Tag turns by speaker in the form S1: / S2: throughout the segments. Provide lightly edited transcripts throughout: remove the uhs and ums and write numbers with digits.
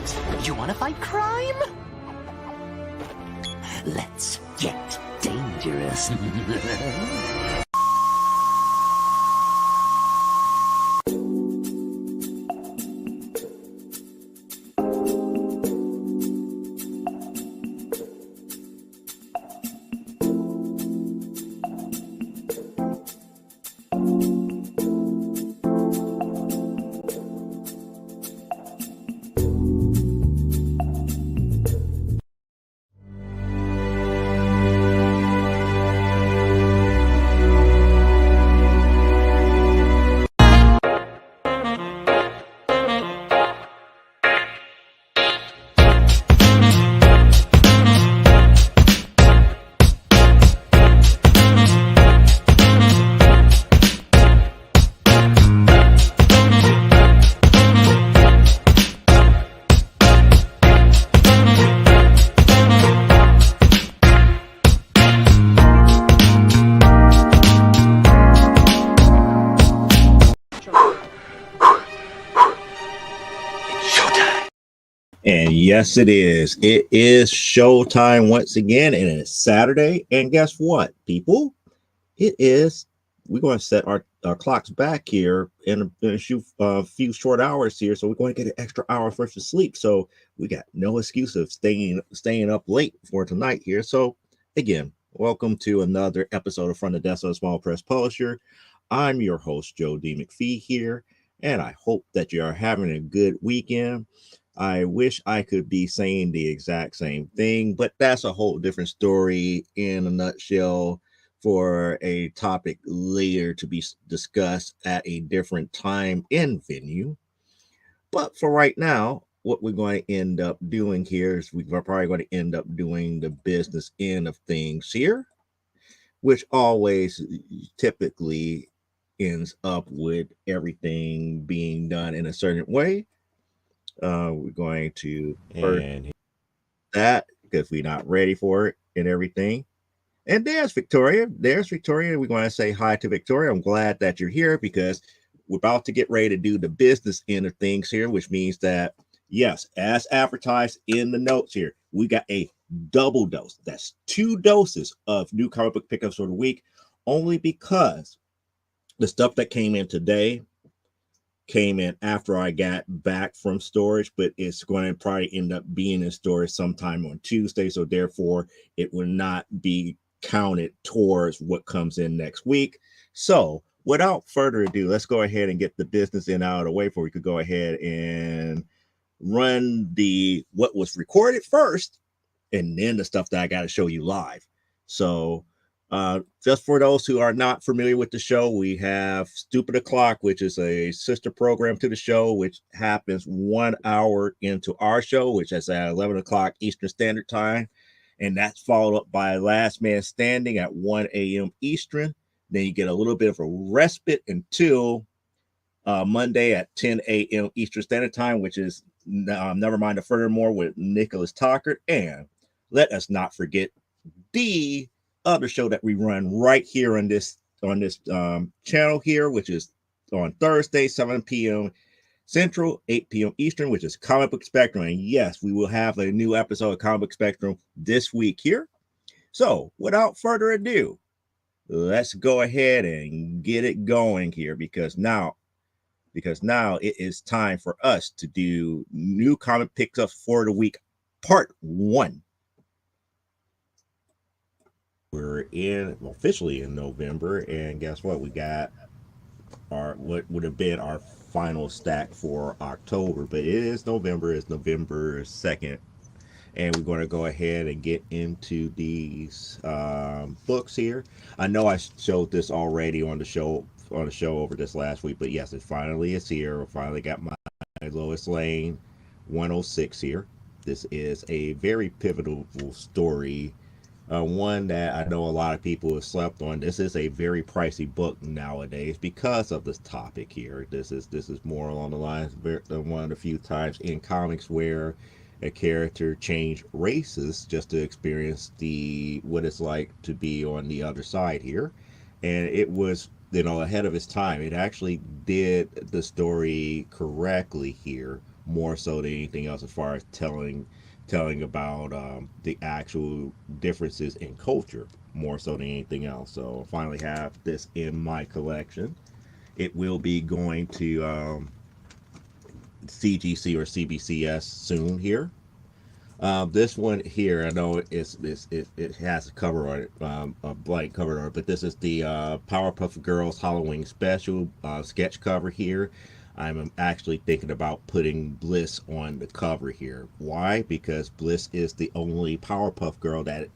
S1: what? You want to fight crime? Let's get dangerous.
S2: And yes, it is. It is showtime once again, and it's Saturday. And guess what, people? It is. We're going to set our clocks back here in a few short hours here. So we're going to get an extra hour first of sleep. So we got no excuse of staying up late for tonight here. So again, welcome to another episode of Front of Desk of Small Press Publisher. I'm your host, Joe D. McPhee here, and I hope that you are having a good weekend. I wish I could be saying the exact same thing, but that's a whole different story in a nutshell for a topic later to be discussed at a different time and venue. But for right now, what we're going to end up doing here is we're probably going to end up doing the business end of things here, which always typically ends up with everything being done in a certain way. We're going to first that because we're not ready for it and everything. And there's Victoria. There's Victoria. We're going to say hi to Victoria. I'm glad that you're here because we're about to get ready to do the business end of things here, which means that, yes, as advertised in the notes here, we got a double dose. That's 2 doses of new comic book pickups for the week, only because the stuff that came in today came in after I got back from storage, but it's going to probably end up being in storage sometime on Tuesday. So therefore, it will not be counted towards what comes in next week. So without further ado, let's go ahead and get the business in out of the way before we could go ahead and run what was recorded first, and then the stuff that I got to show you live. So just for those who are not familiar with the show, we have Stupid O'Clock, which is a sister program to the show, which happens 1 hour into our show, which is at 11 o'clock Eastern Standard Time. And that's followed up by Last Man Standing at 1 a.m. Eastern. Then you get a little bit of a respite until Monday at 10 a.m. Eastern Standard Time, which is Nevermind the Furthermore with Nicholas Tockert. And let us not forget the other show that we run right here on this channel here, which is on Thursday, 7 p.m. Central, 8 p.m. Eastern, which is Comic Book Spectrum. And yes, we will have a new episode of Comic Book Spectrum this week here. So without further ado, let's go ahead and get it going here because now it is time for us to do new comic pickups for the week, part 1. We're officially in November, and guess what? We got what would have been our final stack for October, but it is November. It's November 2nd, and we're going to go ahead and get into these books here. I know I showed this already on the show over this last week, but yes, it finally is here. I finally got my Lois Lane 106 here. This is a very pivotal story. One that I know a lot of people have slept on. This is a very pricey book nowadays because of this topic here. This is more along the lines of one of the few times in comics where a character changed races just to experience what it's like to be on the other side here. And it was, ahead of its time. It actually did the story correctly here more so than anything else, as far as telling about the actual differences in culture, more so than anything else. So I finally have this in my collection. It will be going to CGC or CBCS soon here. This one here, I know it has a cover on it, a blank cover on it, but this is the Powerpuff Girls Halloween special sketch cover here. I'm actually thinking about putting Bliss on the cover here. Why? Because Bliss is the only Powerpuff Girl that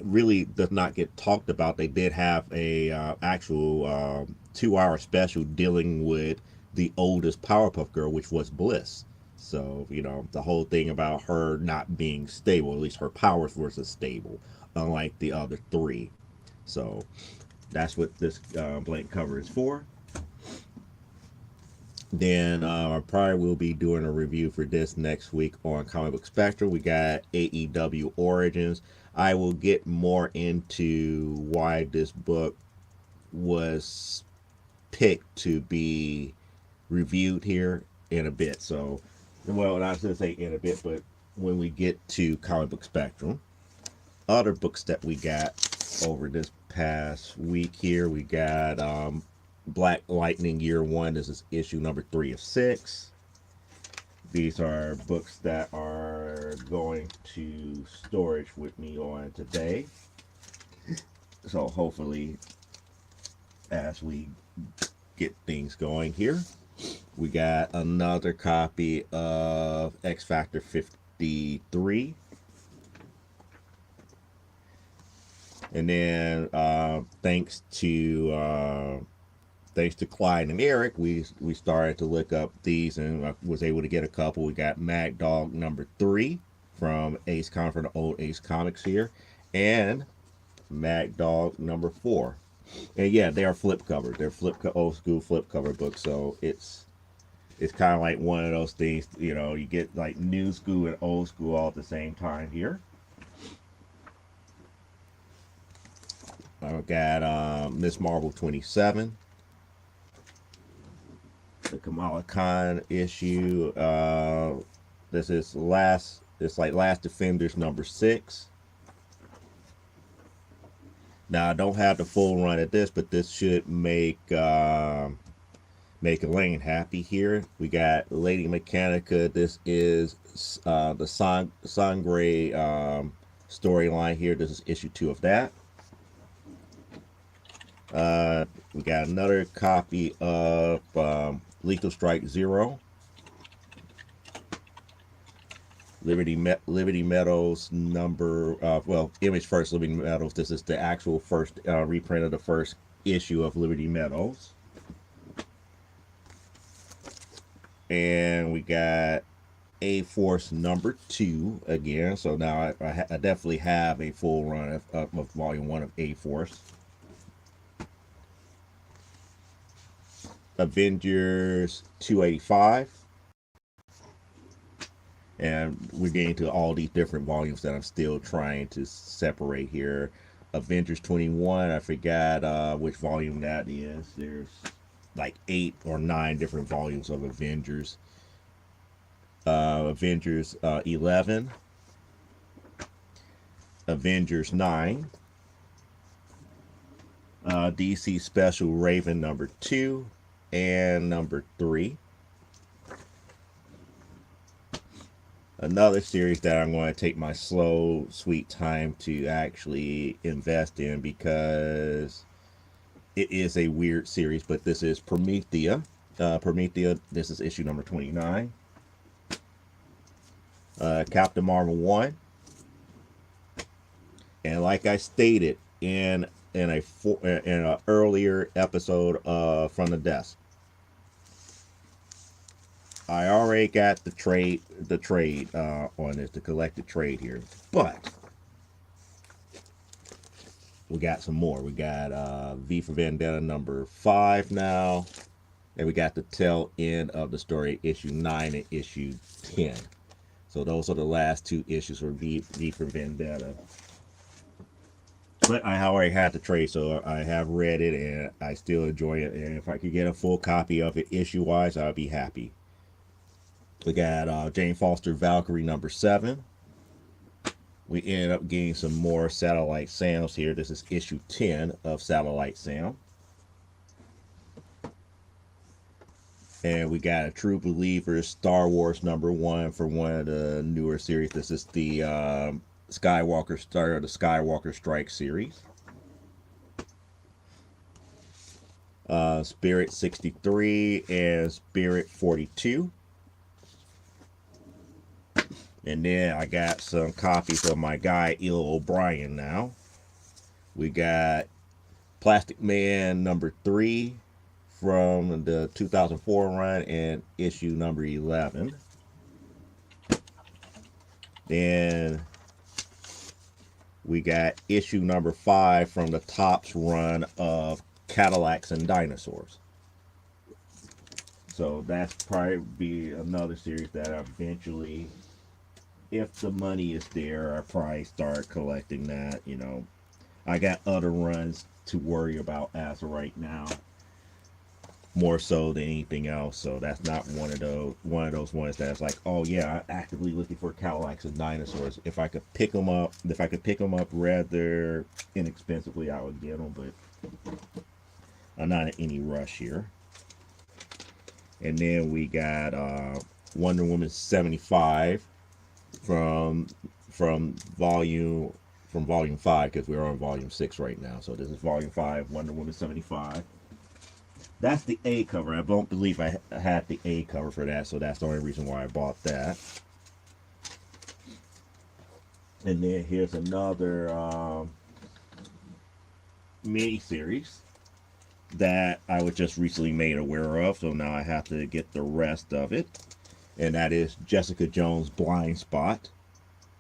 S2: really does not get talked about. They did have a actual 2-hour special dealing with the oldest Powerpuff Girl, which was Bliss. So, the whole thing about her not being stable, at least her powers wasn't stable, unlike the other three. So, that's what this blank cover is for. Then I probably will be doing a review for this next week on Comic Book Spectrum. We got AEW Origins. I will get more into why this book was picked to be reviewed here in a bit. So, well, not to say in a bit, but when we get to Comic Book Spectrum, other books that we got over this past week here, we got Black Lightning Year 1. This is issue number 3 of 6. These are books that are going to storage with me on today. So hopefully, as we get things going here, we got another copy of X Factor 53. And then thanks to Clyde and Eric, we started to look up these, and I was able to get a couple. We got Mad Dog number 3 from Ace Comics, from the old Ace Comics here, and Mad Dog number 4. And yeah, they are flip covered. They're old school flip cover books. So it's kind of like one of those things, you get like new school and old school all at the same time here. I've got Miss Marvel 27. The Kamala Khan issue. This is Last Defenders number 6. Now I don't have the full run of this, but this should make Elaine happy here. We got Lady Mechanica. This is the Sangre storyline here. This is issue 2 of that. We got another copy of Lethal Strike 0. Liberty Meadows number, Image First Liberty Meadows. This is the actual first reprint of the first issue of Liberty Meadows. And we got A-Force number 2 again. So now I definitely have a full run of volume 1 of A-Force. Avengers 285. And we're getting to all these different volumes that I'm still trying to separate here. Avengers 21, I forgot which volume that is. There's like 8 or 9 different volumes of Avengers. Avengers 11. Avengers 9. DC Special Raven number 2 and number 3. Another series that I'm going to take my slow, sweet time to actually invest in, because it is a weird series, but this is Promethea. This is issue number 29. Captain Marvel 1. And like I stated in an earlier episode of From the Desk, I already got the trade on this, the collected trade here, but we got some more. We got V for Vendetta number 5 now, and we got the tail end of the story, issue 9 and issue 10. So those are the last 2 issues for V for Vendetta. But I already had the trade, so I have read it, and I still enjoy it. And if I could get a full copy of it issue-wise, I'd be happy. We got Jane Foster Valkyrie number 7. We ended up getting some more Satellite Sounds here. This is issue 10 of Satellite Sound. And we got a True Believers Star Wars number 1 for one of the newer series. This is the Skywalker Strike series. Spirit 63 and Spirit 42. And then I got some copies of my guy Eel O'Brien now. We got Plastic Man number 3 from the 2004 run and issue number 11. Then we got issue number 5 from the Topps run of Cadillacs and Dinosaurs. So that's probably be another series that eventually, if the money is there, I probably start collecting that. You know, I got other runs to worry about as of right now, more so than anything else. So that's not one of those ones that's like, oh yeah, I'm actively looking for Cadillacs and Dinosaurs. If I could pick them up, rather inexpensively, I would get them. But I'm not in any rush here. And then we got Wonder Woman 75 from volume 5, because we're on volume 6 right now. So this is volume 5, Wonder Woman 75. That's the A cover. I don't believe I had the A cover for that, so that's the only reason why I bought that. And then here's another mini series that I was just recently made aware of, so now I have to get the rest of it. And that is Jessica Jones Blind Spot.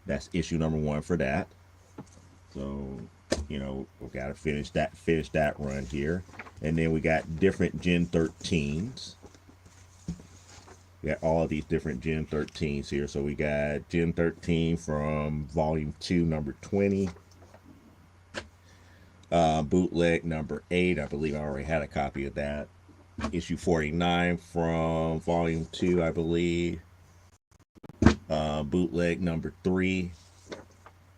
S2: That's issue number 1 for that. So, you know, we gotta finish that run here. And then we got different Gen 13s. We got all of these different Gen 13s here. So we got Gen 13 from volume 2, number 20. Bootleg number 8. I believe I already had a copy of that. Issue 49 from volume 2, I believe. Bootleg number 3.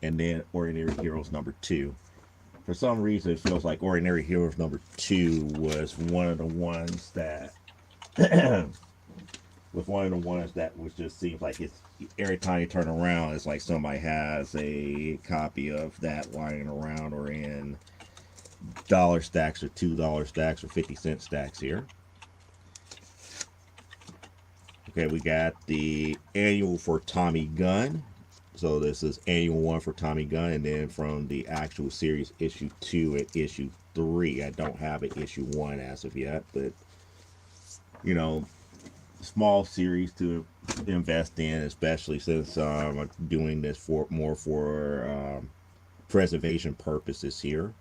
S2: And then Ordinary Heroes number 2. For some reason, it feels like Ordinary Heroes number 2 was one of the ones that was just seems like it's every time you turn around, it's like somebody has a copy of that lying around, or in dollar stacks or $2 stacks or 50-cent stacks here. Okay, we got the annual for Tommy Gunn. So this is annual 1 for Tommy Gunn, and then from the actual series, issue 2 and issue 3. I don't have an issue 1 as of yet, but you know, small series to invest in, especially since I'm doing this for preservation purposes here.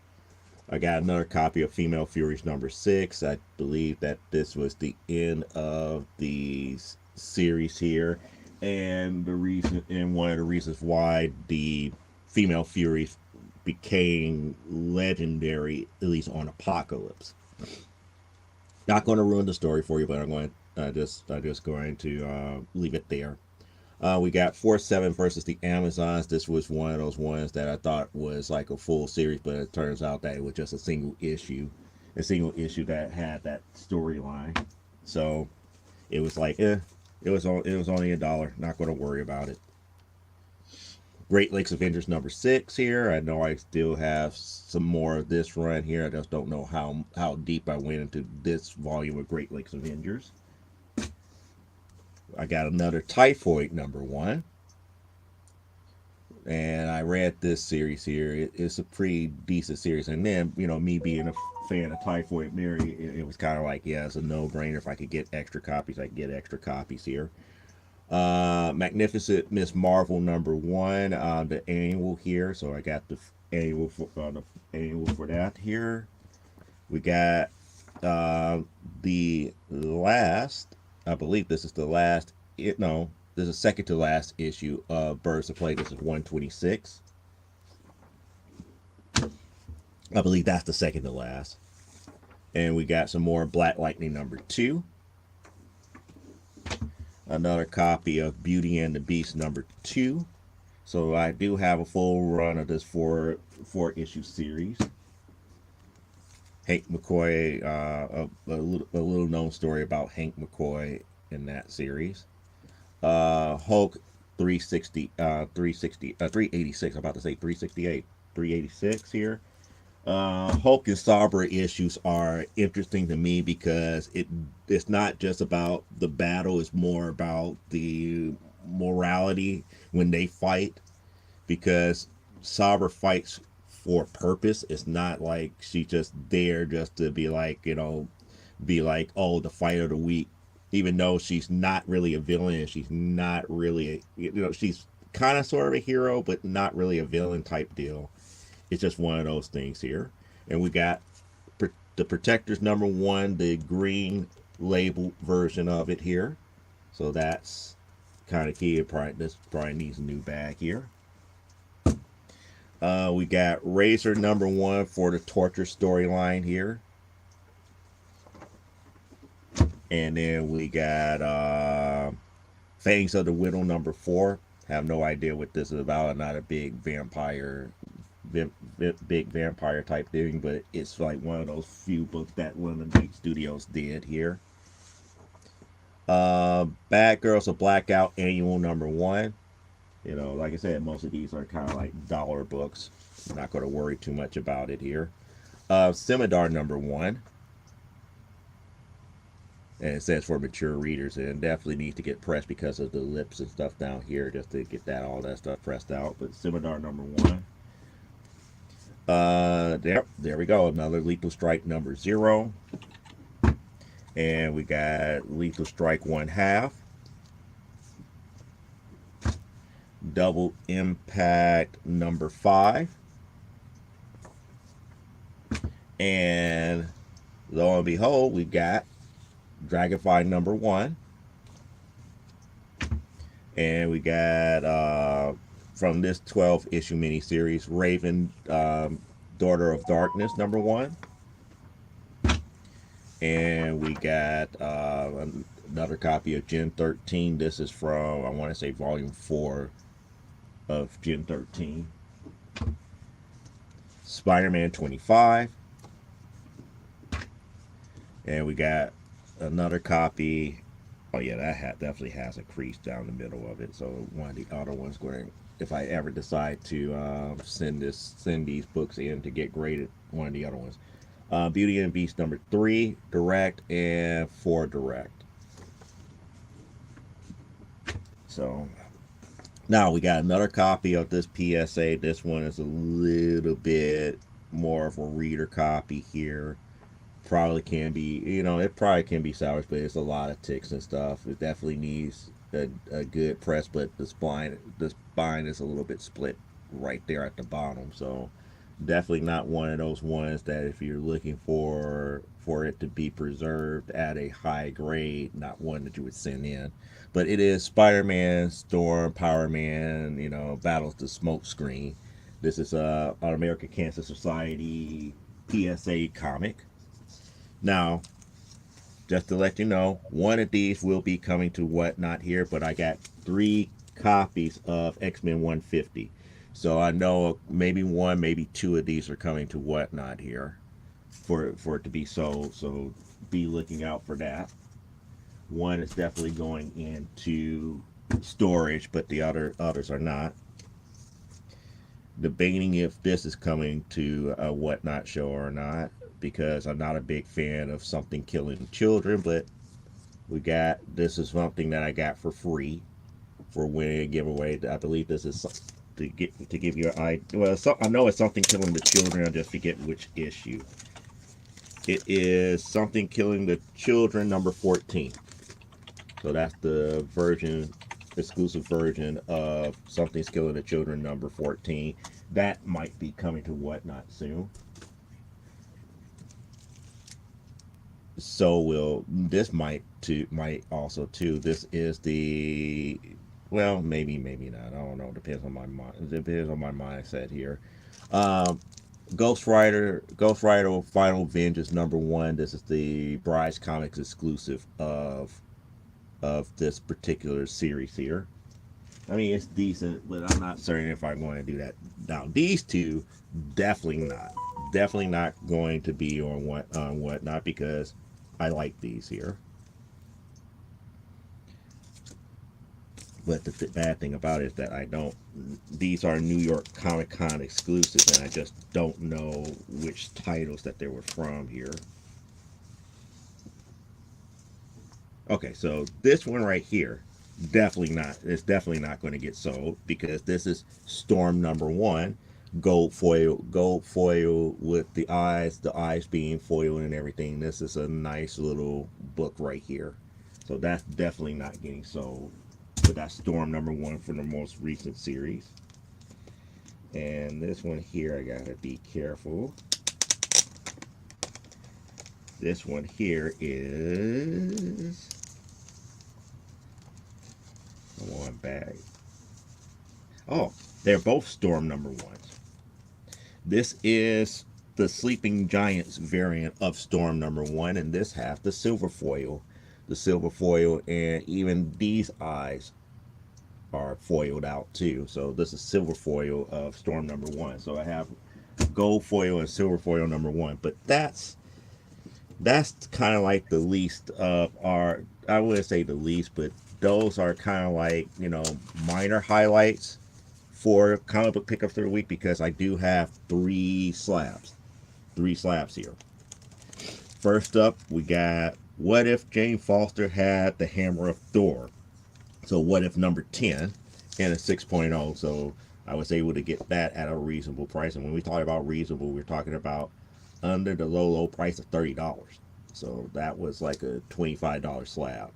S2: I got another copy of Female Furies number 6. I believe that this was the end of the series here, and one of the reasons why the Female Furies became legendary, at least on Apocalypse. Not going to ruin the story for you, but I'm just going to leave it there. We got 4-7 versus the Amazons. This was one of those ones that I thought was like a full series, but it turns out that it was just a single issue that had that storyline. So it was like, it was only $1. Not going to worry about it. Great Lakes Avengers number 6 here. I know I still have some more of this run here. I just don't know how deep I went into this volume of Great Lakes Avengers. I got another Typhoid number 1. And I read this series here. It's a pretty decent series. And then, you know, me being a fan of Typhoid Mary, it was kind of like, yeah, it's a no-brainer. If I could get extra copies, I could get extra copies here. Magnificent Miss Marvel number 1, the annual here. So I got the annual for that here. We got the last, I believe this is the last, this is second to last issue of Birds of Prey. This is 126. I believe that's the second to last. And we got some more Black Lightning number 2. another copy of Beauty and the Beast #2. So I do have a full run of this four issue series. Hank McCoy, a little known story about Hank McCoy in that series. Hulk 386. I'm about to say 368, 386 here. Hulk and Sabra issues are interesting to me because it's not just about the battle; it's more about the morality when they fight. Because Sabra fights for purpose. It's not like she's just there just to be like, be like, oh, the fight of the week. Even though she's not really a villain, she's not really, she's kind of sort of a hero, but not really a villain type deal. It's just one of those things here. And we got the Protectors #1, the green label version of it here. So that's kind of key. This probably needs a new bag here. We got Razor #1 for the Torture storyline here. And then we got Fangs of the Widow #4. Have no idea what this is about. I'm not a big vampire type thing, but it's like one of those few books that one of the big studios did here. Bad Girls of Blackout Annual #1. Like I said, most of these are kind of like dollar books. I'm not going to worry too much about it here. Scimitar #1. And it says for mature readers, and it definitely needs to get pressed because of the lips and stuff down here, just to get all that stuff pressed out. But Scimitar #1. There we go. Another Lethal Strike #0. And we got Lethal Strike 1/2. Double Impact #5. And lo and behold, we got Dragonfly #1. And we got from this 12 issue miniseries, Raven, Daughter of Darkness #1. And we got another copy of Gen 13. This is from, I want to say, volume 4 of Gen 13. Spider-Man 25. And we got another copy. Oh yeah, that definitely has a crease down the middle of it. So one of the other ones, going, if I ever decide to send these books in to get graded, one of the other ones. Beauty and Beast #3 direct and 4 direct. So now we got another copy of this PSA. This one is a little bit more of a reader copy here. Probably can be, it probably can be salvaged, but it's a lot of ticks and stuff. It definitely needs a good press, but the spine is a little bit split right there at the bottom. So definitely not one of those ones that if you're looking for it to be preserved at a high grade, not one that you would send in. But it is Spider-Man, Storm, Power Man, battles the smoke screen. This is an American Cancer Society PSA comic. Now, just to let you know, one of these will be coming to Whatnot here, but I got 3 copies of X-Men 150. So I know maybe 1, maybe 2 of these are coming to Whatnot here for it to be sold. So be looking out for that. One is definitely going into storage, but the others are not. Debating if this is coming to a Whatnot show or not, because I'm not a big fan of something killing children, but this is something that I got for free for winning a giveaway. I believe this is to give you an idea. Well, I know it's something killing the children. I just forget which issue. It is something killing the children #14. So that's the exclusive version of Something's Killing the Children #14. That might be coming to Whatnot soon. So this might also too. This is the, well, maybe not. I don't know. Depends on my mindset here. Ghost Rider Final Vengeance #1. This is the Bryce Comics exclusive of of this particular series here. I mean, it's decent, but I'm not certain if I'm going to do that. Now, these two, definitely not. Definitely not going to be on whatnot because I like these here. But the bad thing about it is that I don't. These are New York Comic Con exclusives, and I just don't know which titles that they were from here. Okay, so this one right here, definitely not. It's definitely not going to get sold because this is Storm #1, gold foil with the eyes being foiled and everything. This is a nice little book right here. So that's definitely not getting sold. But that's Storm #1 for the most recent series. And this one here, I gotta be careful. This one here is, come on back. Oh, they're both Storm #1s. This is the Sleeping Giants variant of Storm #1, and this has the silver foil. The silver foil, and even these eyes are foiled out too. So this is silver foil of Storm #1. So I have gold foil and silver foil #1, but that's kind of like the least of our, I wouldn't say the least, but those are kind of like, minor highlights for comic book pickups of the week because I do have three slabs here. First up, we got What If Jane Foster Had the Hammer of Thor. So What If number 10 and a 6.0. So I was able to get that at a reasonable price. And when we talk about reasonable, we're talking about under the low price of $30. So that was like a $25 slab.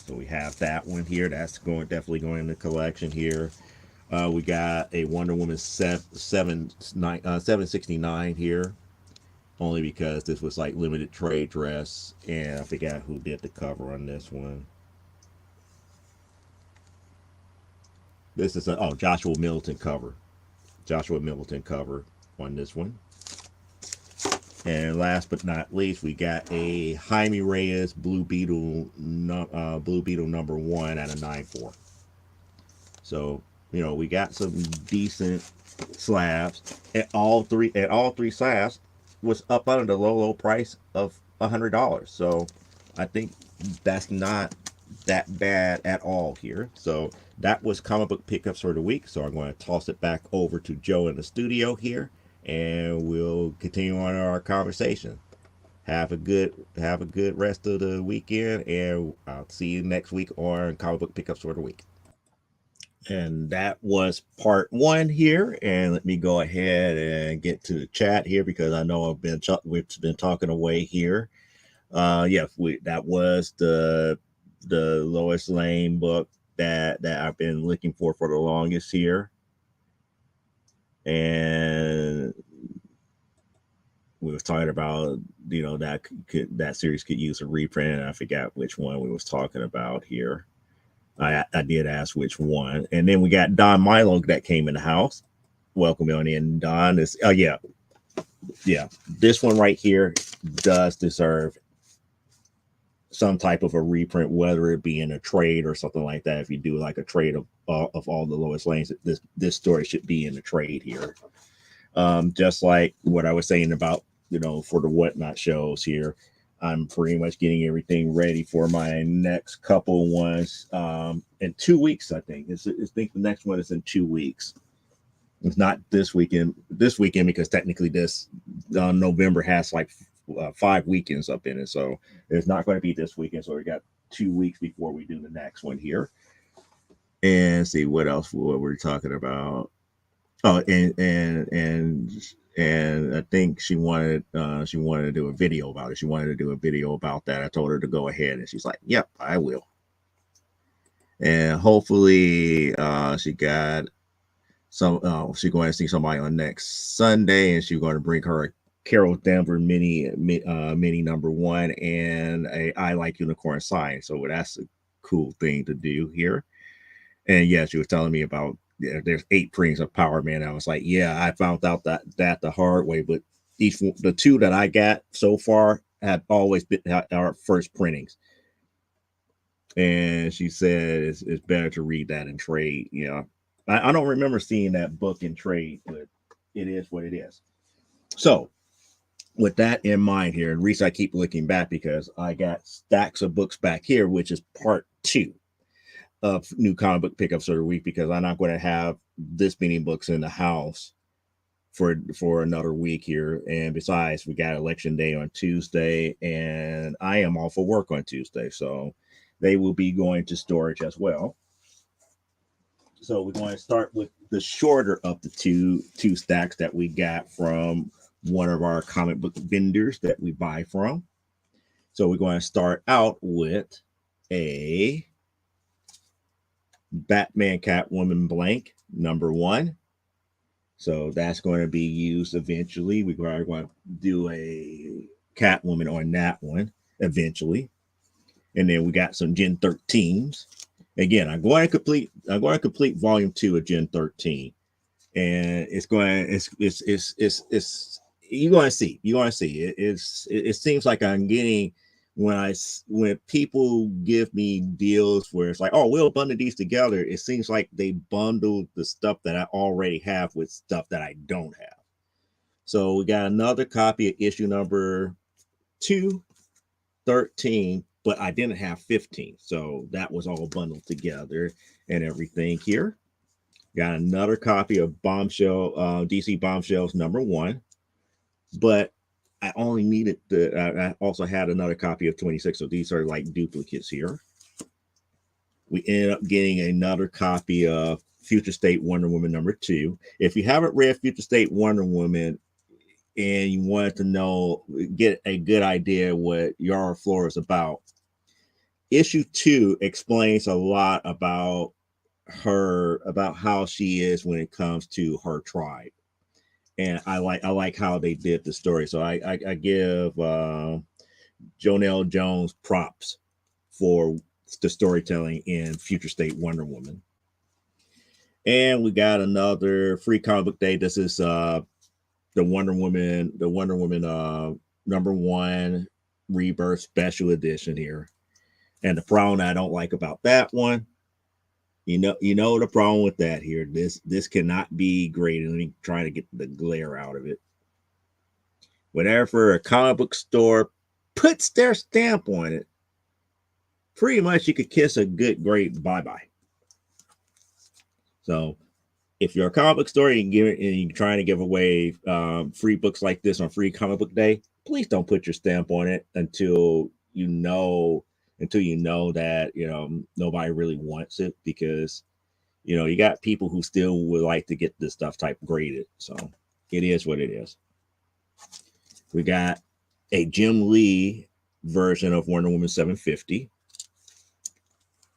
S2: So we have that one here. That's definitely going in the collection here. We got a Wonder Woman 769 here, only because this was like limited trade dress, and I forgot who did the cover on this one. This is a Joshua Middleton cover. Joshua Middleton cover on this one. And last but not least, we got a Jaime Reyes Blue Beetle #1 at a 9.4. So, we got some decent slabs. And all three slabs was up under the low price of $100. So I think that's not that bad at all here. So that was comic book pickups for the week. So I'm going to toss it back over to Joe in the studio here, and we'll continue on our conversation. Have a good rest of the weekend, and I'll see you next week on comic book pickups for the week. And that was part 1 here, and let me go ahead and get to the chat here because I know we've been talking away here. That was the Lois Lane book that I've been looking for the longest here, and we was talking about that series could use a reprint, and I forgot which one we was talking about here. I did ask which one, and then we got Don Milo that came in the house. Welcome on in, Don. This this one right here does deserve some type of a reprint, whether it be in a trade or something like that. If you do like a trade of all the Lois Lanes, this story should be in the trade here. Just like what I was saying about for the Whatnot shows here. I'm pretty much getting everything ready for my next couple ones in 2 weeks. I think the next one is in 2 weeks. It's not this weekend because technically this November has like 5 weekends up in it, so it's not going to be this weekend. So we got 2 weeks before we do the next one here. And see what else we're talking about. Oh, and I think she wanted to do a video about it. She wanted to do a video about that. I told her to go ahead, and she's like, "Yep, I will." And hopefully, she got some. She's going to see somebody on next Sunday, and she's going to bring her a Carol Danvers mini #1 and a I Like Unicorn sign. So that's a cool thing to do here. And yeah, she was telling me about. There's 8 printings of Power Man. I was like, yeah, I found out that the hard way, but the 2 that I got so far have always been our first printings. And she said it's better to read that in trade. You know, I don't remember seeing that book in trade, but it is what it is. So with that in mind here, and Reese, I keep looking back because I got stacks of books back here, which is part 2 of new comic book pickups of the week, because I'm not going to have this many books in the house for another week here. And besides, we got election day on Tuesday, and I am off for work on Tuesday, so they will be going to storage as well. So we're going to start with the shorter of the two stacks that we got from one of our comic book vendors that we buy from. So we're going to start out with a Batman Catwoman blank #1. So that's going to be used eventually. We're going to do a Catwoman on that one eventually. And then we got some Gen 13s. Again, I'm going to complete volume 2 of Gen 13. And it's you're going to see it seems like I'm getting, when people give me deals where it's like, oh, we'll bundle these together, it seems like they bundle the stuff that I already have with stuff that I don't have. So we got another copy of issue number 213, but I didn't have 15, so that was all bundled together and everything here. Got another copy of DC Bombshells #1, but I only needed I also had another copy of 26, so these are like duplicates here. We ended up getting another copy of Future State Wonder Woman #2. If you haven't read Future State Wonder Woman and you wanted to get a good idea what Yara Flor is about, issue 2 explains a lot about her, about how she is when it comes to her tribe. And I like how they did the story. So I give Jonelle Jones props for the storytelling in Future State Wonder Woman. And we got another free comic book day. This is the Wonder Woman #1 Rebirth special edition here. And the problem I don't like about that one, you know the problem with that here. This cannot be graded. Let me try to get the glare out of it. Whenever a comic book store puts their stamp on it, pretty much you could kiss a good grade bye-bye. So if you're a comic book store and you're trying to give away free books like this on Free Comic Book Day, please don't put your stamp on it until you know that nobody really wants it, because you got people who still would like to get this stuff type graded. So it is what it is. We got a Jim Lee version of Wonder Woman 750.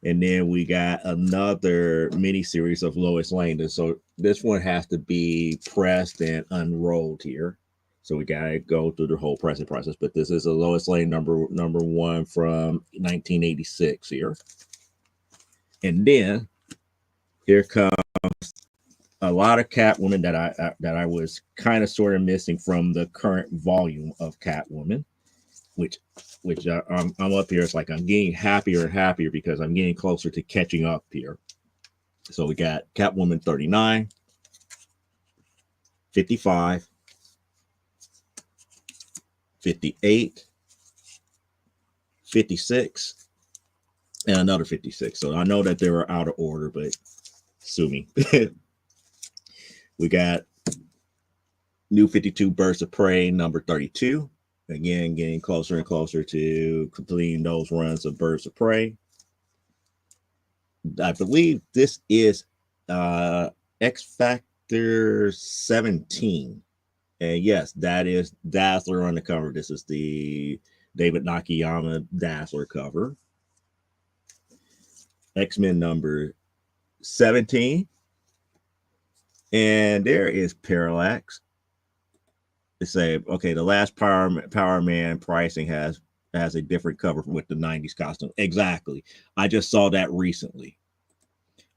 S2: And then we got another mini series of Lois Lane. So this one has to be pressed and unrolled here. So we gotta go through the whole pressing process. But this is a Lois Lane number 1 from 1986 here. And then here comes a lot of Catwoman that I was kind of sort of missing from the current volume of Catwoman, which I'm up here. It's like I'm getting happier and happier because I'm getting closer to catching up here. So we got Catwoman 39, 55, 58, 56, and another 56. So I know that they were out of order, but sue me. We got New 52 Birds of Prey #32. Again, getting closer and closer to completing those runs of Birds of Prey. I believe this is X Factor 17. And yes, that is Dazzler on the cover. This is the David Nakayama Dazzler cover. X-Men number 17. And there is Parallax. They say, okay, the last Power Man pricing has a different cover with the 90s costume. Exactly. I just saw that recently.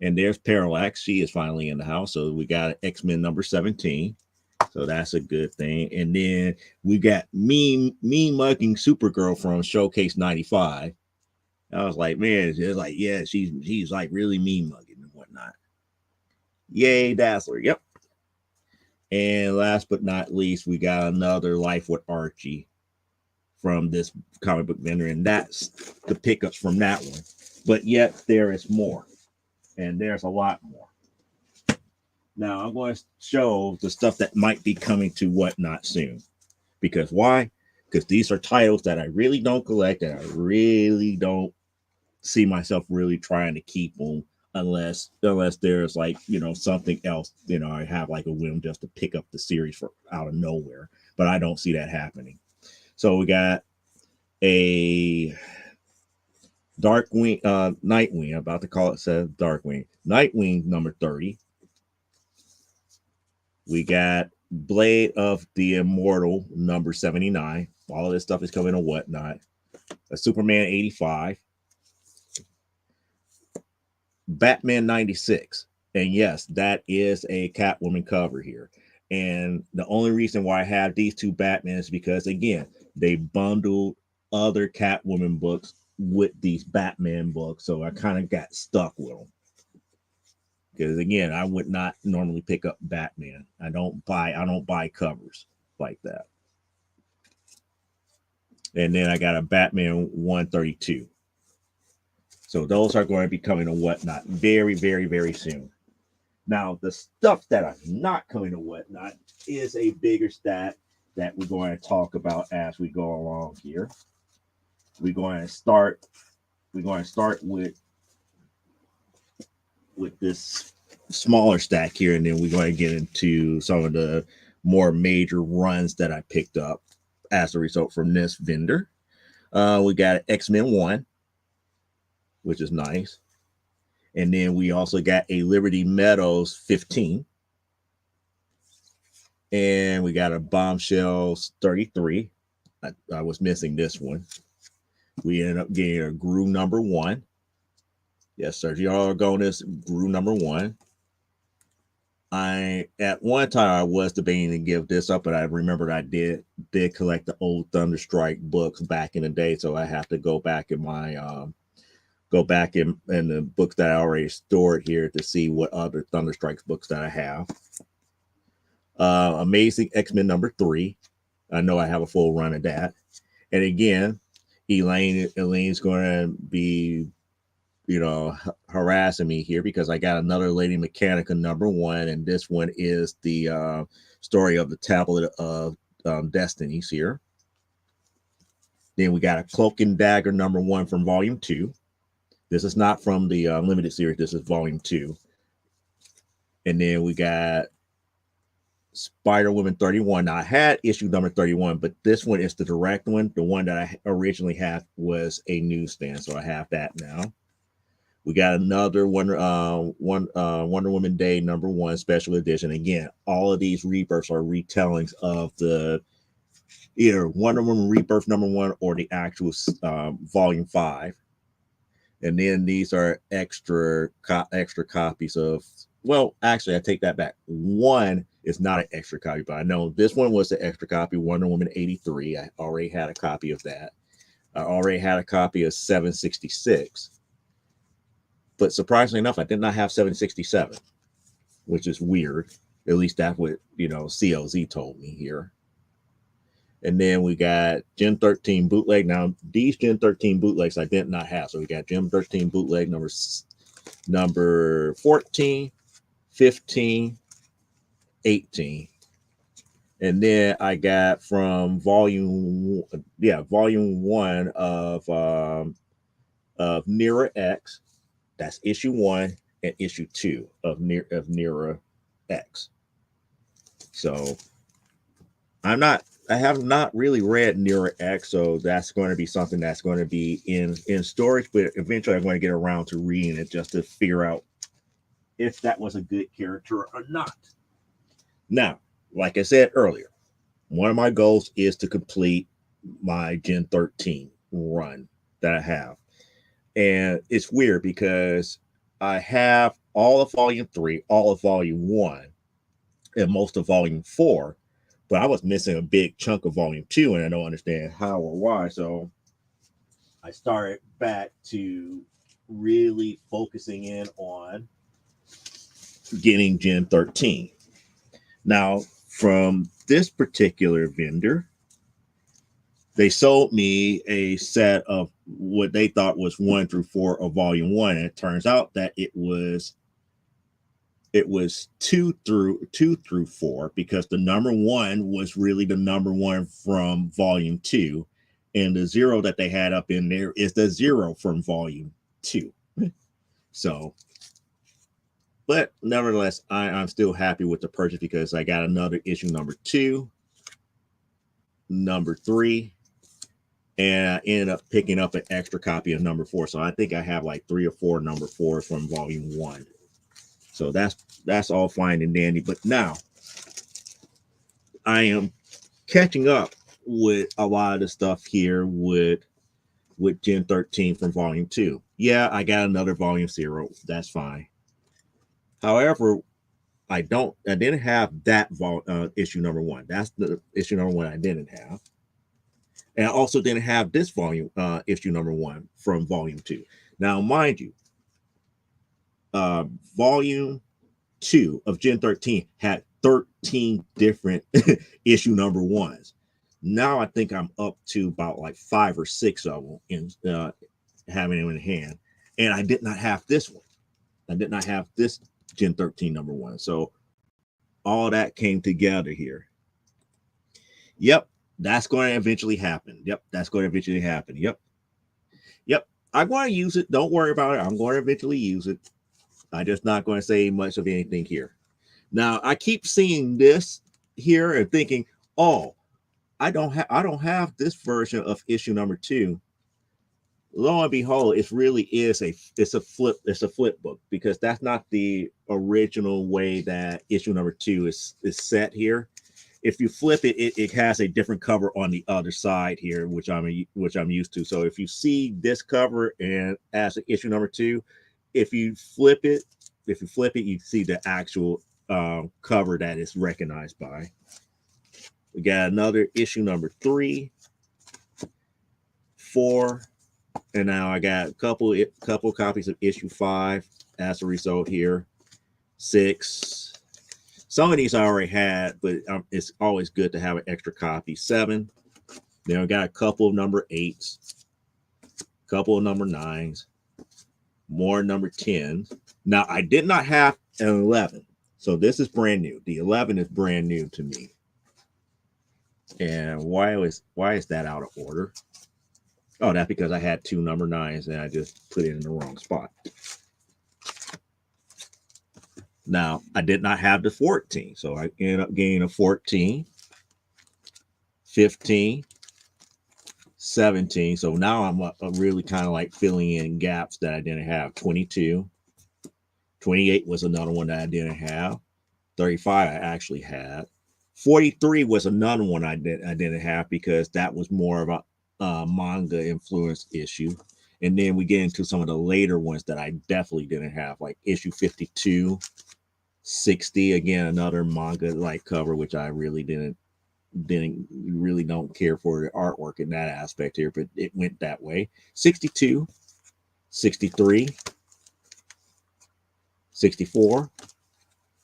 S2: And there's Parallax. She is finally in the house. So we got X-Men number 17. So that's a good thing. And then we got Mean Mugging Supergirl from Showcase 95. I was like, man, it's like, yeah, she's like really mean mugging and whatnot. Yay, Dazzler. Yep. And last but not least, we got another Life with Archie from this comic book vendor, and that's the pickups from that one. But yet there is more, and there's a lot more. Now I'm going to show the stuff that might be coming to Whatnot soon. Because why? Because these are titles that I really don't collect, and I really don't see myself really trying to keep them unless there's like, you know, something else, you know, I have like a whim just to pick up the series for out of nowhere, but I don't see that happening. So we got a Darkwing, Nightwing. I'm about to call it, says Darkwing. Nightwing number 30. We got Blade of the Immortal number 79. All of this stuff is coming to Whatnot. A Superman 85. Batman 96. And yes, that is a Catwoman cover here. And the only reason why I have these two Batmans is because, again, they bundled other Catwoman books with these Batman books. So I kind of got stuck with them. Because again, I would not normally pick up Batman. I don't buy covers like that. And then I got a Batman 132. So those are going to be coming to Whatnot very, very, very soon. Now, the stuff that are not coming to Whatnot is a bigger stat that we're going to talk about as we go along here. We're going to start with this smaller stack here, and then we're going to get into some of the more major runs that I picked up as a result from this vendor. We got X-Men 1, which is nice. And then we also got a Liberty Meadows 15. And we got a Bombshells 33. I was missing this one. We ended up getting a Gru number 1. Yes, Sergio Aragonis Gru number 1. At one time I was debating to give this up, but I remembered I did collect the old Thunderstrike books back in the day, so I have to go back in my in the books that I already stored here to see what other Thunderstrikes books that I have. Amazing X-Men number 3. I know I have a full run of that. And again, Elaine's going to be, you know, harassing me here because I got another Lady Mechanica number 1, and this one is the story of the Tablet of Destinies here. Then we got a Cloak and Dagger number 1 from volume 2. This is not from the limited series. This is volume 2. And then we got Spider-Woman 31. Now, I had issue number 31, but this one is the direct one. The one that I originally had was a newsstand, so I have that now. We got another Wonder Woman Day number 1 special edition. Again, all of these rebirths are retellings of the either Wonder Woman Rebirth number 1 or the actual volume 5. And then these are extra copies of, well, actually, I take that back. One is not an extra copy, but I know this one was the extra copy, Wonder Woman 83. I already had a copy of that. I already had a copy of 766. But surprisingly enough, I did not have 767, which is weird. At least that's what, you know, CLZ told me here. And then we got Gen 13 bootleg. Now, these Gen 13 bootlegs I did not have. So we got Gen 13 bootleg number 14, 15, 18. And then I got from volume 1 of Nera X. That's issue 1 and issue 2 of Nera X. So I have not really read Nera X, so that's going to be something that's going to be in storage, but eventually I'm going to get around to reading it just to figure out if that was a good character or not. Now, like I said earlier, one of my goals is to complete my Gen 13 run that I have. And it's weird because I have all of volume 3, all of volume 1, and most of volume 4. But I was missing a big chunk of volume 2, and I don't understand how or why. So I started back to really focusing in on getting Gen 13. Now, from this particular vendor, they sold me a set of what they thought was 1 through 4 of volume 1, and it turns out that it was 2 through 4, because the number 1 was really the number 1 from volume 2, and the 0 that they had up in there is the 0 from volume 2. So, but nevertheless, I'm still happy with the purchase because I got another issue number 2, number 3, and I ended up picking up an extra copy of number 4. So I think I have like 3 or 4 number 4s from volume 1. So that's all fine and dandy. But now I am catching up with a lot of the stuff here with Gen 13 from volume 2. Yeah, I got another volume 0. That's fine. However, I didn't have that issue number 1. That's the issue number 1 I didn't have. And I also didn't have this volume issue number 1 from volume 2. Now, mind you, volume 2 of Gen 13 had 13 different issue number 1s. Now I think I'm up to about like 5 or 6 of them in having them in hand. And I did not have this one. I did not have this Gen 13 number 1. So all that came together here. Yep, that's going to eventually happen. Yep, that's going to eventually happen. Yep. I'm going to use it. Don't worry about it. I'm going to eventually use it. I'm just not going to say much of anything here. Now, I keep seeing this here and thinking, oh, I don't have this version of issue number 2. Lo and behold, it really is it's a flip book, because that's not the original way that issue number 2 is set here. If you flip it, it has a different cover on the other side here, which I'm used to. So if you see this cover and as an issue number 2, if you flip it, you see the actual cover that is recognized by. We got another issue number 3, 4, and now I got a couple copies of issue 5 as a result here. 6. Some of these I already had, but it's always good to have an extra copy. 7. Then I got a couple of number 8s, a couple of number 9s, more number 10s. Now I did not have an 11, so this is brand new. The 11 is brand new to me. And why is that out of order? Oh, that's because I had 2 number 9s and I just put it in the wrong spot. Now, I did not have the 14, so I ended up getting a 14, 15, 17. So now I'm really kind of like filling in gaps that I didn't have. 22, 28 was another one that I didn't have. 35 I actually had. 43 was another one I didn't have, because that was more of a manga influence issue. And then we get into some of the later ones that I definitely didn't have, like issue 52, 60, again another manga like cover, which I really don't care for the artwork in that aspect here, but it went that way. 62, 63, 64,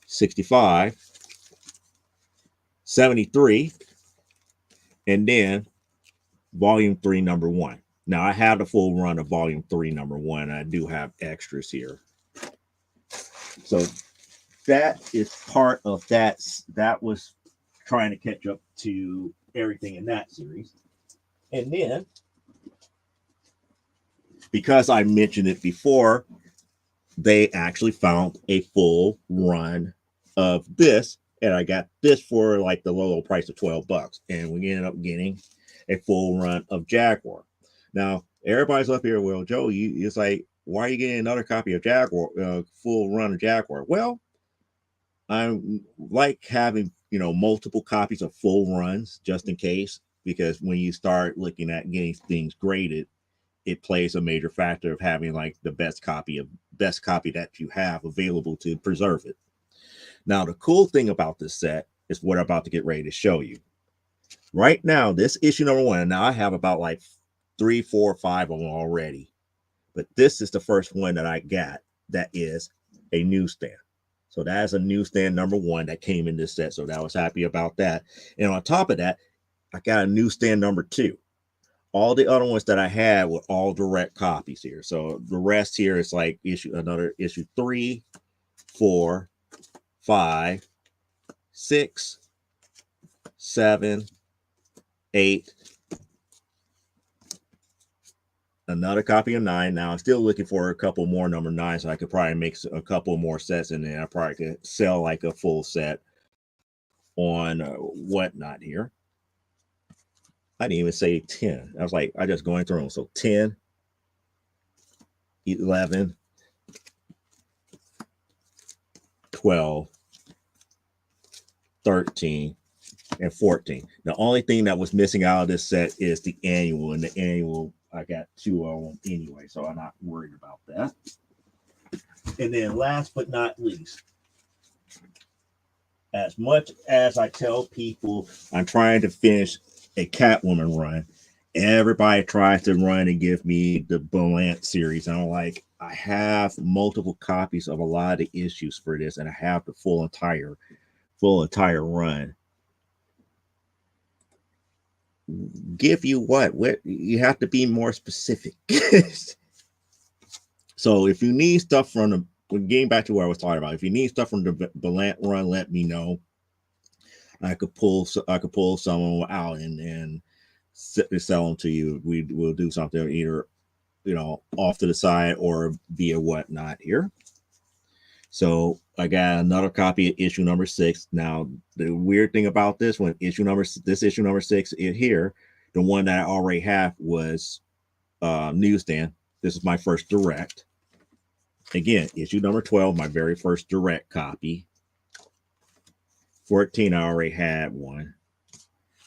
S2: 65, 73, and then volume 3 number 1. Now I have the full run of volume 3 number 1. I do have extras here. So that is part of that. That was trying to catch up to everything in that series. And then, because I mentioned it before, they actually found a full run of this, and I got this for like the low price of $12, and we ended up getting a full run of Jaguar. Now everybody's up here, well, Joe, it's like, why are you getting another copy of Jaguar, full run of Jaguar? Well, I like having, multiple copies of full runs just in case, because when you start looking at getting things graded, it plays a major factor of having like the best copy that you have available to preserve it. Now, the cool thing about this set is what I'm about to get ready to show you. Right now, this issue number 1, and now I have about like 3, 4, 5 of them already. But this is the first one that I got that is a newsstand. So that is a newsstand number 1 that came in this set. So I was happy about that. And on top of that, I got a newsstand number 2. All the other ones that I had were all direct copies here. So the rest here is like issue 3, 4, 5, 6, 7, 8. Another copy of 9. Now I'm still looking for a couple more number 9, so I could probably make a couple more sets, and then I probably could sell like a full set on Whatnot here. I didn't even say 10. I was like, I just going through them. So 10, 11, 12, 13, and 14. The only thing that was missing out of this set is the annual, and the annual I got 2 of them anyway, so I'm not worried about that. And then last but not least, as much as I tell people I'm trying to finish a Catwoman run, everybody tries to run and give me the Ballant series. And I'm like, I have multiple copies of a lot of the issues for this, and I have the full entire run. Give you what you have to be more specific. So if you need stuff from the, getting back to what I was talking about, if you need stuff from the Ballant run, let me know. I could pull some out and sell them to you. We will do something either, off to the side or via Whatnot here. So I got another copy of issue number 6. Now the weird thing about this one, issue number 6 is here. The one that I already have was newsstand. This is my first direct. Again, issue number 12, my very first direct copy. 14, I already had one.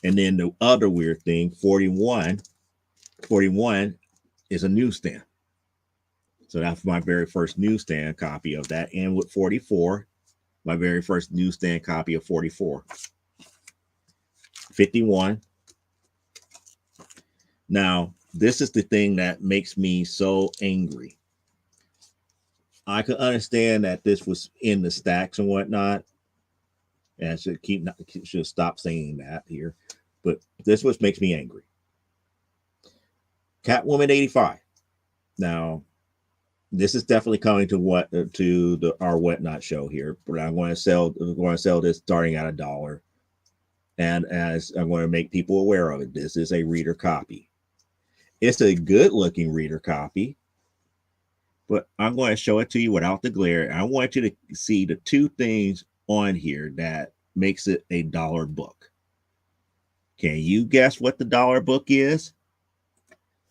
S2: And then the other weird thing, 41 is a newsstand. So that's my very first newsstand copy of that. And with 44, my very first newsstand copy of 44. 51. Now, this is the thing that makes me so angry. I could understand that this was in the stacks and whatnot. And I should stop saying that here. But this what makes me angry. Catwoman 85. Now, this is definitely coming to our Whatnot show here. But I'm going to sell this starting at $1. And as I'm going to make people aware of it, this is a reader copy. It's a good looking reader copy. But I'm going to show it to you without the glare. I want you to see the 2 things on here that makes it a $1 book. Can you guess what the $1 book is?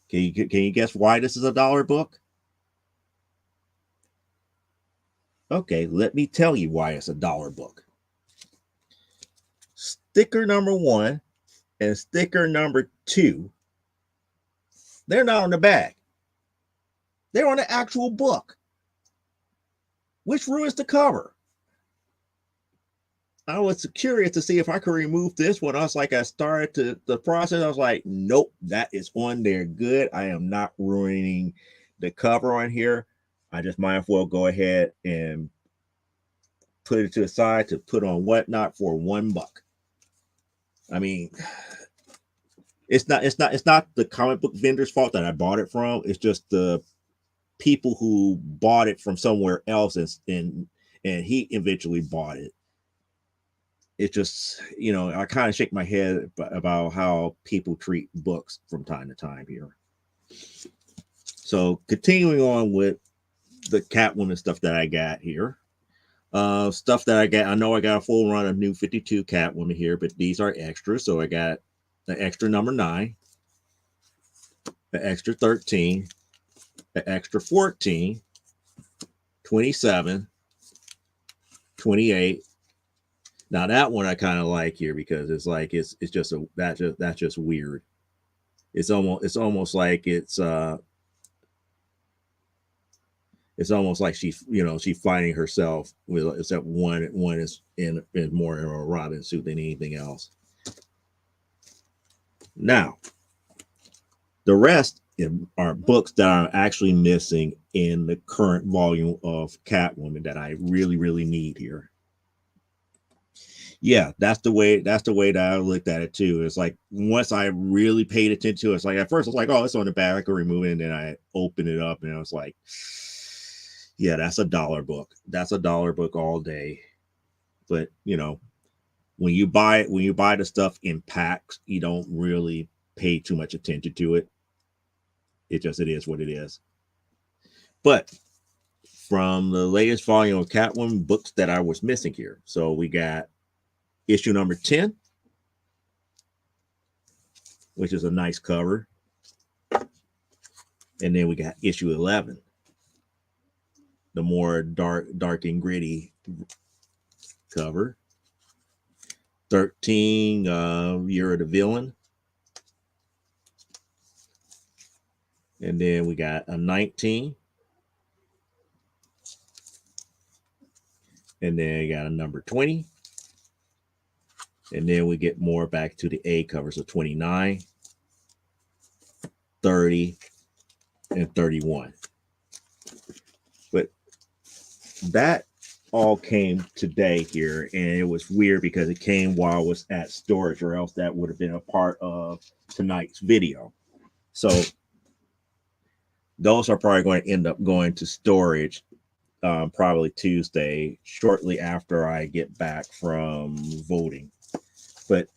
S2: Can you guess why this is a $1 book? Okay, let me tell you why it's a $1 book. Sticker number 1 and sticker number 2, they're not on the bag. They're on the actual book, which ruins the cover. I was curious to see if I could remove this one. I started the process. I was like, nope, that is on there good. I am not ruining the cover on here. I just might as well go ahead and put it to the side to put on Whatnot for $1. I mean, it's not the comic book vendor's fault that I bought it from. It's just the people who bought it from somewhere else and he eventually bought it. It just, I kind of shake my head about how people treat books from time to time here. So continuing on with the Catwoman stuff that I got here. Stuff that I got, I know I got a full run of New 52 Catwoman here, but these are extras. So I got the extra number 9, the extra 13, the extra 14, 27, 28. Now that one I kind of like here because it's like it's just that's just weird. It's almost like it's almost like she's finding herself with, except one is more in a Robin suit than anything else. Now, The rest are books that are actually missing in the current volume of Catwoman that I really, really need here. Yeah, that's the way that I looked at it too. It's like once I really paid attention to it, it's like at first I was like, oh, it's on the back, I can remove it, and then I opened it up and I was like, yeah, that's $1 book. That's $1 book all day. But when you buy the stuff in packs, you don't really pay too much attention to it. It is what it is. But from the latest volume of Catwoman, books that I was missing here. So we got issue number 10, which is a nice cover. And then we got issue 11, the more dark and gritty cover. 13, You're the Villain. And then we got a 19. And then you got a number 20. And then we get more back to the A covers of 29, 30, and 31. But that all came today here, and it was weird because it came while I was at storage, or else that would have been a part of tonight's video. So those are probably going to end up going to storage probably Tuesday, shortly after I get back from voting. But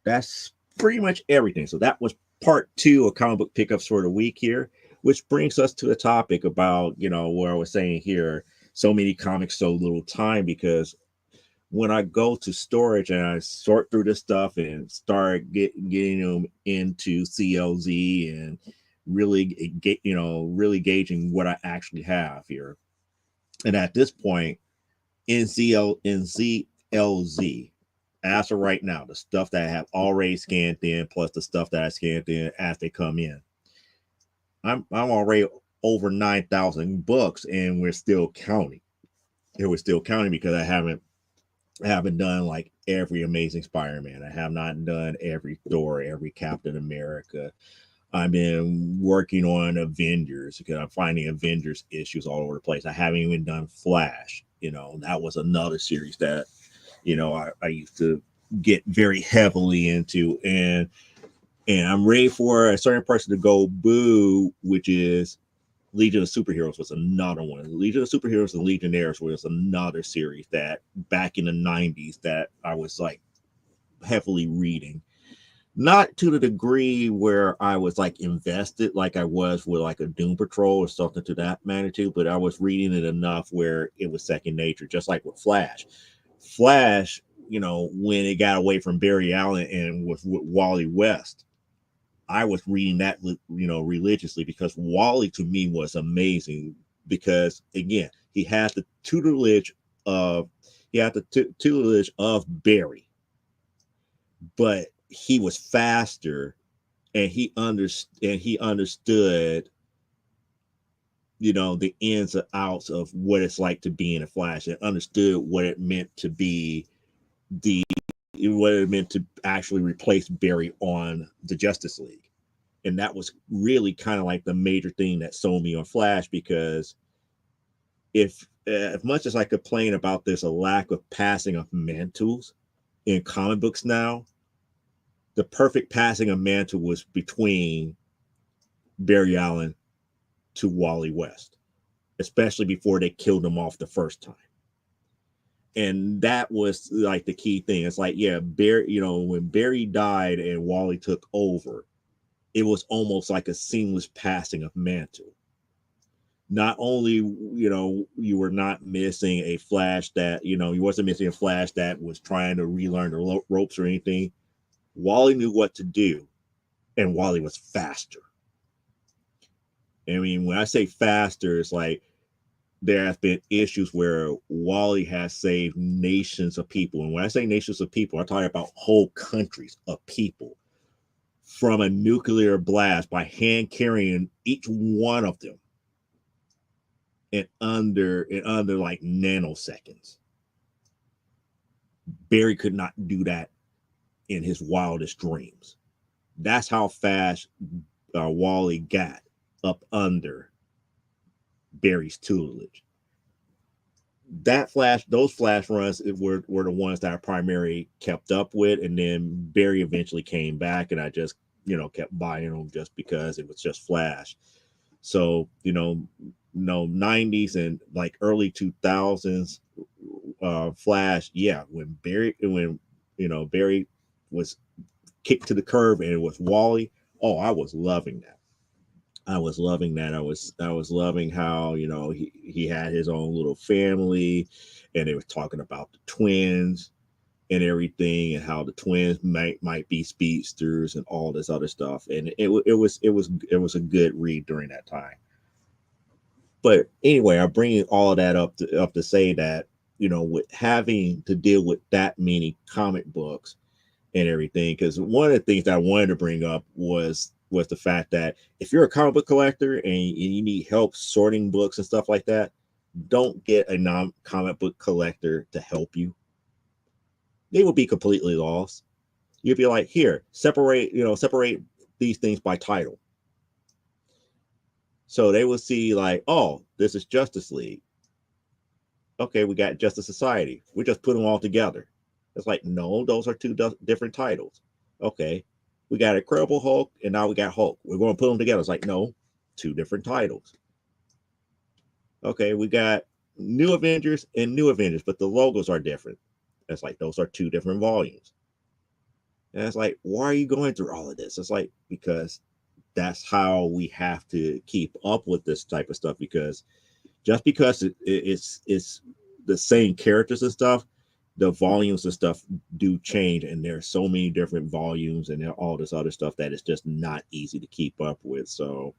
S2: that's pretty much everything. So that was part 2 of comic book pickups for the week here, which brings us to the topic about, where I was saying here, so many comics, so little time, because when I go to storage and I sort through this stuff and start getting them into CLZ and really really gauging what I actually have here. And at this point, in CLZ, as of right now, the stuff that I have already scanned in, plus the stuff that I scanned in as they come in, I'm already over 9,000 books, and we're still counting. And we're still counting because I haven't done like every Amazing Spider-Man. I have not done every Thor, every Captain America. I've been working on Avengers because I'm finding Avengers issues all over the place. I haven't even done Flash. That was another series that, I used to get very heavily into, and I'm ready for a certain person to go boo, which is Legion of Superheroes was another one. Legion of Superheroes and Legionnaires was another series that back in the 90s that I was like heavily reading. Not to the degree where I was like invested like I was with like a Doom Patrol or something to that magnitude, but I was reading it enough where it was second nature, just like with Flash. Flash, when it got away from Barry Allen and with Wally West, I was reading that, religiously, because Wally to me was amazing because, again, he had the tutelage of Barry, but he was faster, and he understood the ins and outs of what it's like to be in a Flash, and understood what it meant to be what it meant to actually replace Barry on the Justice League. And that was really kind of like the major thing that sold me on Flash, because if as much as I complain about there's a lack of passing of mantles in comic books now, the perfect passing of mantle was between Barry Allen to Wally West, especially before they killed him off the first time. And that was like the key thing. It's like, yeah, Barry, when Barry died and Wally took over, it was almost like a seamless passing of mantle. Not only, you were not missing a Flash that, you wasn't missing a Flash that was trying to relearn the ropes or anything. Wally knew what to do, and Wally was faster. I mean, when I say faster, it's like there have been issues where Wally has saved nations of people. And when I say nations of people, I'm talking about whole countries of people from a nuclear blast by hand carrying each one of them in under like nanoseconds. Barry could not do that in his wildest dreams. That's how fast Wally got up under Barry's tutelage. Those flash runs were the ones that I primarily kept up with, and then Barry eventually came back, and I just kept buying them just because it was just Flash. So 90s and like early 2000s Flash, yeah, when Barry was kicked to the curb and it was Wally. Oh, I was loving that. I was loving that. I was loving how he had his own little family, and they were talking about the twins and everything, and how the twins might be speedsters and all this other stuff. And it was a good read during that time. But anyway, I'm bringing all of that up to say that with having to deal with that many comic books and everything, because one of the things that I wanted to bring up was the fact that if you're a comic book collector and you need help sorting books and stuff like that, don't get a non-comic book collector to help you. They will be completely lost. You'll be like, here, separate these things by title. So they will see like, oh, this is Justice League. Okay, we got Justice Society. We just put them all together. It's like, no, those are two different titles. Okay, we got Incredible Hulk, and now we got Hulk. We're going to put them together. It's like, no, two different titles. Okay, we got New Avengers and New Avengers, but the logos are different. It's like, those are two different volumes. And it's like, why are you going through all of this? It's like, because that's how we have to keep up with this type of stuff, because just because it's the same characters and stuff, the volumes and stuff do change, and there's so many different volumes and all this other stuff that it's just not easy to keep up with. So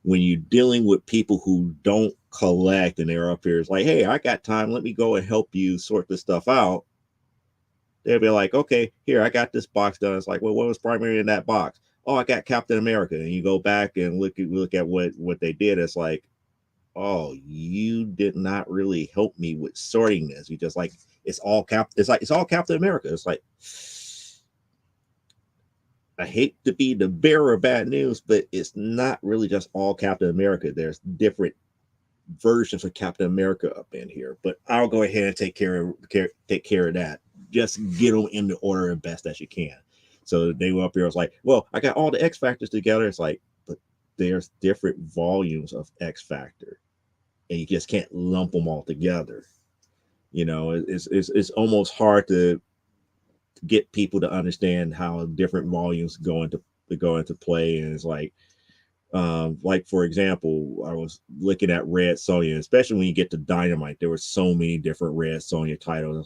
S2: when you're dealing with people who don't collect and they're up here, it's like, hey, I got time, let me go and help you sort this stuff out. They'll be like, okay, here, I got this box done. It's like, well, what was primary in that box? Oh, I got Captain America. And you go back and look at what they did. It's like, oh, you did not really help me with sorting this. You just like, it's all Captain America. It's like, I hate to be the bearer of bad news, but it's not really just all Captain America. There's different versions of Captain America up in here. But I'll go ahead and take care of that. Just get them in the order as best as you can. So they were up here. I was like, well, I got all the X Factors together. It's like, but there's different volumes of X Factor, and you just can't lump them all together. It's almost hard to get people to understand how different volumes go into play. And it's like for example, I was looking at Red Sonja, especially when you get to Dynamite. There were so many different Red Sonja titles. It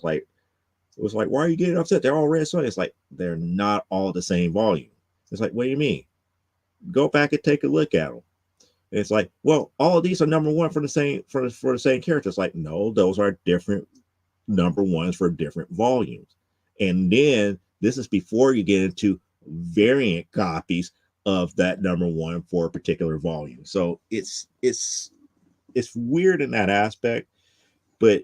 S2: was like, why are you getting upset? They're all Red Sonja. It's like, they're not all the same volume. It's like, what do you mean? Go back and take a look at them. And it's like, well, all of these are number one for the same character. It's like, no, those are different number ones for different volumes. And then this is before you get into variant copies of that number one for a particular volume. So it's weird in that aspect, but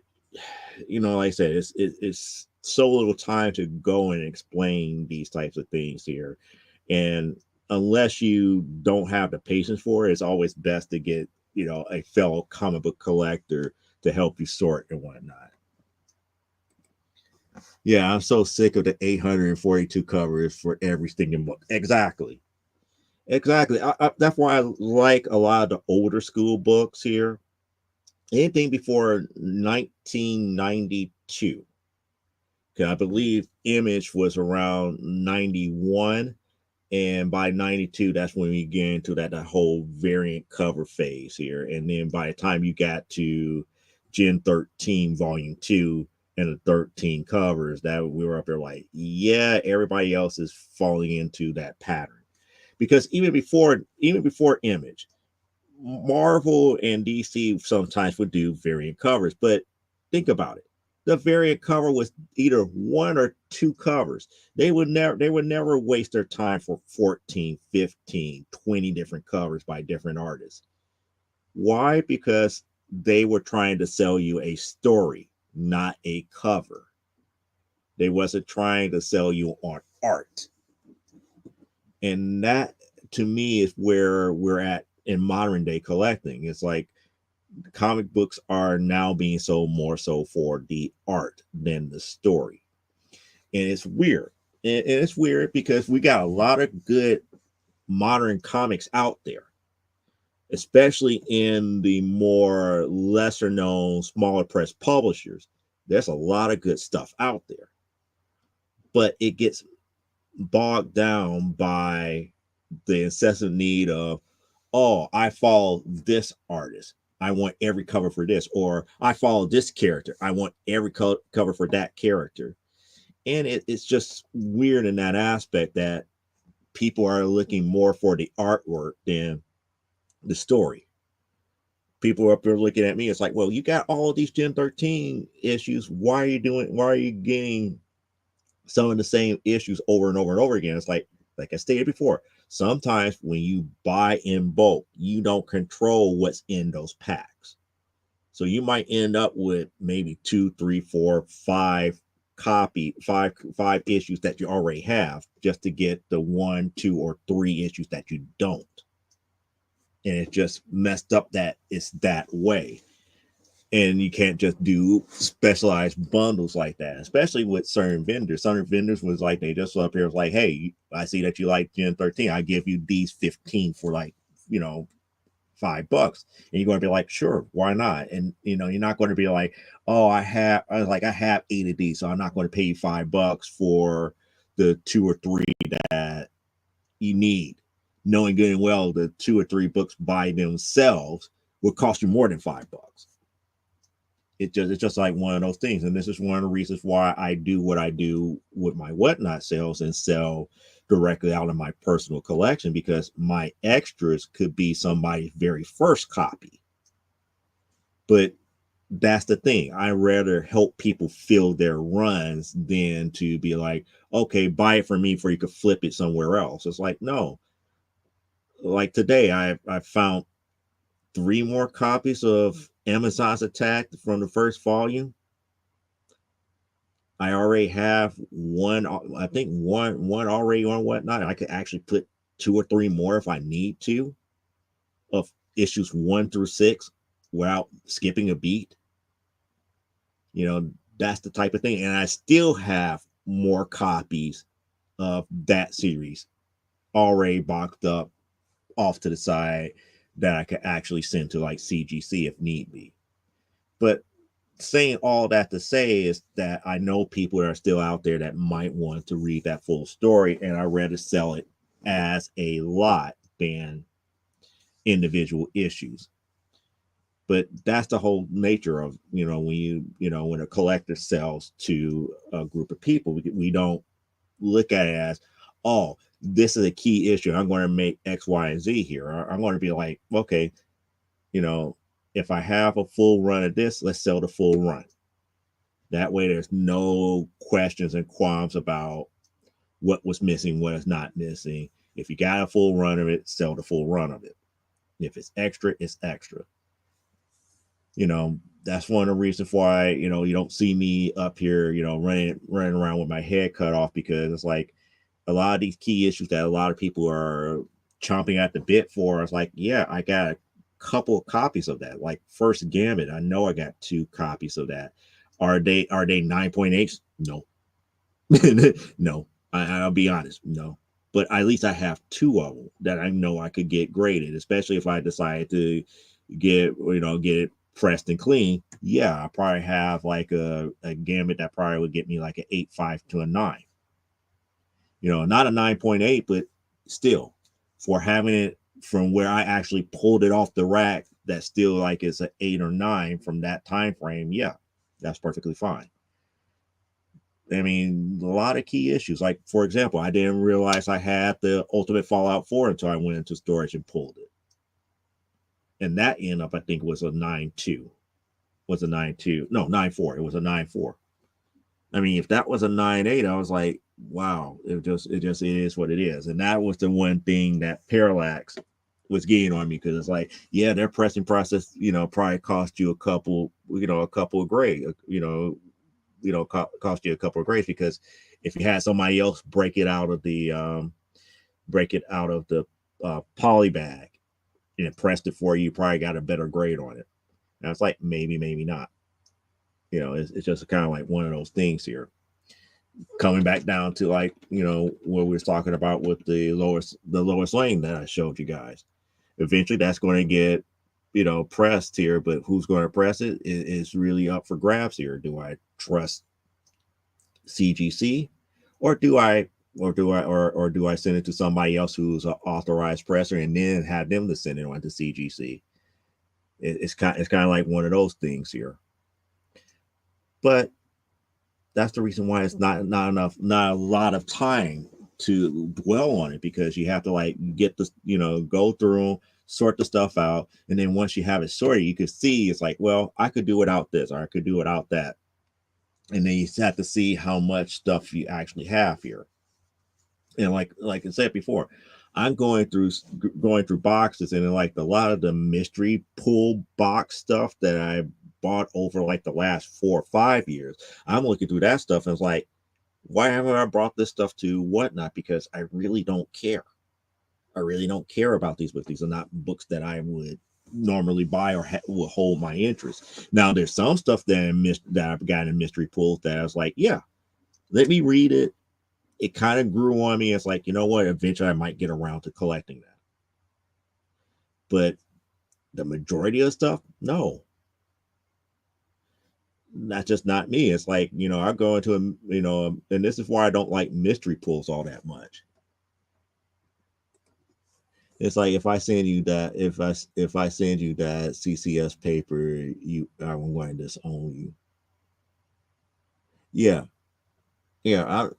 S2: like I said, it's so little time to go and explain these types of things here. And unless you don't have the patience for it, it's always best to get, a fellow comic book collector to help you sort and whatnot. Yeah, I'm so sick of the 842 covers for every stinking book. Exactly. That's why I like a lot of the older school books here. Anything before 1992. I believe Image was around 91, and by 92, that's when we get into that whole variant cover phase here. And then by the time you got to Gen 13 Volume 2 and the 13 covers, that we were up there like, yeah, everybody else is falling into that pattern. Because even before Image, Marvel and DC sometimes would do variant covers, but think about it. The variant cover was either one or two covers. They would never waste their time for 14, 15, 20 different covers by different artists. Why? Because they were trying to sell you a story, not a cover. They wasn't trying to sell you on art. And that to me is where we're at in modern day collecting. It's like comic books are now being sold more so for the art than the story. And it's weird. And it's weird because we got a lot of good modern comics out there, especially in the more lesser known, smaller press publishers. There's a lot of good stuff out there, but it gets bogged down by the incessant need of, oh, I follow this artist. I want every cover for this, or I follow this character. I want every cover for that character. And it's just weird in that aspect that people are looking more for the artwork than the story. People are up there looking at me. It's like, well, you got all of these Gen 13 issues. Why are you getting some of the same issues over and over and over again? It's like I stated before, sometimes when you buy in bulk, you don't control what's in those packs. So you might end up with maybe 2, 3, 4, 5 five issues that you already have just to get the 1, 2, or 3 issues that you don't. And it's just messed up that it's that way. And you can't just do specialized bundles like that, especially with certain vendors. Certain vendors was like, they just up here was like, hey, I see that you like Gen 13. I give you these 15 for like, $5. And you're going to be like, sure, why not? And you're not going to be like, oh, I have 8 of these, so I'm not going to pay you $5 for the 2 or 3 that you need, knowing good and well the 2 or 3 books by themselves will cost you more than $5. It's just like one of those things. And this is one of the reasons why I do what I do with my whatnot sales and sell directly out of my personal collection, because my extras could be somebody's very first copy. But that's the thing. I rather help people fill their runs than to be like, okay, buy it from me before you could flip it somewhere else. It's like, no. Like today, I found 3 more copies of Amazon's Attack from the first volume. I already have one, I think one already on whatnot. I could actually put 2 or 3 more if I need to, of issues 1 through 6 without skipping a beat. That's the type of thing. And I still have more copies of that series already boxed up off to the side that I could actually send to like CGC if need be. But saying all that to say is that I know people that are still out there that might want to read that full story, and I'd rather sell it as a lot than individual issues. But that's the whole nature of, when a collector sells to a group of people, we don't look at it as, oh, this is a key issue, I'm going to make X, Y, and Z here. I'm going to be like, okay, if I have a full run of this, let's sell the full run. That way there's no questions and qualms about what was missing, what is not missing. If you got a full run of it, sell the full run of it. If it's extra, it's extra. That's one of the reasons why, you don't see me up here, running around with my head cut off, because it's like a lot of these key issues that a lot of people are chomping at the bit for. It's like, yeah, I got a couple of copies of that. Like First Gambit, I know I got 2 copies of that. Are they 9.8s? No. No. I'll be honest, no. But at least I have 2 of them that I know I could get graded, especially if I decide to get it pressed and clean. Yeah, I probably have like a Gambit that probably would get me like an 8.5 to a 9. Not a 9.8, but still, for having it from where I actually pulled it off the rack, that still like is an 8 or 9 from that time frame. Yeah, that's perfectly fine. I mean, a lot of key issues. Like, for example, I didn't realize I had the Ultimate Fallout 4 until I went into storage and pulled it. And that end up, I think, was a 9.2. Was a 9.2. No, 9.4. It was a 9.4. I mean, if that was a 9.8, I was like, wow, it is what it is. And that was the one thing that Parallax was getting on me, because it's like, yeah, their pressing process, probably cost you a couple of grades, cost you a couple of grades, because if you had somebody else break it out of the break it out of the poly bag and pressed it for you, you probably got a better grade on it. And it's like maybe, maybe not. It's just kind of like one of those things here. Coming back down to like what we were talking about with the lowest lane that I showed you guys. Eventually, that's going to get pressed here, but who's going to press it is really up for grabs here. Do I trust CGC, or do I send it to somebody else who's an authorized presser and then have them to send it on to CGC? It's kind of like one of those things here. But that's the reason why it's not a lot of time to dwell on it, because you have to like get this, go through, sort the stuff out, and then once you have it sorted, you can see it's like, well, I could do without this, or I could do without that, and then you have to see how much stuff you actually have here. And like I said before, I'm going through boxes, and like a lot of the mystery pull box stuff that I bought over like the last 4 or 5 years, I'm looking through that stuff and it's like, why haven't I brought this stuff to Whatnot? Because I really don't care. I really don't care about these books. These are not books that I would normally buy or will hold my interest. Now, there's some stuff that I've got in mystery pulls that I was like, yeah, let me read it. It kind of grew on me. It's like, you know what? Eventually, I might get around to collecting that. But the majority of stuff, no. That's just not me. It's like, I go into and this is why I don't like mystery pulls all that much. It's like if I send you that CCS paper, I'm going to disown you. Yeah.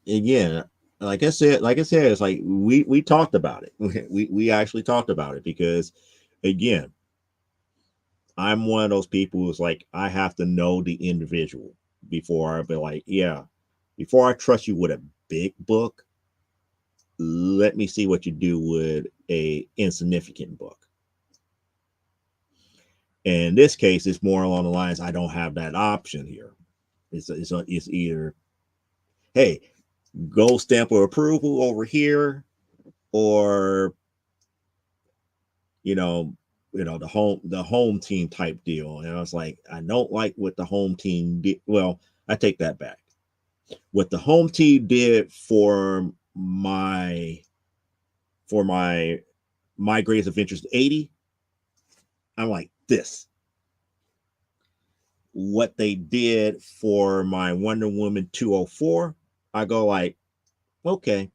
S2: Again, like I said, it's like we talked about it. We actually talked about it, because again, I'm one of those people who's like, I have to know the individual before I be like, yeah, before I trust you with a big book, let me see what you do with a insignificant book. And in this case, it's more along the lines, I don't have that option here. It's either, hey, gold stamp of approval over here, or the home team type deal. And I was like, I don't like what the home team did. Well, I take that back. What the home team did for my grades of interest 80, I'm like, this. What they did for my Wonder Woman 204, I go like, okay,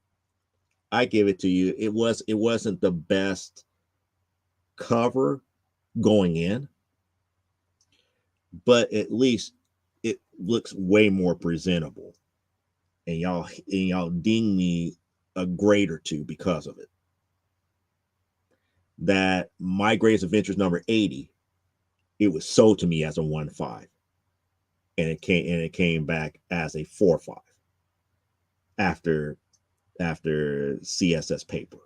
S2: I give it to you. It wasn't the best cover going in, but at least it looks way more presentable, and y'all ding me a grade or two because of it. That my grades of interest number 80, it was sold to me as a 1.5, and it came back as a 4.5 after CSS paper.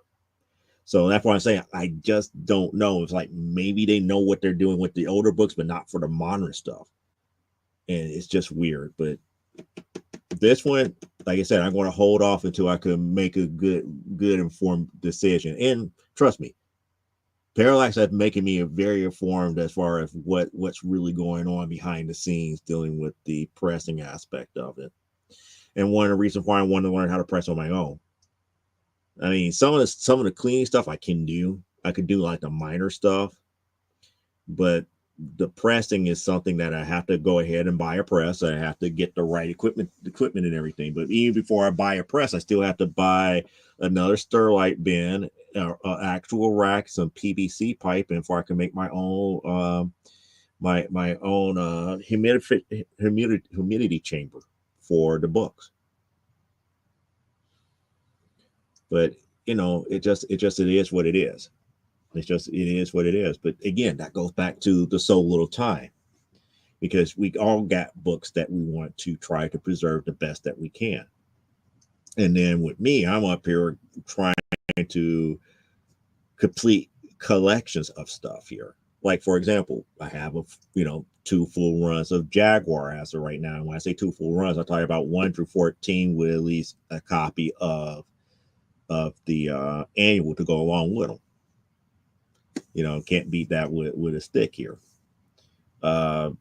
S2: So that's why I'm saying I just don't know. It's like maybe they know what they're doing with the older books, but not for the modern stuff. And it's just weird. But this one, like I said, I'm going to hold off until I can make a good informed decision. And trust me, Parallax has making me very informed as far as what's really going on behind the scenes dealing with the pressing aspect of it. And one of the reasons why I want to learn how to press on my own. I mean, some of the cleaning stuff I can do. I could do like the minor stuff, but the pressing is something that I have to go ahead and buy a press. I have to get the right equipment and everything. But even before I buy a press, I still have to buy another Sterlite bin, actual rack, some PVC pipe, and before I can make my own my own humidity chamber for the books. But it is what it is. It is what it is. But again, that goes back to the so little time, because we all got books that we want to try to preserve the best that we can. And then with me, I'm up here trying to complete collections of stuff here. Like, for example, I have 2 full runs of Jaguar as of right now. And when I say 2 full runs, I'm talking about 1 through 14 with at least a copy of of the annual to go along with them. Can't beat that with a stick here. I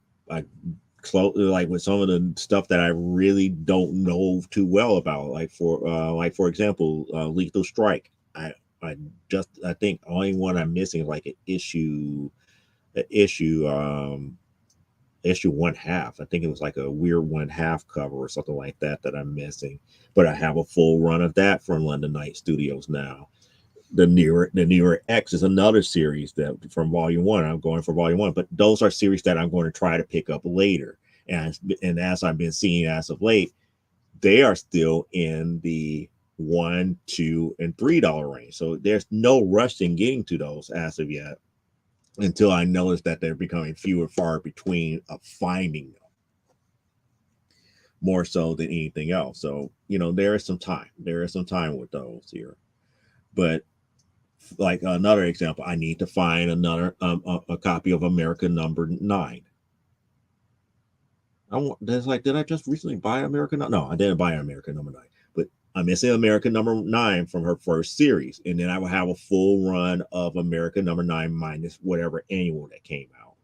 S2: like with some of the stuff that I really don't know too well about, like for example, Lethal Strike. I think only one I'm missing is like an issue issue one half. I think it was like a weird one half cover or something like that I'm missing. But I have a full run of that from London Knight Studios now. The Nearer X is another series that from volume one. I'm going for volume one, but those are series that I'm going to try to pick up later. And as I've been seeing as of late, they are still in the $1, $2, and $3 range. So there's no rush in getting to those as of yet, until I notice that they're becoming fewer and far between of finding them, more so than anything else. So there is some time. There is some time with those here, but like another example, I need to find another a copy of America number 9. Did I just recently buy America? No, I didn't buy America number 9, but I'm missing America number 9 from her first series, and then I will have a full run of America number 9 minus whatever annual that came out,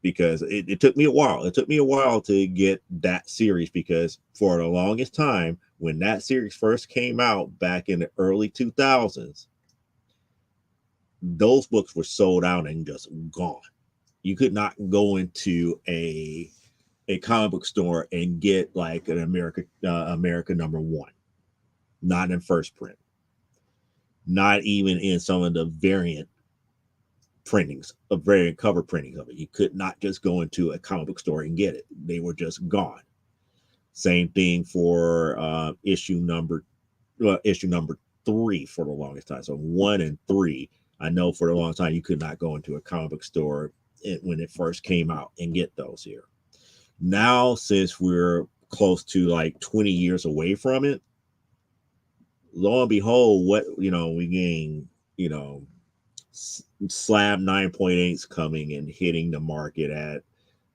S2: because it took me a while. It took me a while to get that series, because for the longest time, when that series first came out back in the early 2000s, those books were sold out and just gone. You could not go into a comic book store and get like an America number 1, not in first print, not even in some of the variant printings, of variant cover printings of it. You could not just go into a comic book store and get it. They were just gone. Same thing for issue number 3 for the longest time. So 1 and 3, I know for a long time you could not go into a comic book store when it first came out and get those here. Now, since we're close to like 20 years away from it, lo and behold, we gain, slab 9.8s coming and hitting the market at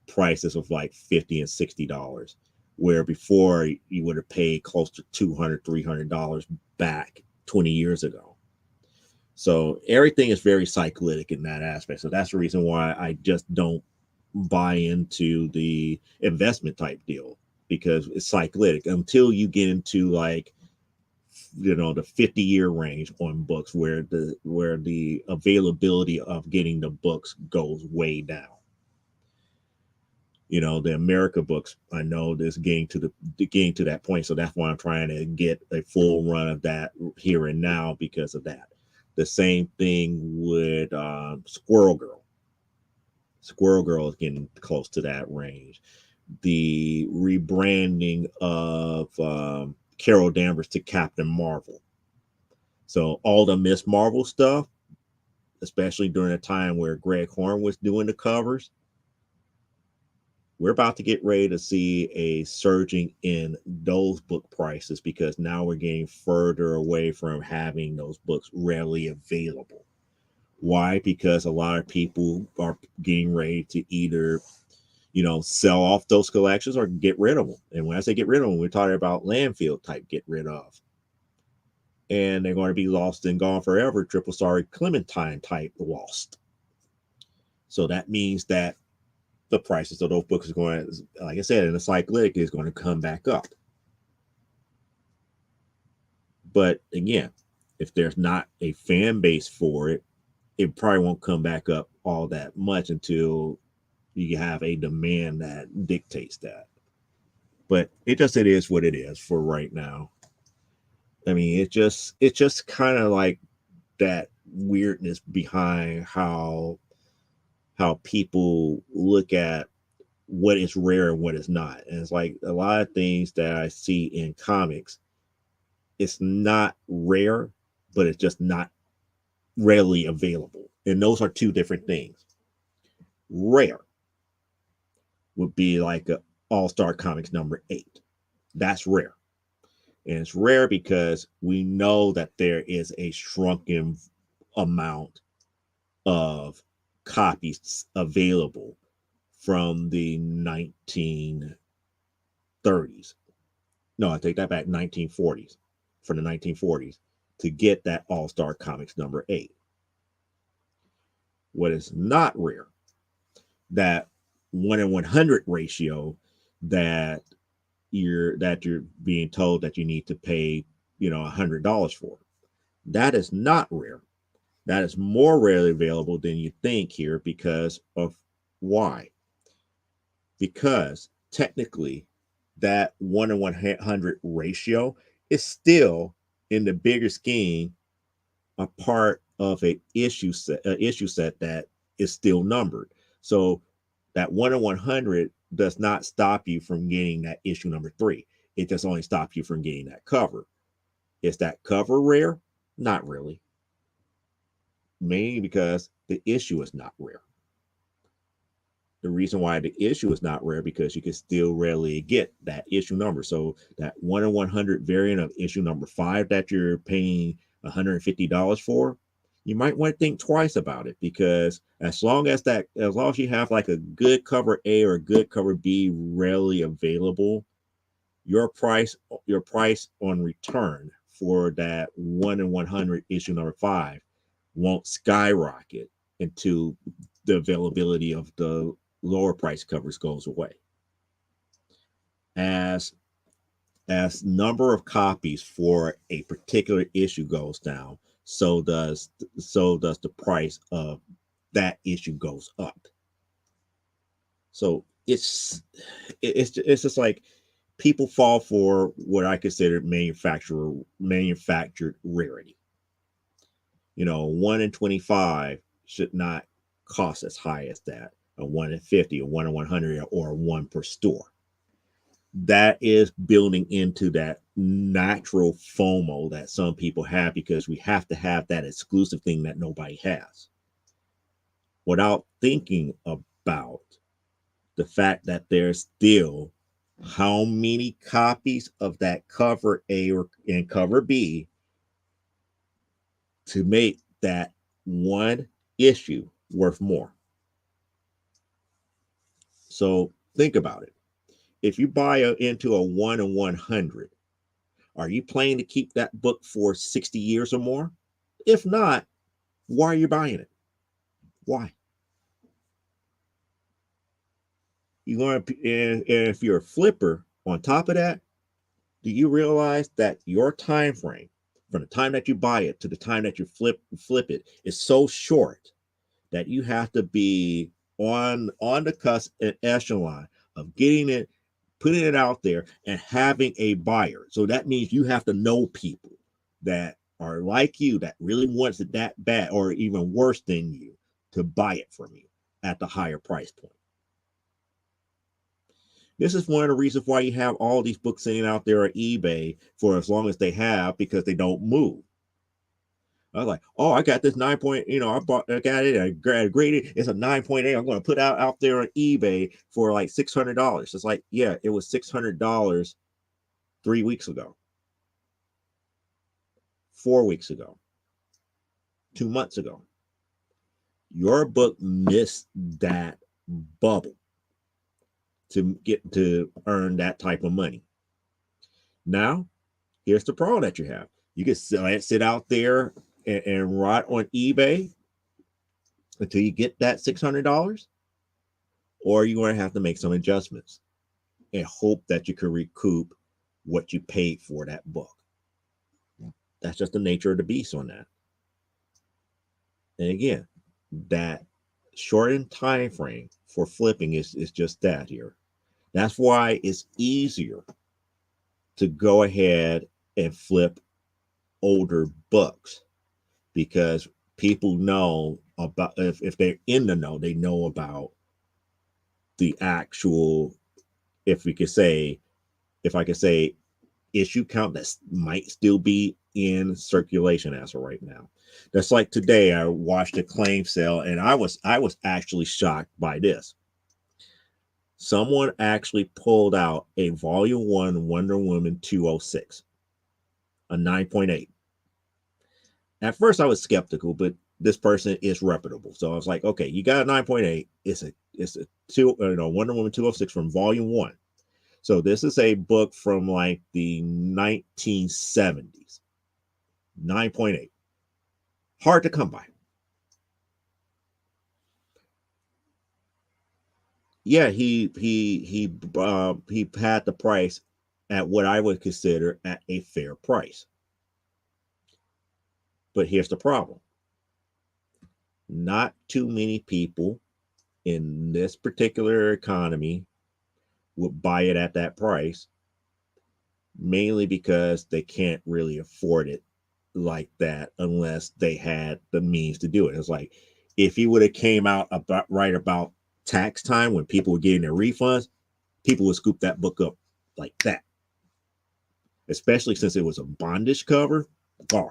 S2: prices of like $50 and $60, where before you would have paid close to $200, $300 back 20 years ago. So everything is very cyclic in that aspect. So that's the reason why I just don't buy into the investment type deal, because it's cyclic until you get into like the 50-year range on books, where the availability of getting the books goes way down. The America books, I know this getting to that point, so that's why I'm trying to get a full run of that here and now because of that. The same thing with Squirrel Girl. Squirrel Girl is getting close to that range. The rebranding of Carol Danvers to Captain Marvel. So all the Miss Marvel stuff, especially during a time where Greg Horn was doing the covers, we're about to get ready to see a surging in those book prices, because now we're getting further away from having those books readily available. Why? Because a lot of people are getting ready to either, sell off those collections or get rid of them. And when I say get rid of them, we're talking about landfill type get rid of. And they're going to be lost and gone forever, Triple Star Clementine type lost. So that means that the prices of those books are going to, like I said, in the cyclic, is going to come back up. But again, if there's not a fan base for it, it probably won't come back up all that much until you have a demand that dictates that. But it is what it is for right now. I mean, it's just kind of like that weirdness behind how people look at what is rare and what is not. And it's like a lot of things that I see in comics, it's not rare, but it's just not readily available. And those are two different things. Rare would be like a All-Star Comics number 8. That's rare. And it's rare because we know that there is a shrunken amount of copies available from the 1930s. No, I take that back, 1940s. from the 1940s to get that All-Star Comics number 8. What is not rare, that 1 in 100 ratio that you're being told that you need to pay, $100 for. That is not rare. That is more rarely available than you think here because of why? Because technically that 1 in 100 ratio is still in the bigger scheme a part of an issue set that is still numbered. So that 1 in 100 does not stop you from getting that issue number 3. It just only stops you from getting that cover. Is that cover rare? Not really. Mainly because the issue is not rare. The reason why the issue is not rare because you can still rarely get that issue number. So that 1 in 100 variant of issue number 5 that you're paying $150 for, you might want to think twice about it, because as long as you have like a good cover A or a good cover B rarely available, your price on return for that 1 in 100 issue number 5 won't skyrocket until the availability of the lower price covers goes away. As number of copies for a particular issue goes down, so does the price of that issue goes up. So it's just like people fall for what I consider manufactured rarity. 1 in 25 should not cost as high as that. A 1 in 50, a 1 in 100, or a 1 per store. That is building into that natural FOMO that some people have, because we have to have that exclusive thing that nobody has, without thinking about the fact that there's still how many copies of that cover A and cover B to make that one issue worth more. So think about it. If you buy into a 1 in 100, are you planning to keep that book for 60 years or more? If not, why are you buying it? Why? You're going to, and if you're a flipper, on top of that, do you realize that your time frame from the time that you buy it to the time that you flip it is so short that you have to be on the cusp and echelon of getting it, putting it out there, and having a buyer. So that means you have to know people that are like you, that really wants it that bad, or even worse than you, to buy it from you at the higher price point. This is one of the reasons why you have all these books sitting out there on eBay for as long as they have, because they don't move. I was like, oh, I got this 9 point, I got it, I graded, it's a 9.8. I'm going to put out there on eBay for like $600. It's like, yeah, it was $600 3 weeks ago, 4 weeks ago, 2 months ago. Your book missed that bubble to get to earn that type of money. Now, here's the problem that you have. You can sit out there and rot on eBay until you get that $600, or you're going to have to make some adjustments and hope that you can recoup what you paid for that book. That's just the nature of the beast on that. And again, that shortened time frame for flipping is just that here. That's why it's easier to go ahead and flip older books, because people know about, if they're in the know, they know about the actual, if I could say issue count that might still be in circulation as of right now. That's like today I watched a claim sale, and I was actually shocked by this. Someone actually pulled out a volume 1 Wonder Woman 206, a 9.8. At first I was skeptical, but this person is reputable. So I was like, okay, you got a 9.8. It's a Wonder Woman 206 from volume 1. So this is a book from like the 1970s. 9.8. Hard to come by. Yeah, he had the price at what I would consider at a fair price. But here's the problem. Not too many people in this particular economy would buy it at that price, mainly because they can't really afford it like that unless they had the means to do it. It's like if he would have came out about tax time when people were getting their refunds, people would scoop that book up like that. Especially since it was a bondage cover, gone.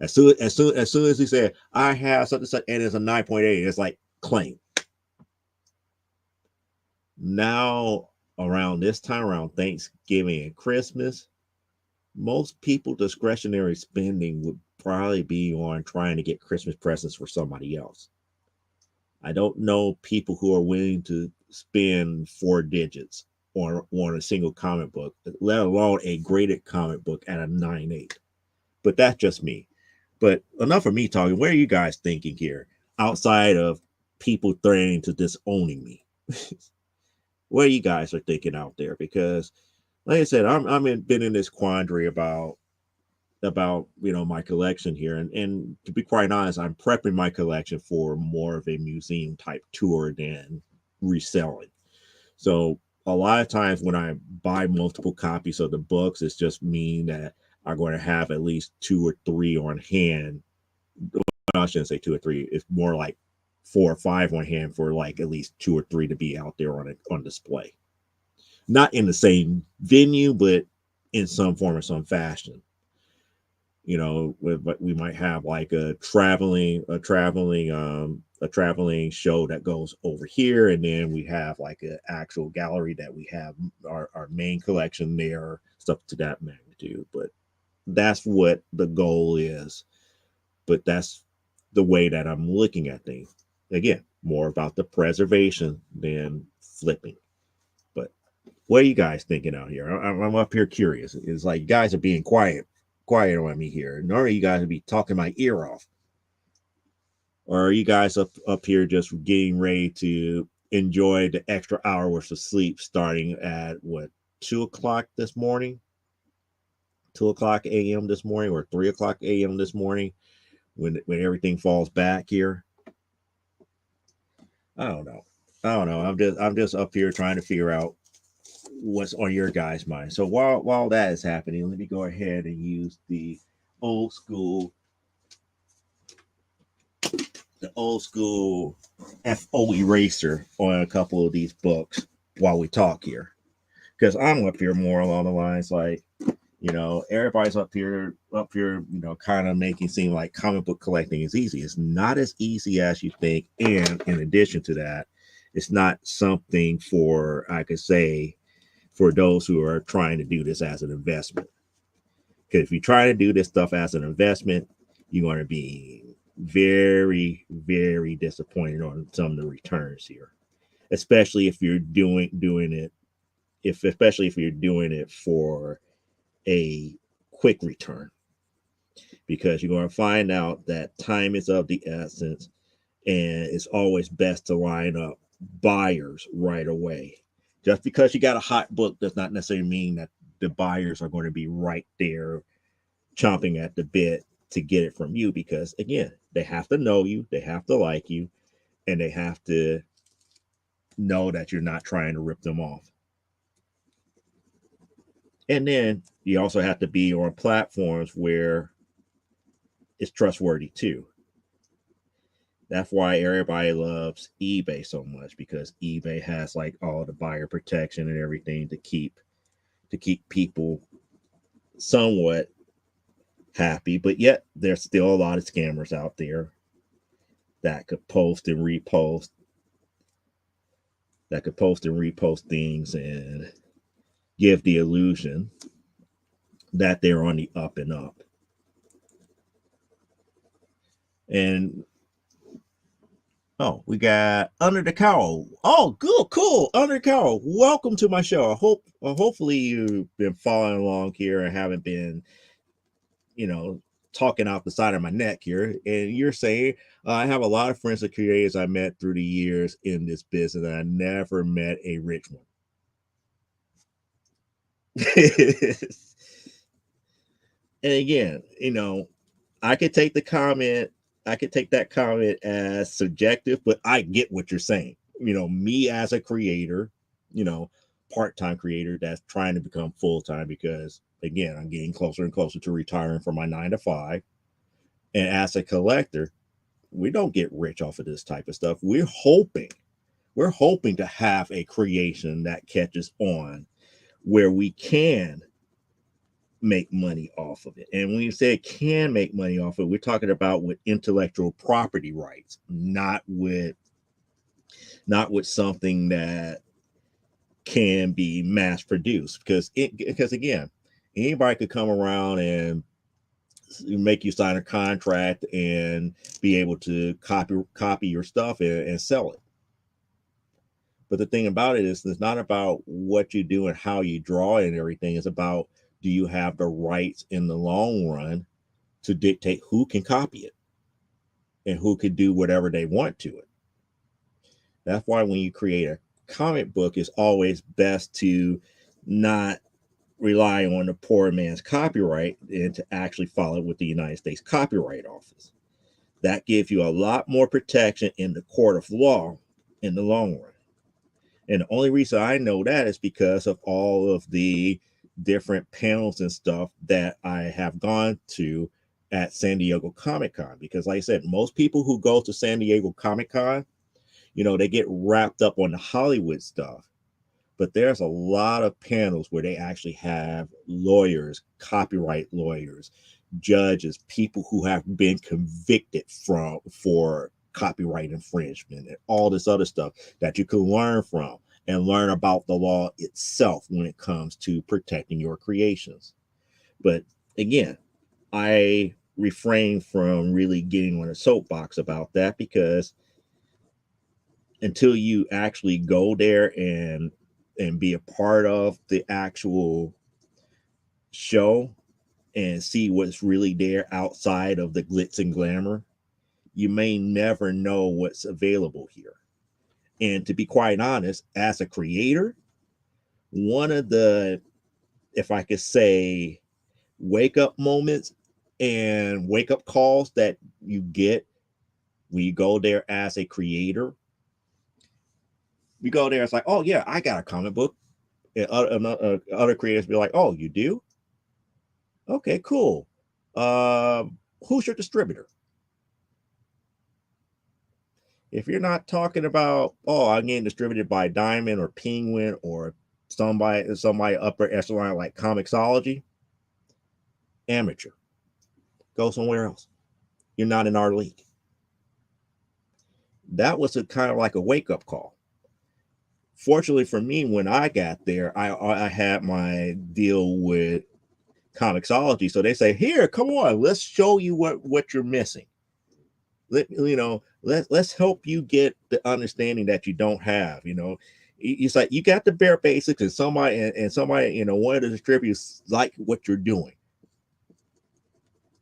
S2: As soon as he said, I have such and such, and it's a 9.8, it's like claim. Now, around this time, around Thanksgiving and Christmas, most people discretionary spending would probably be on trying to get Christmas presents for somebody else. I don't know people who are willing to spend 4 digits on a single comic book, let alone a graded comic book at a 9.8. But that's just me. But enough of me talking. What are you guys thinking here outside of people threatening to disowning me? What you guys are thinking out there? Because, like I said, I'm been in this quandary about my collection here, and to be quite honest, I'm prepping my collection for more of a museum type tour than reselling. So a lot of times when I buy multiple copies of the books, it's just mean that I'm going to have at least 2 or 3 on hand. Well, I shouldn't say 2 or 3. It's more like 4 or 5 on hand for like at least 2 or 3 to be out there on display. Not in the same venue, but in some form or some fashion. We might have like a traveling show that goes over here, and then we have like an actual gallery that we have our main collection there, stuff to that magnitude. But that's what the goal is. But that's the way that I'm looking at things. Again, more about the preservation than flipping. But what are you guys thinking out here? I'm up here curious. It's like you guys are being quiet on me here. Normally you guys would be talking my ear off. Or are you guys up here just getting ready to enjoy the extra hour worth of sleep starting at what, 2 o'clock this morning? 2 o'clock a.m. this morning, or 3 o'clock a.m. this morning, when everything falls back here? I don't know. I'm just up here trying to figure out what's on your guys' mind. So while that is happening, let me go ahead and use old school the old school FO eraser on a couple of these books while we talk here. Because I'm up here more along the lines like, everybody's up here, kind of making it seem like comic book collecting is easy. It's not as easy as you think. And in addition to that, it's not something I could say, for those who are trying to do this as an investment. Because if you try to do this stuff as an investment, you're going to be very, very disappointed on some of the returns here, especially if you're doing it, especially if you're doing it for a quick return, because you're going to find out that time is of the essence, and it's always best to line up buyers right away. Just because you got a hot book does not necessarily mean that the buyers are going to be right there chomping at the bit to get it from you, because again, they have to know you, they have to like you, and they have to know that you're not trying to rip them off. And then you also have to be on platforms where it's trustworthy too. That's why everybody loves eBay so much, because eBay has like all the buyer protection and everything to keep people somewhat happy. But yet there's still a lot of scammers out there that could post and repost things and give the illusion that they're on the up and up. And Oh, we got Under the Cowl. Oh, good, cool. Under the Cowl. Welcome to my show. Hopefully you've been following along here and haven't been, you know, talking out the side of my neck here. And you're saying I have a lot of friends and creators I met through the years in this business, and I never met a rich one. And again, I could take the comment, I could take that comment as subjective, but I get what you're saying. Me as a creator, you know, part-time creator that's trying to become full-time because again, I'm getting closer and closer to retiring from my 9 to 5. And as a collector, we don't get rich off of this type of stuff. We're hoping to have a creation that catches on where we can make money off of it. And when you say it can make money off of it, we're talking about with intellectual property rights, not with something that can be mass produced. Because again, anybody could come around and make you sign a contract and be able to copy your stuff and sell it. But the thing about it is, it's not about what you do and how you draw it and everything. It's about, do you have the rights in the long run to dictate who can copy it and who can do whatever they want to it. That's why when you create a comic book, it's always best to not rely on the poor man's copyright and to actually follow with the United States Copyright Office. That gives you a lot more protection in the court of law in the long run. And the only reason I know that is because of all of the different panels and stuff that I have gone to at San Diego Comic-Con. Because like I said, most people who go to San Diego Comic-Con, they get wrapped up on the Hollywood stuff. But there's a lot of panels where they actually have lawyers, copyright lawyers, judges, people who have been convicted for copyright infringement and all this other stuff that you can learn from and learn about the law itself when it comes to protecting your creations. But again, I refrain from really getting on a soapbox about that, because until you actually go there and be a part of the actual show and see what's really there outside of the glitz and glamour, you may never know what's available here. And to be quite honest, as a creator, one of the, if I could say, wake up moments and wake up calls that you get when you go there as a creator, you go there, it's like, oh yeah, I got a comic book. And other creators be like, oh, you do? Okay, cool. Who's your distributor? If you're not talking about, oh, I'm getting distributed by Diamond or Penguin or somebody upper echelon like Comixology, amateur. Go somewhere else. You're not in our league. That was a kind of like a wake-up call. Fortunately for me, when I got there, I had my deal with Comixology. So they say, here, come on, let's show you what you're missing. Let's help you get the understanding that you don't have. It's like you got the bare basics, and somebody, one of the distributors like what you're doing.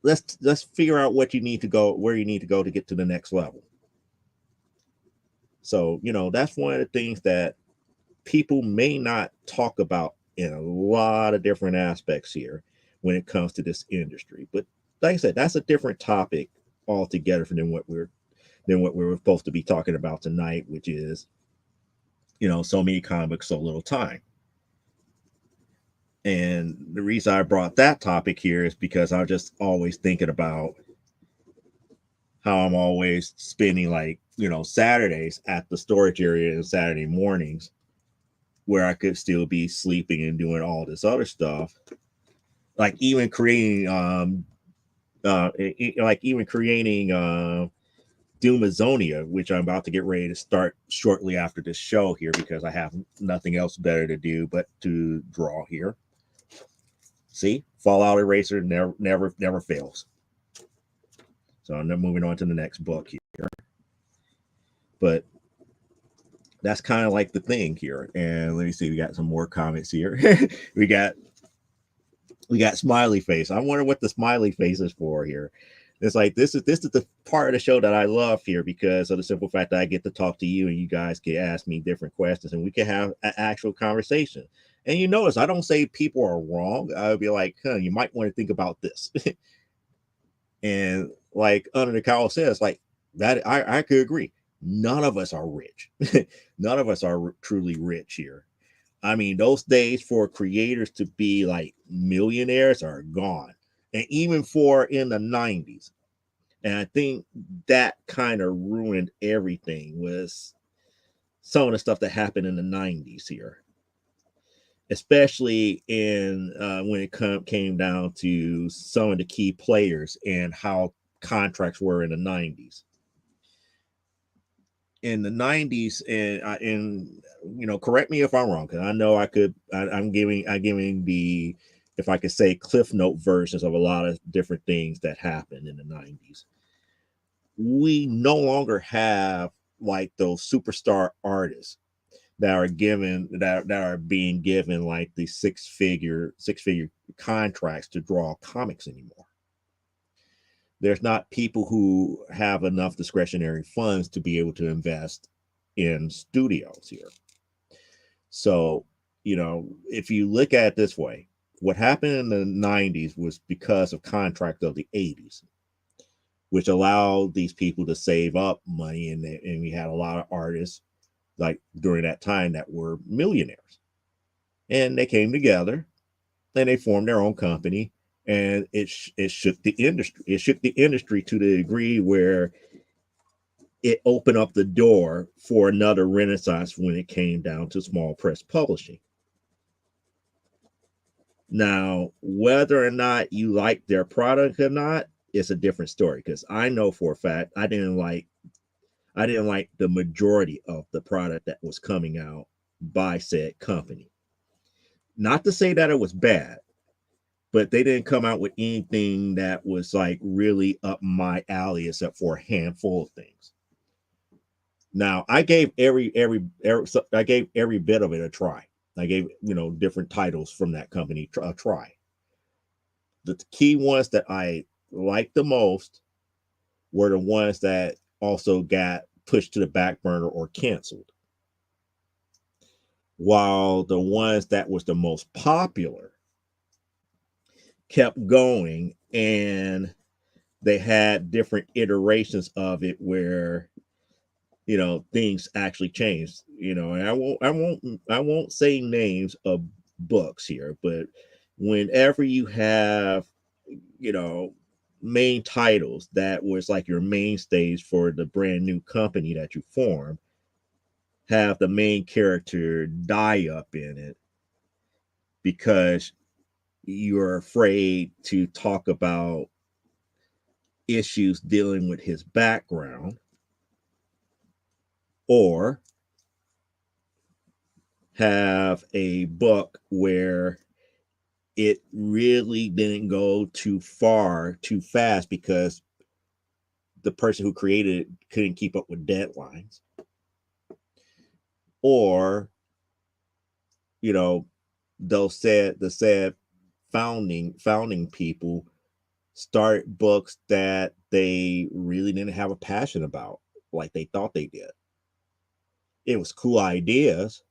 S2: Let's figure out where you need to go to get to the next level. So that's one of the things that people may not talk about in a lot of different aspects here when it comes to this industry. But like I said, that's a different topic altogether than what we're supposed to be talking about tonight, which is, so many comics, so little time. And the reason I brought that topic here is because I'm just always thinking about how I'm always spending Saturdays at the storage area and Saturday mornings where I could still be sleeping and doing all this other stuff. Like even creating Doomazonia, which I'm about to get ready to start shortly after this show here, because I have nothing else better to do but to draw here. See, Fallout Eraser never fails. So I'm moving on to the next book here. But that's kind of like the thing here. And let me see, we got some more comments here. we got smiley face. I wonder what the smiley face is for here. It's like this is the part of the show that I love here because of the simple fact that I get to talk to you and you guys can ask me different questions and we can have an actual conversation. And you notice I don't say people are wrong. I'll be like, you might want to think about this. And like Under the Cowl says, like that, I could agree. None of us are rich. None of us are truly rich here. I mean, those days for creators to be like millionaires are gone. And even for in the 90s. And I think that kind of ruined everything was some of the stuff that happened in the 90s here. Especially in when it came down to some of the key players and how contracts were in the 90s. In the 90s, and correct me if I'm wrong, because I know I'm giving the, if I could say, cliff note versions of a lot of different things that happened in the 90s. We no longer have like those superstar artists that are being given like the six figure contracts to draw comics anymore. There's not people who have enough discretionary funds to be able to invest in studios here. So, if you look at it this way, what happened in the 90s was because of contracts of the 80s, which allowed these people to save up money. And we had a lot of artists like during that time that were millionaires. And they came together and they formed their own company. And it shook the industry. It shook the industry to the degree where it opened up the door for another renaissance when it came down to small press publishing. Now, whether or not you like their product or not, it's a different story. Because I know for a fact I didn't like the majority of the product that was coming out by said company. Not to say that it was bad, but they didn't come out with anything that was like really up my alley except for a handful of things. Now, I gave every bit of it a try. I gave different titles from that company a try. The key ones that I liked the most were the ones that also got pushed to the back burner or canceled. While the ones that was the most popular kept going, and they had different iterations of it where things actually changed. And I won't say names of books here, but whenever you have main titles that was like your mainstays for the brand new company that you form, have the main character die up in it because you're afraid to talk about issues dealing with his background, or have a book where it really didn't go too far too fast because the person who created it couldn't keep up with deadlines, or the said founding people start books that they really didn't have a passion about like they thought they did. It was cool ideas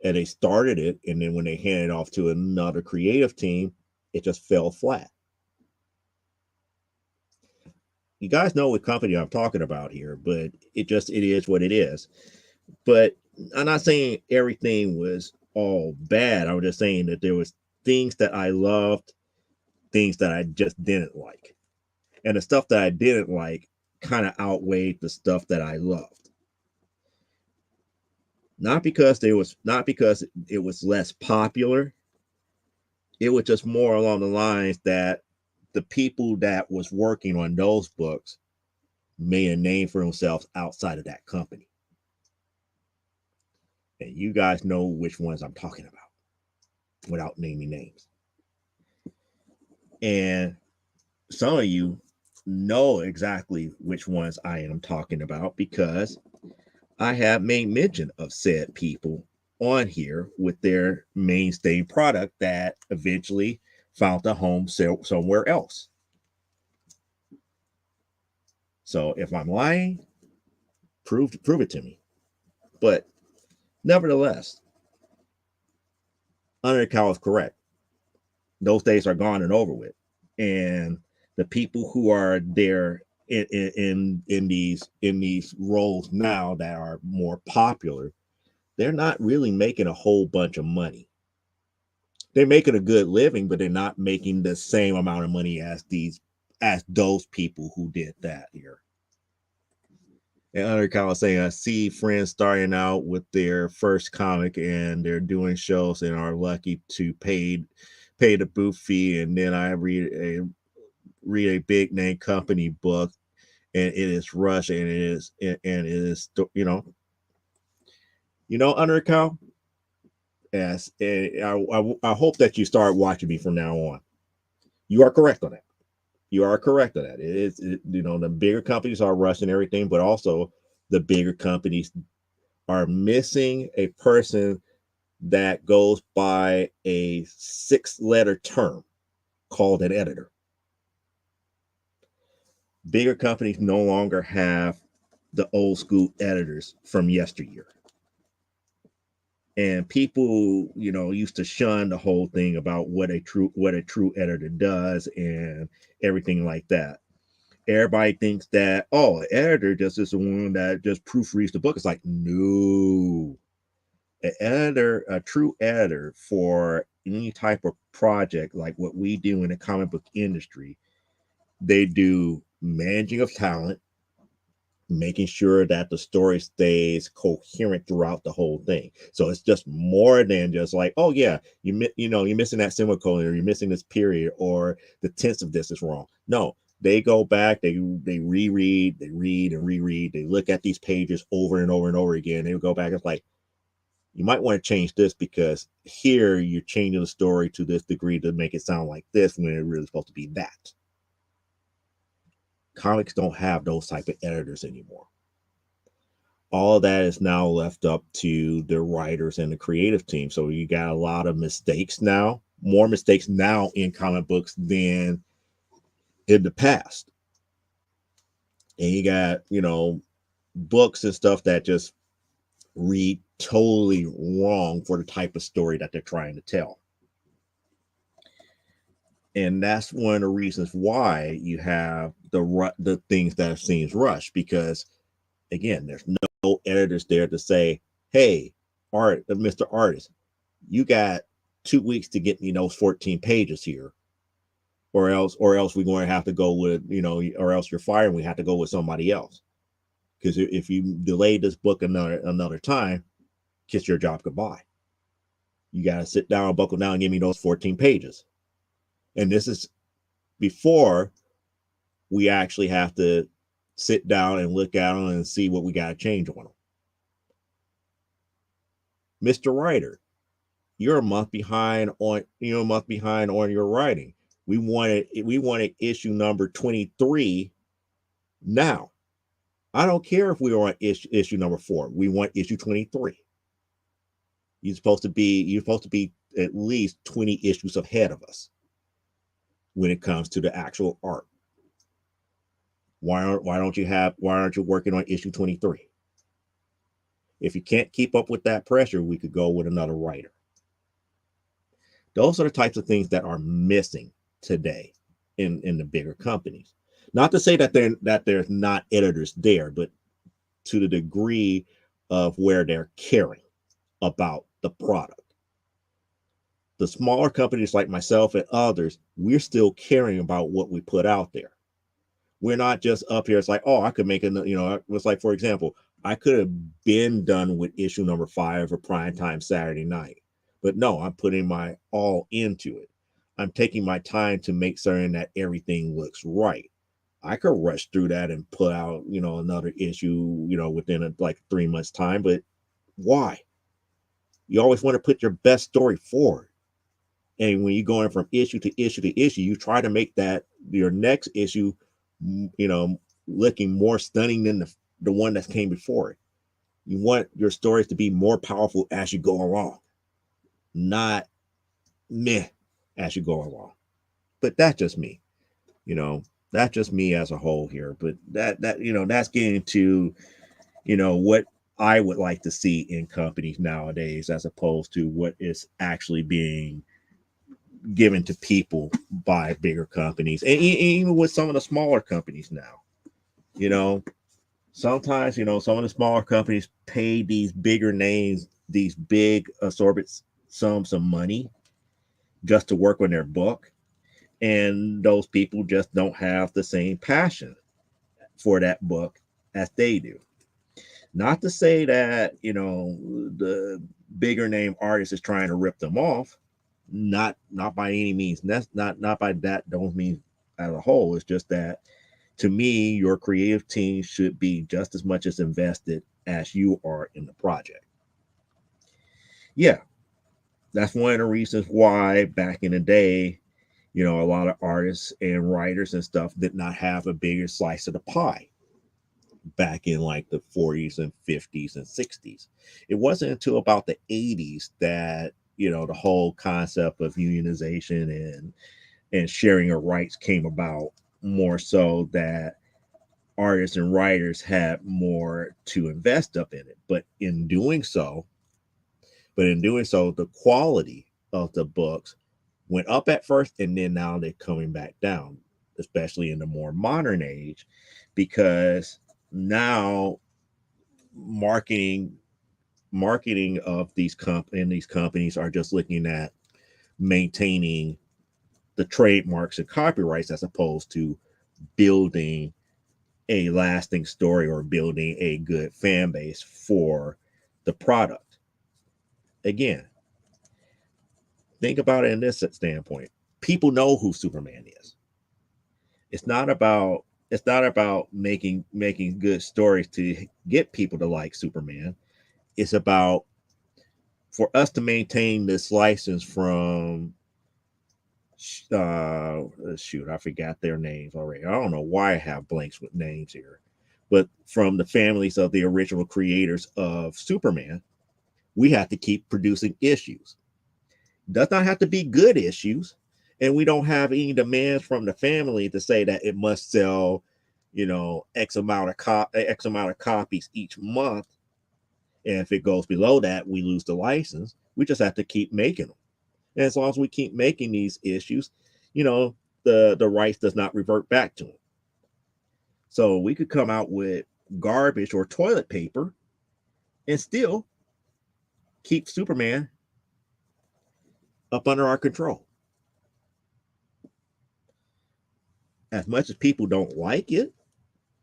S2: and they started it, and then when they handed it off to another creative team, it just fell flat. You guys know what company I'm talking about here, but it is what it is. But I'm not saying everything was all bad. I was just saying that there was things that I loved, things that I just didn't like. And the stuff that I didn't like kind of outweighed the stuff that I loved. Not because it was less popular. It was just more along the lines that the people that was working on those books made a name for themselves outside of that company. And you guys know which ones I'm talking about without naming names. And some of you know exactly which ones I am talking about because I have made mention of said people on here with their mainstay product that eventually found a home somewhere else. So if I'm lying, prove it to me. But nevertheless, Undercow is correct. Those days are gone and over with. And the people who are there in these roles now that are more popular, they're not really making a whole bunch of money. They're making a good living, but they're not making the same amount of money as those people who did that here. And Undercow was saying, I see friends starting out with their first comic and they're doing shows and are lucky to pay the booth fee, and then I read a big name company book and it is rushed and it is Undercow. Yes, and I hope that you start watching me from now on. You are correct on that. You are correct on that. The bigger companies are rushing everything, but also the bigger companies are missing a person that goes by a 6-letter term called an editor. Bigger companies no longer have the old school editors from yesteryear. And people, used to shun the whole thing about what a true editor does and everything like that. Everybody thinks that, oh, an editor just is the one that just proofreads the book. It's like, no. A true editor for any type of project like what we do in the comic book industry, they do managing of talent, making sure that the story stays coherent throughout the whole thing. So it's just more than just like, oh yeah, you're missing that semicolon, or you're missing this period, or the tense of this is wrong. No, they go back, they reread, they read and reread, they look at these pages over and over and over again. They go back, it's like, you might want to change this because here you're changing the story to this degree to make it sound like this when it's really supposed to be that. Comics don't have those type of editors anymore. All of that is now left up to the writers and the creative team. So you got a lot of mistakes now, more mistakes now in comic books than in the past. And you got, books and stuff that just read totally wrong for the type of story that they're trying to tell. And that's one of the reasons why you have the things that seems rushed, because again, there's no editors there to say, hey, Mr. Artist, you got 2 weeks to get me those 14 pages here, or else we're going to have to go with, or else you're fired and we have to go with somebody else. Because if you delay this book another time, kiss your job goodbye. You got to sit down, buckle down, and give me those 14 pages. And this is before we actually have to sit down and look at them and see what we got to change on them. Mr. Writer, you're a month behind on your writing. We wanted issue number 23 now. I don't care if we are on issue number 4. We want issue 23. You're supposed to be at least 20 issues ahead of us when it comes to the actual art. Why aren't you working on issue 23? If you can't keep up with that pressure, we could go with another writer. Those are the types of things that are missing today in the bigger companies. Not to say that there's not editors there, but to the degree of where they're caring about the product. The smaller companies like myself and others, we're still caring about what we put out there. We're not just up here. It's like, oh, I could make it was like, for example, I could have been done with issue number 5 for primetime Saturday night. But no, I'm putting my all into it. I'm taking my time to make certain that everything looks right. I could rush through that and put out, another issue, within like 3 months time. But why? You always want to put your best story forward. And when you're going from issue to issue to issue, you try to make that your next issue you know, looking more stunning than the one that came before it. You want your stories to be more powerful as you go along, not meh as you go along. But that's just me, you know, that's just me as a whole here. But that's getting to, what I would like to see in companies nowadays, as opposed to what is actually being given to people by bigger companies, and even with some of the smaller companies now. You know, sometimes some of the smaller companies pay these bigger names these big assorted sums of money just to work on their book, and those people just don't have the same passion for that book as they do. Not to say that the bigger name artist is trying to rip them off, not by any means. That's not by that don't mean as a whole. It's just that, to me, your creative team should be just as much as invested as you are in the project. Yeah, that's one of the reasons why back in the day, a lot of artists and writers and stuff did not have a bigger slice of the pie back in like the 40s and 50s and 60s. It wasn't until about the 80s that, the whole concept of unionization and sharing of rights came about, more so that artists and writers had more to invest up in it. But in doing so, the quality of the books went up at first, and then now they're coming back down, especially in the more modern age, because now marketing of these companies are just looking at maintaining the trademarks and copyrights, as opposed to building a lasting story or building a good fan base for the product. Again, think about it in this standpoint. People know who Superman is. It's not about making good stories to get people to like Superman. It's about, for us to maintain this license from shoot, I forgot their names already. I don't know why I have blanks with names here, but from the families of the original creators of Superman, we have to keep producing issues. Does not have to be good issues, and we don't have any demands from the family to say that it must sell, x amount of copies each month. And if it goes below that, we lose the license. We just have to keep making them. And as long as we keep making these issues, the rights does not revert back to them. So we could come out with garbage or toilet paper and still keep Superman up under our control. As much as people don't like it,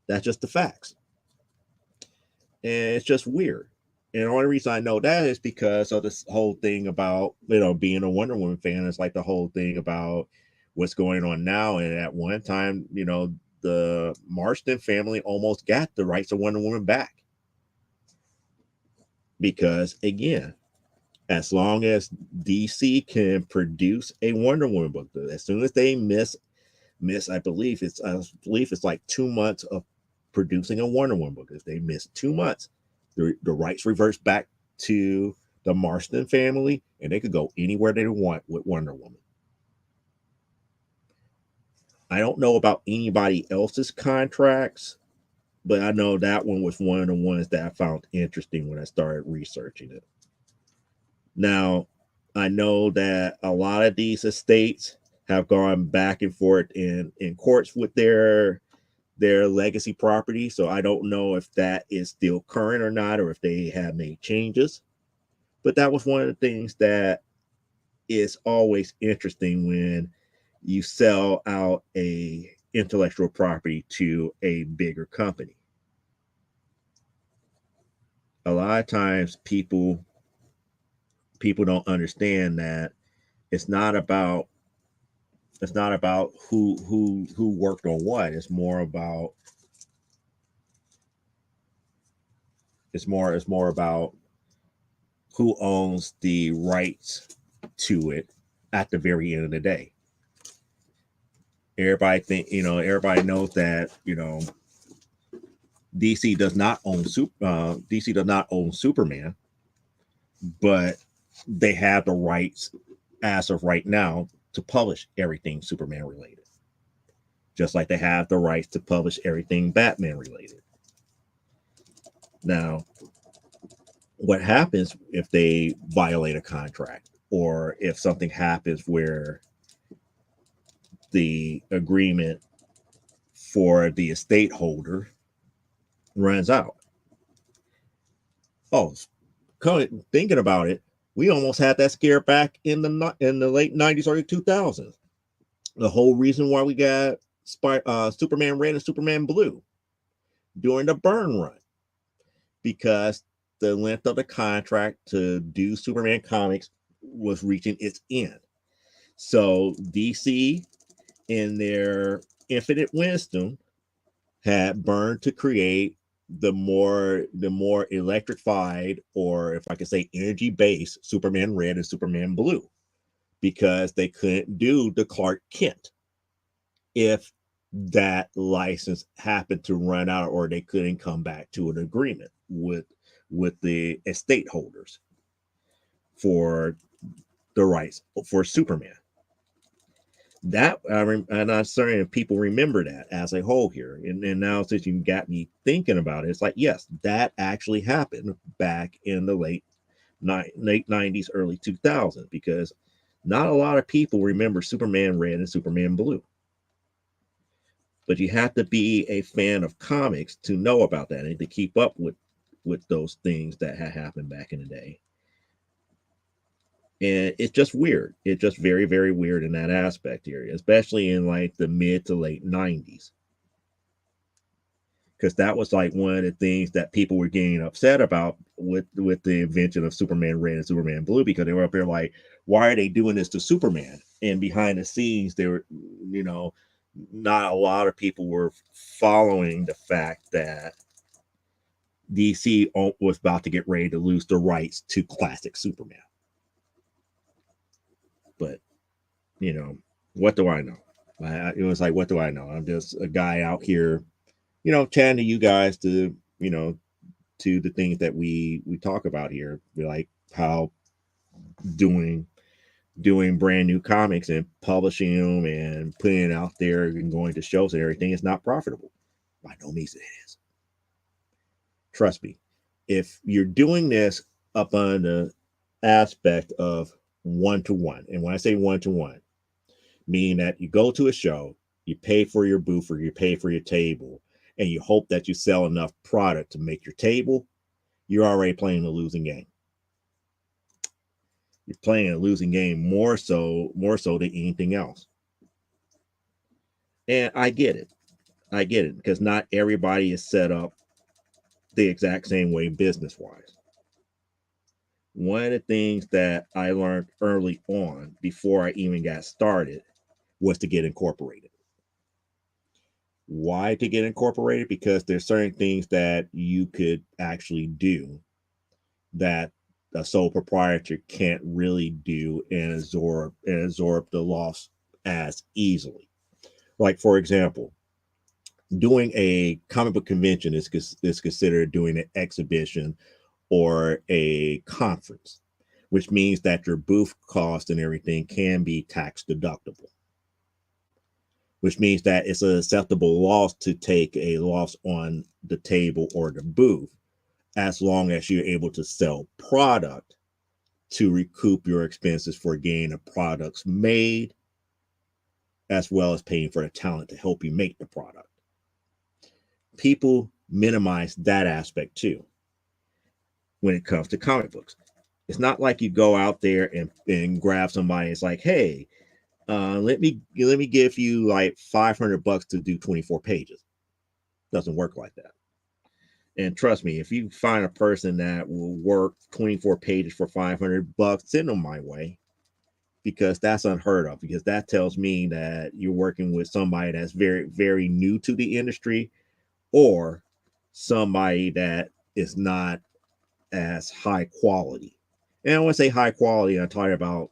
S2: that's just the facts. And it's just weird. And the only reason I know that is because of this whole thing about, being a Wonder Woman fan. It's like the whole thing about what's going on now. And at one time, the Marston family almost got the rights of Wonder Woman back. Because again, as long as DC can produce a Wonder Woman book, as soon as they miss, I believe it's like 2 months of producing a Wonder Woman book. If they miss 2 months, the rights reverts back to the Marston family, and they could go anywhere they want with Wonder Woman. I don't know about anybody else's contracts, but I know that one was one of the ones that I found interesting when I started researching it. Now, I know that a lot of these estates have gone back and forth in courts with their legacy property. So I don't know if that is still current or not, or if they have made changes. But that was one of the things that is always interesting when you sell out a intellectual property to a bigger company. A lot of times people don't understand that it's not about who worked on what. It's more about who owns the rights to it at the very end of the day. everybody knows that, DC does not own Superman, but they have the rights as of right now to publish everything Superman related, just like they have the rights to publish everything Batman related. Now, what happens if they violate a contract, or if something happens where the agreement for the estate holder runs out? Oh, thinking about it, we almost had that scare back in the late 90s, early 2000s. The whole reason why we got Superman Red and Superman Blue during the Byrne run, because the length of the contract to do Superman comics was reaching its end. So DC, in their infinite wisdom, had Byrne to create the more electrified, or if I could say energy based, Superman Red and Superman Blue, because they couldn't do the Clark Kent if that license happened to run out, or they couldn't come back to an agreement with the estate holders for the rights for Superman. That and I'm certain if people remember that as a whole here, and now since you got me thinking about it, it's like, yes, that actually happened back in the late 90s, early 2000s, because not a lot of people remember Superman Red and Superman Blue. But you have to be a fan of comics to know about that and to keep up with those things that had happened back in the day. And it's just weird. It's just very, very weird in that aspect here, especially in like the mid to late 90s. Because that was like one of the things that people were getting upset about with the invention of Superman Red and Superman Blue, because they were up there like, why are they doing this to Superman? And behind the scenes, they were, not a lot of people were following the fact that DC was about to get ready to lose the rights to classic Superman. But, what do I know? It was like, what do I know? I'm just a guy out here, chatting to you guys to the things that we talk about here, like how doing brand new comics and publishing them and putting it out there and going to shows and everything is not profitable. By no means it is. Trust me. If you're doing this up on the aspect of one-to-one, and when I say one-to-one, meaning that you go to a show, you pay for your booth or you pay for your table, and you hope that you sell enough product to make your table, you're already playing a losing game. You're playing a losing game more so than anything else. And I get it, because not everybody is set up the exact same way business wise. One of the things that I learned early on before I even got started was to get incorporated. Why to get incorporated? Because there's certain things that you could actually do that a sole proprietor can't really do and absorb the loss as easily. Like, for example, doing a comic book convention is considered doing an exhibition or a conference, which means that your booth cost and everything can be tax deductible, which means that it's an acceptable loss to take a loss on the table or the booth, as long as you're able to sell product to recoup your expenses for getting the products made, as well as paying for the talent to help you make the product. People minimize that aspect too when it comes to comic books. It's not like you go out there and grab somebody. It's like, hey, let me give you like $500 to do 24 pages. Doesn't work like that. And trust me, if you find a person that will work 24 pages for $500, send them my way, because that's unheard of. Because that tells me that you're working with somebody that's very, very new to the industry, or somebody that is not as high quality. And I want to say high quality, I'm talking about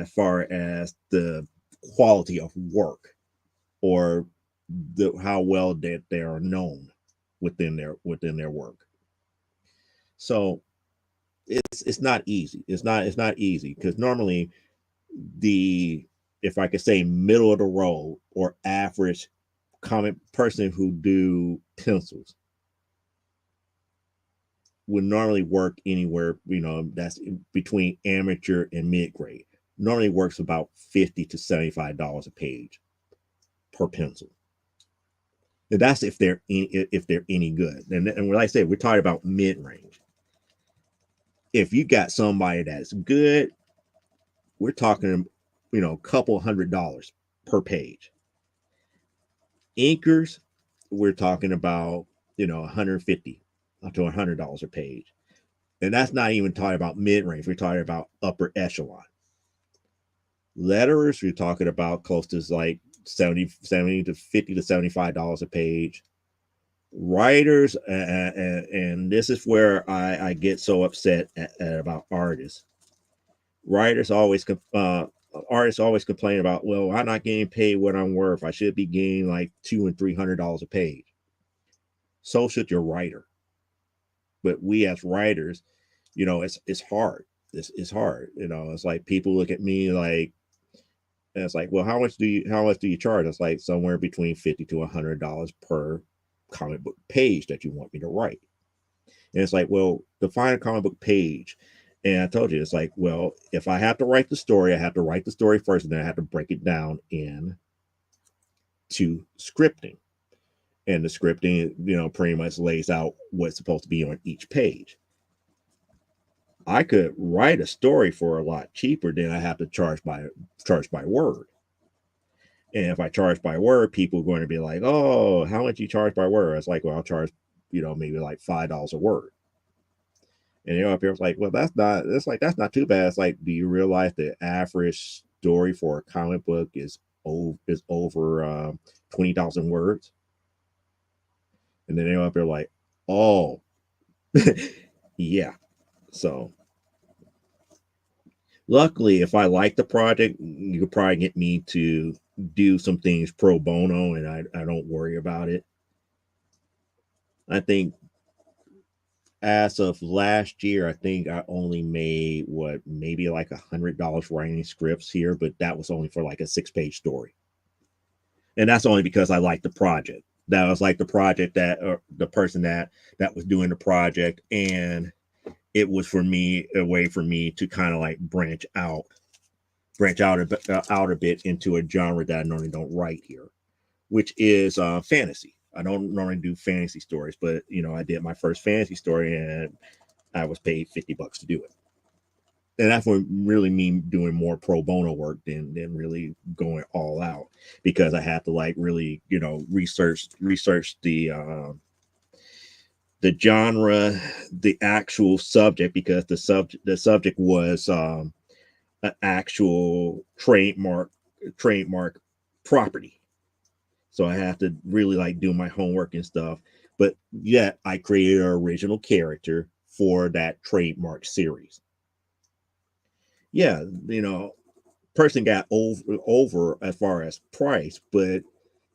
S2: as far as the quality of work, or how well that they are known within their work. So it's not easy. It's not easy because normally the, if I could say, middle of the road or average comic person who do pencils would normally work anywhere, that's between amateur and mid grade. Normally works about $50 to $75 a page per pencil. And that's if they're any good. And like I said, we're talking about mid range. If you got somebody that's good, we're talking, a couple $100 per page. Inkers, we're talking about, $150 to $100 a page. And that's not even talking about mid range. We're talking about upper echelon. Letterers, we're talking about close to like 70 to $50 to $75 a page. Writers, and this is where I get so upset about artists. Writers always artists always complain about, well, I'm not getting paid what I'm worth. I should be getting like $200 and $300 a page. So should your writer. But we as writers, it's hard. It's hard. It's like people look at me like, and it's like, well, how much do you charge? It's like somewhere between $50 to $100 per comic book page that you want me to write. And it's like, well, define a comic book page. And I told you, it's like, well, if I have to write the story, I have to write the story first, and then I have to break it down in to scripting. And the scripting, pretty much lays out what's supposed to be on each page. I could write a story for a lot cheaper than I have to charge by word. And if I charge by word, people are going to be like, oh, how much you charge by word? It's like, well, I'll charge, maybe like $5 a word. And up here, it's like, well, that's not too bad. It's like, do you realize the average story for a comic book is over 20,000 words? And then they're up there like, oh, yeah. So luckily, if I like the project, you could probably get me to do some things pro bono, and I don't worry about it. I think as of last year, I think I only made maybe like $100 writing scripts here, but that was only for like a 6-page story. And that's only because I liked the project. That was like the project that, or the person that was doing the project, and it was for me a way for me to kind of like branch out a bit into a genre that I normally don't write here, which is fantasy. I don't normally do fantasy stories, but I did my first fantasy story and I was paid $50 to do it. And that's what really me doing more pro bono work than really going all out, because I had to like really, research the genre, the actual subject, because the subject was an actual trademark property. So I have to really like do my homework and stuff. But yet I created an original character for that trademark series. Yeah, person got over as far as price, but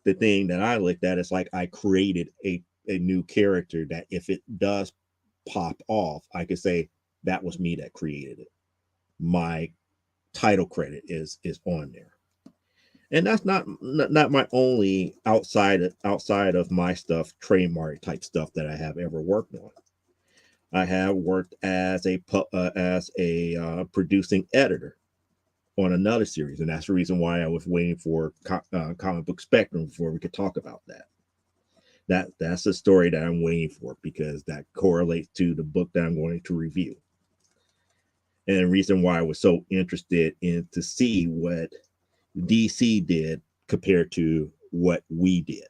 S2: the thing that I looked at is like I created a new character that if it does pop off, I could say that was me that created it. My title credit is on there. And that's not my only outside of my stuff, trademark type stuff that I have ever worked on. I have worked as a producing editor on another series, and that's the reason why I was waiting for Comic Book Spectrum before we could talk about that. That's the story that I'm waiting for, because that correlates to the book that I'm going to review. And the reason why I was so interested in to see what DC did compared to what we did.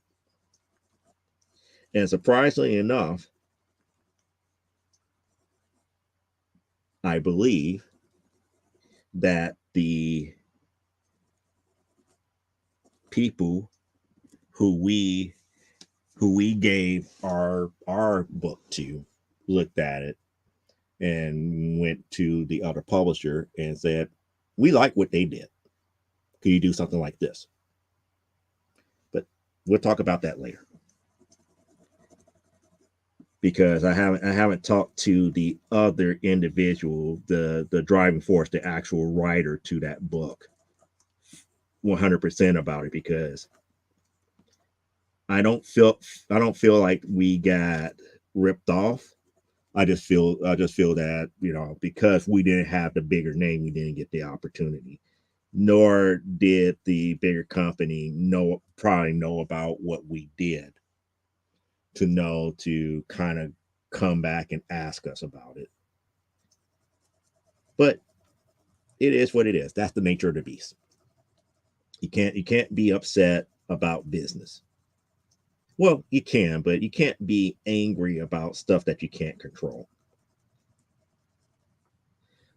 S2: And surprisingly enough, I believe that the people who we gave our book to looked at it and went to the other publisher and said, we like what they did. Can you do something like this? We'll talk about that later, because I haven't talked to the other individual, the driving force, the actual writer to that book 100% about it, because I don't feel like we got ripped off. I just feel that, because we didn't have the bigger name, we didn't get the opportunity. Nor did the bigger company probably know about what we did to know to kind of come back and ask us about it. But it is what it is. That's the nature of the beast. You can't be upset about business. Well, you can, but you can't be angry about stuff that you can't control.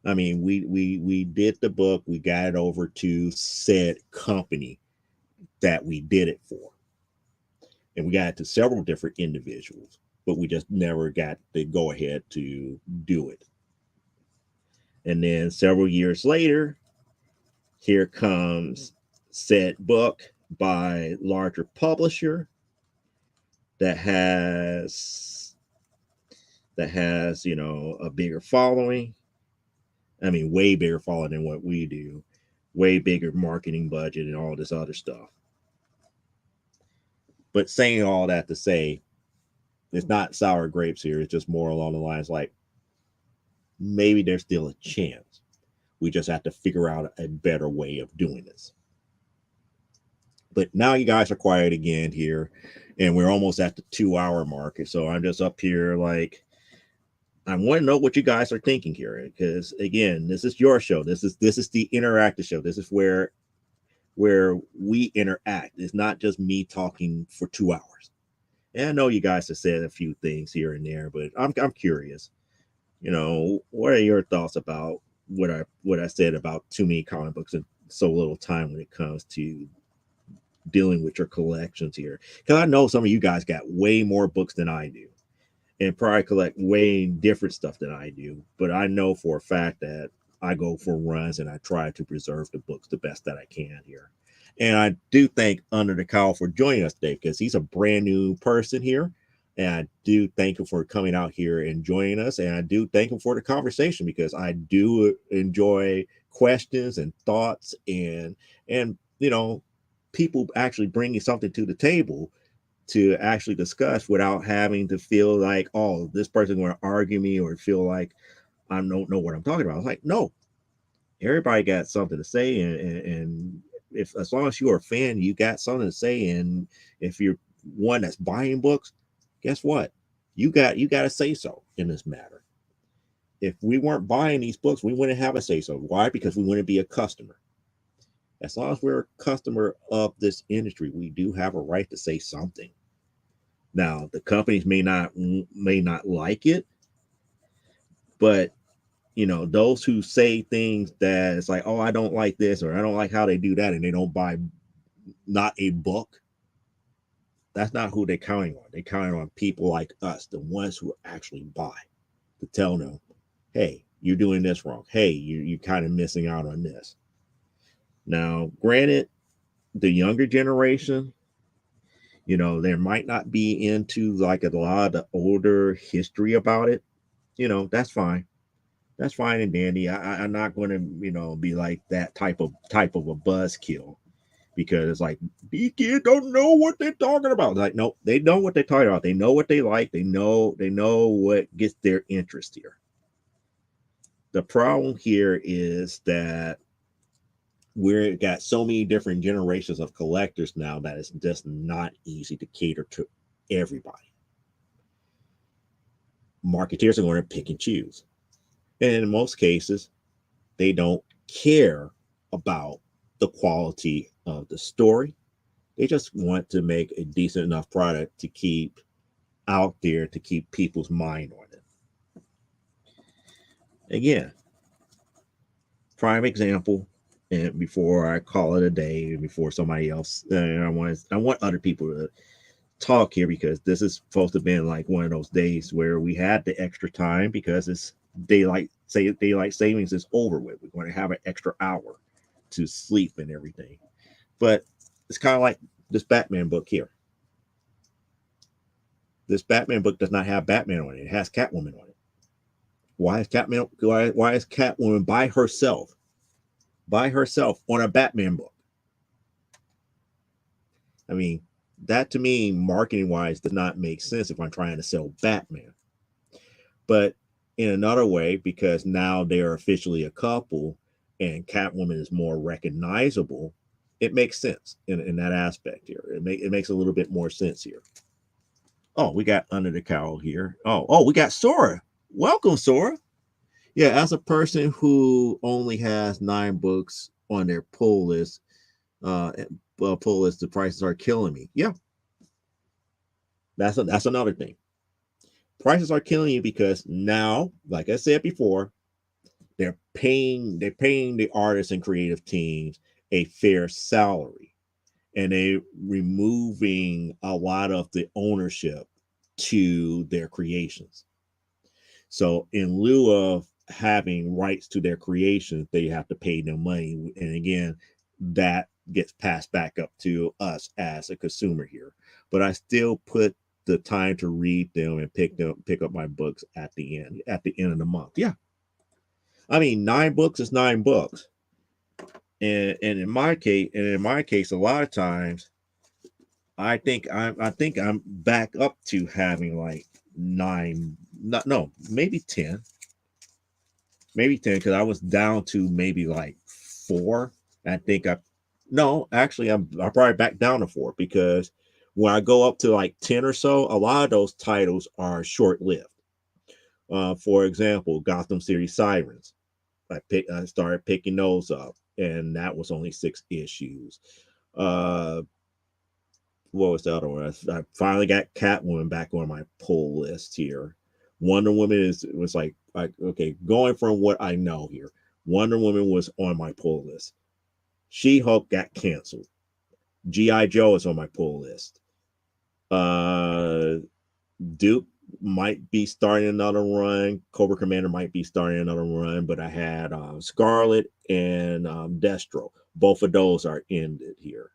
S2: I mean, we did the book, we got it over to said company that we did it for. And we got it to several different individuals, but we just never got the go ahead to do it. And then several years later, here comes said book by larger publisher that has a bigger following. I mean, way bigger following than what we do, way bigger marketing budget and all this other stuff. But saying all that to say, it's not sour grapes here. It's just more along the lines like, maybe there's still a chance. We just have to figure out a better way of doing this. But now you guys are quiet again here, and we're almost at the 2-hour mark. So I'm just up here like, I want to know what you guys are thinking here, because again, this is your show. This is the interactive show. This is where we interact. It's not just me talking for 2 hours. And I know you guys have said a few things here and there, but I'm curious. What are your thoughts about what I said about too many comic books and so little time when it comes to dealing with your collections here? Because I know some of you guys got way more books than I do, and probably collect way different stuff than I do. But I know for a fact that I go for runs and I try to preserve the books the best that I can here. And I do thank Under the Cowl for joining us today, because he's a brand new person here. And I do thank him for coming out here and joining us. And I do thank him for the conversation, because I do enjoy questions and thoughts and people actually bringing something to the table to actually discuss without having to feel like, oh, this person going to argue me, or feel like I don't know what I'm talking about. I was like, no, everybody got something to say, and if, as long as you're a fan, you got something to say. And if you're one that's buying books, guess what? You got to say so in this matter. If we weren't buying these books, we wouldn't have a say so. Why? Because we wouldn't be a customer. As long as we're a customer of this industry, we do have a right to say something. Now, the companies may not like it, but those who say things that it's like, oh, I don't like this, or I don't like how they do that, and they don't buy not a book, that's not who they're counting on. They're counting on people like us, the ones who actually buy, to tell them, hey, you're doing this wrong. Hey, you're kind of missing out on this. Now, granted, the younger generation, there might not be into like a lot of the older history about it. That's fine. That's fine and dandy. I'm not going to, be like that type of a buzzkill, because it's like, these kids don't know what they're talking about. Like, no, they know what they're talking about. They know what they like. They know what gets their interest here. The problem here is that we've got so many different generations of collectors now that it's just not easy to cater to everybody. Marketeers are going to pick and choose. And in most cases, they don't care about the quality of the story. They just want to make a decent enough product to keep out there, to keep people's mind on it. Again, prime example. And before I call it a day, before somebody else, I want other people to talk here, because this is supposed to have been like one of those days where we had the extra time, because it's daylight savings is over with. We're going to have an extra hour to sleep and everything. But it's kind of like this Batman book here. This Batman book does not have Batman on it. It has Catwoman on it. Why is Catwoman by herself on a Batman book? I mean, that to me, marketing wise, does not make sense if I'm trying to sell Batman. But in another way, because now they're officially a couple and Catwoman is more recognizable, it makes sense in that aspect here. It makes a little bit more sense here. Oh, we got Under the Cowl here. We got Sora. Welcome, Sora. Yeah, as a person who only has 9 books on their pull list, the prices are killing me. Yeah, that's another thing. Prices are killing you because now, like I said before, they're paying the artists and creative teams a fair salary, and they're removing a lot of the ownership to their creations. So in lieu of having rights to their creations, they have to pay them money. And again, that gets passed back up to us as a consumer here. But I still put the time to read them and pick up my books at the end of the month. Yeah. I mean, 9 books is 9 books. And in my case, a lot of times I think I'm back up to having like 9, no, maybe 10. Maybe 10, because I was down to maybe like 4. I'm probably back down to 4, because when I go up to like 10 or so, a lot of those titles are short-lived. For example, Gotham City Sirens. I started picking those up, and that was only 6 issues. What was the other one? I finally got Catwoman back on my pull list here. Wonder Woman was like okay, going from what I know here, Wonder Woman was on my pull list. She-Hulk got canceled. G.I. Joe is on my pull list. Duke might be starting another run. Cobra Commander might be starting another run, but I had Scarlet and Destro. Both of those are ended here.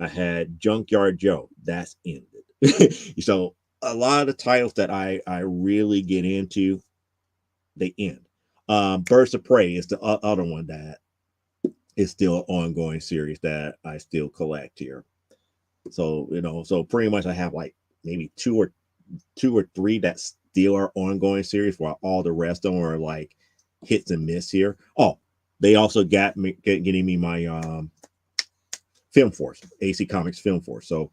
S2: I had Junkyard Joe. That's ended. So a lot of the titles that I really get into, they end. Birds of Prey is the other one that is still an ongoing series that I still collect here. So so pretty much I have like maybe two or 3 that still are ongoing series, while all the rest of them are like hits and miss here. Oh, they also got me getting me my Film Force, AC Comics Film Force. So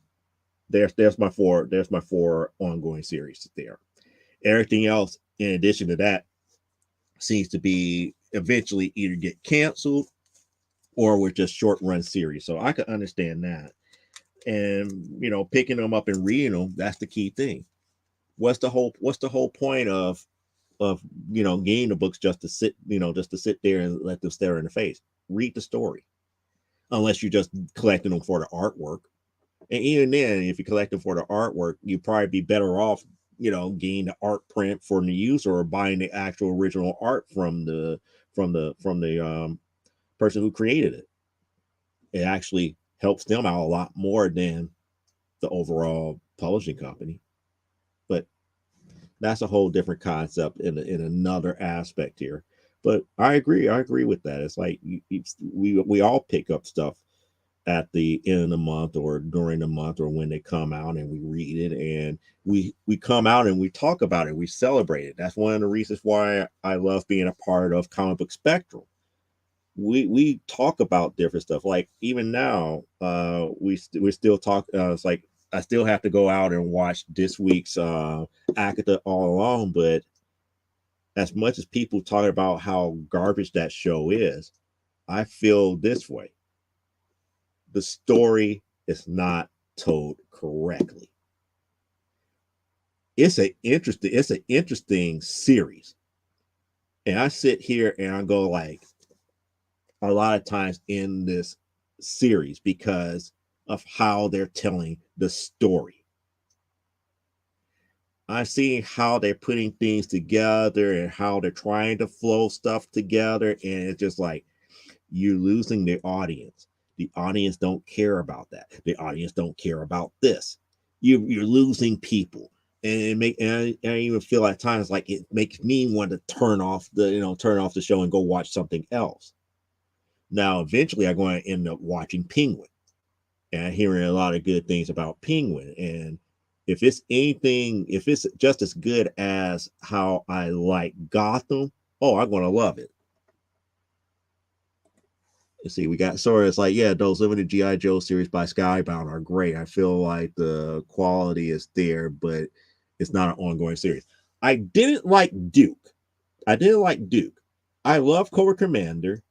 S2: there's my 4 ongoing series there. Everything else in addition to that seems to be eventually either get canceled or with just short run series. So I can understand that. And picking them up and reading them, that's the key thing. What's the whole point of getting the books just to sit there and let them stare in the face? Read the story. Unless you're just collecting them for the artwork. And even then, if you collect them for the artwork, you'd probably be better off, getting the art print for the user, or buying the actual original art from the person who created it. It actually helps them out a lot more than the overall publishing company. But that's a whole different concept in another aspect here. But I agree with that. It's like we all pick up stuff at the end of the month or during the month or when they come out, and we read it, and we come out and we talk about it, we celebrate it. That's one of the reasons why I love being a part of Comic Book Spectrum. We talk about different stuff. Like even now, we still talk. It's like I still have to go out and watch this week's Akita All Along, but as much as people talk about how garbage that show is, I feel this way. The story is not told correctly. It's an interesting series. And I sit here and I go like, a lot of times in this series, because of how they're telling the story. I see how they're putting things together and how they're trying to flow stuff together, and it's just like you're losing the audience. The audience don't care about that. The audience don't care about this. You're losing people, and I even feel at times like it makes me want to turn off the show and go watch something else. Now, eventually, I'm going to end up watching Penguin and hearing a lot of good things about Penguin. And if it's just as good as how I like Gotham, oh, I'm going to love it. You see, we got Sora. It's like, yeah, those limited GI Joe series by Skybound are great. I feel like the quality is there, but it's not an ongoing series. I didn't like Duke. I didn't like Duke. I love Cobra Commander.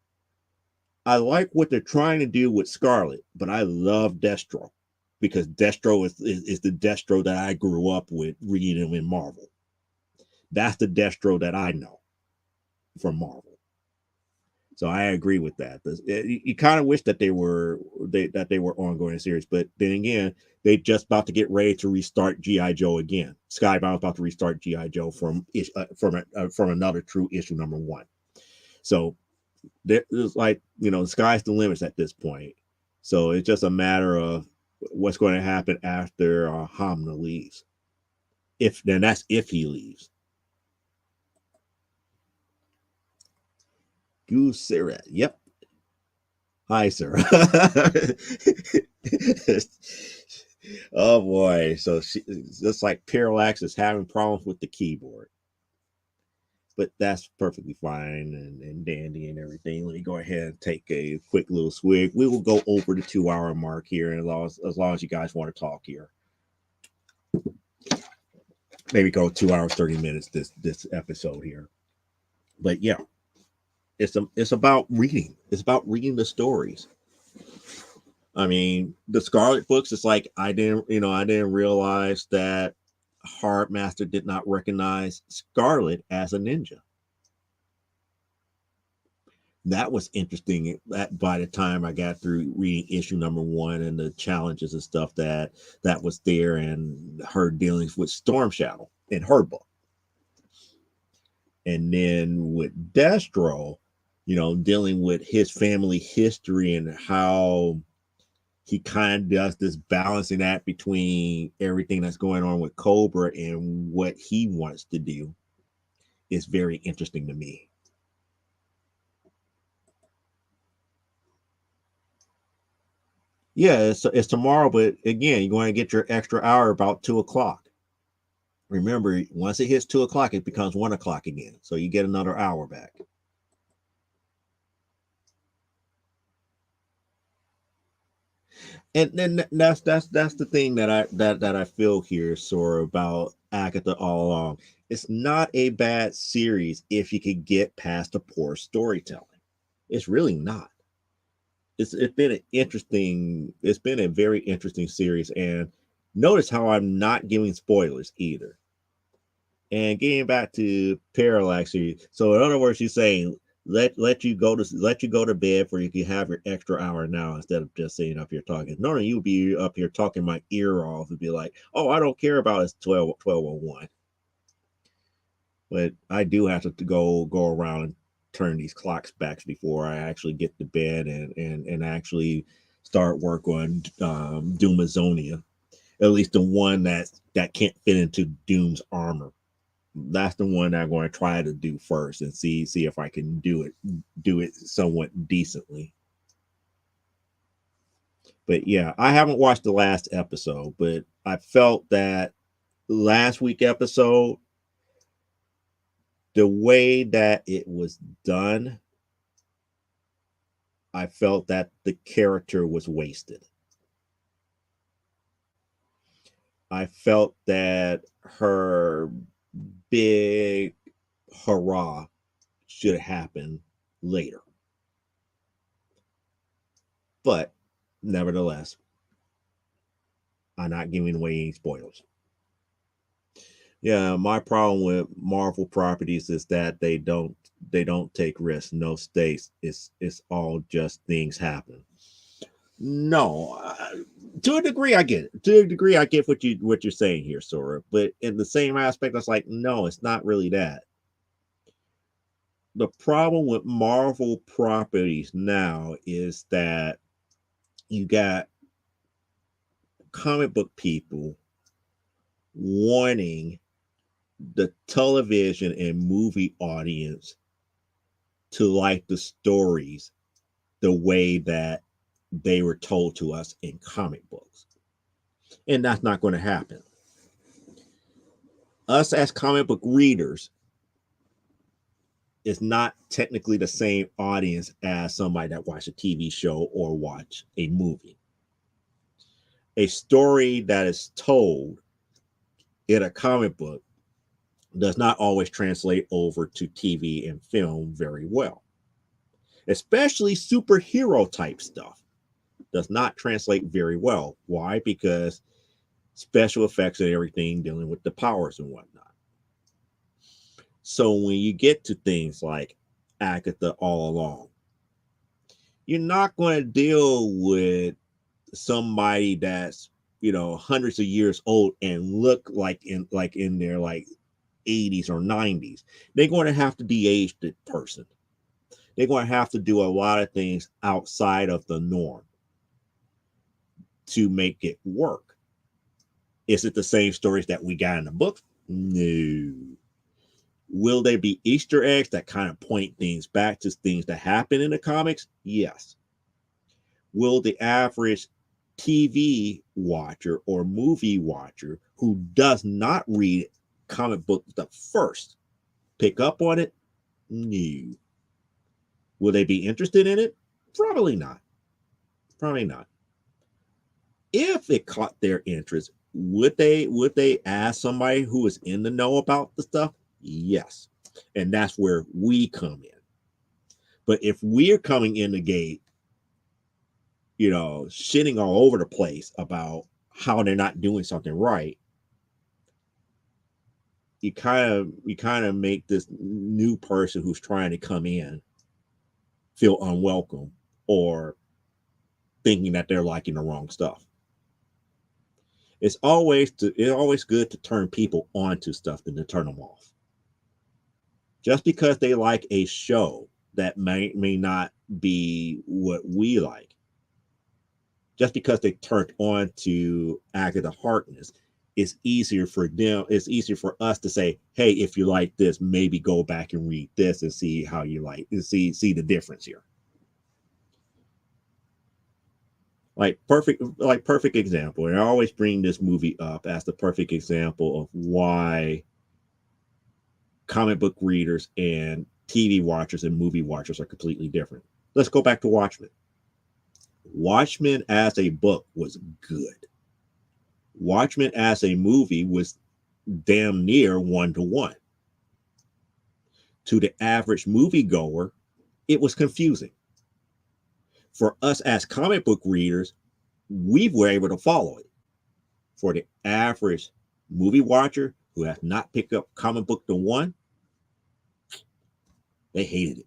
S2: I like what they're trying to do with Scarlet, but I love Destro because Destro is the Destro that I grew up with reading in Marvel. That's the Destro that I know from Marvel. So I agree with that. You kind of wish that they were ongoing series, but then again, they just about to get ready to restart GI Joe again. Skybound's about to restart GI Joe from another true issue #1. So there's like the sky's the limits at this point. So it's just a matter of what's going to happen after Hamna leaves. That's if he leaves. Sarah. Yep. Hi, sir. Oh boy. So just like Parallax is having problems with the keyboard. But that's perfectly fine and dandy and everything. Let me go ahead and take a quick little swig. We will go over the 2 hour mark here, and as long as you guys want to talk here. Maybe go 2 hours, 30 minutes this episode here. But yeah, it's about reading. It's about reading the stories. I mean, the Scarlet books, it's like I didn't realize that Hardmaster did not recognize Scarlet as a ninja. That was interesting. That by the time I got through reading issue #1 and the challenges and stuff that was there, and her dealings with Storm Shadow in her book, and then with Destro, dealing with his family history and how he kind of does this balancing act between everything that's going on with Cobra and what he wants to do is very interesting to me. Yeah, it's tomorrow, but again, you're going to get your extra hour about 2 o'clock. Remember, once it hits 2 o'clock, it becomes 1 o'clock again. So you get another hour back. And then that's the thing that I feel here, Sora, about Agatha all along. It's not a bad series if you could get past the poor storytelling. It's really not. It's been a very interesting series, and notice how I'm not giving spoilers either. And getting back to Parallax here, so in other words, she's saying let you go to bed for you can have your extra hour now instead of just sitting up here talking. Normally you would be up here talking my ear off and be like, oh, I don't care about it's 12:01. But I do have to go around and turn these clocks back before I actually get to bed and actually start work on Doomazonia. At least the one that can't fit into Doom's armor. That's the one that I'm going to try to do first and see if I can do it somewhat decently. But yeah, I haven't watched the last episode, but I felt that last week episode, the way that it was done, I felt that the character was wasted. I felt that her big hurrah should happen later. But nevertheless, I'm not giving away any spoilers. Yeah, my problem with Marvel properties is that they don't take risks, no stakes. It's all just things happen. No, to a degree, I get it. To a degree, I get what you're saying here, Sora. But in the same aspect, I was like, no, it's not really that. The problem with Marvel properties now is that you got comic book people wanting the television and movie audience to like the stories the way that they were told to us in comic books. And that's not going to happen. Us as comic book readers is not technically the same audience as somebody that watched a TV show or watch a movie. A story that is told in a comic book does not always translate over to TV and film very well. Especially superhero type stuff does not translate very well. Why? Because special effects and everything dealing with the powers and whatnot. So when you get to things like Agatha All Along, you're not going to deal with somebody that's hundreds of years old and look like in their 80s or 90s. They're going to have to de-age the person. They're going to have to do a lot of things outside of the norm to make it work. Is it the same stories that we got in the book? No. Will there be Easter eggs that kind of point things back to things that happen in the comics? Yes. Will the average TV watcher or movie watcher who does not read comic book the first pick up on it? No. Will they be interested in it? Probably not. Probably not. If it caught their interest, would they ask somebody who is in the know about the stuff? Yes. And that's where we come in. But if we're coming in the gate, shitting all over the place about how they're not doing something right, you kind of make this new person who's trying to come in feel unwelcome or thinking that they're liking the wrong stuff. It's always good to turn people onto stuff than to turn them off. Just because they like a show that may not be what we like, just because they turned on to Agatha Harkness, it's easier for us to say, hey, if you like this, maybe go back and read this and see how you like and see the difference here. Perfect example, and I always bring this movie up as the perfect example of why comic book readers and TV watchers and movie watchers are completely different. Let's go back to Watchmen. Watchmen as a book was good. Watchmen as a movie was damn near 1-to-1. To the average moviegoer, it was confusing. For us as comic book readers, we were able to follow it. For the average movie watcher who has not picked up comic book to one, they hated it.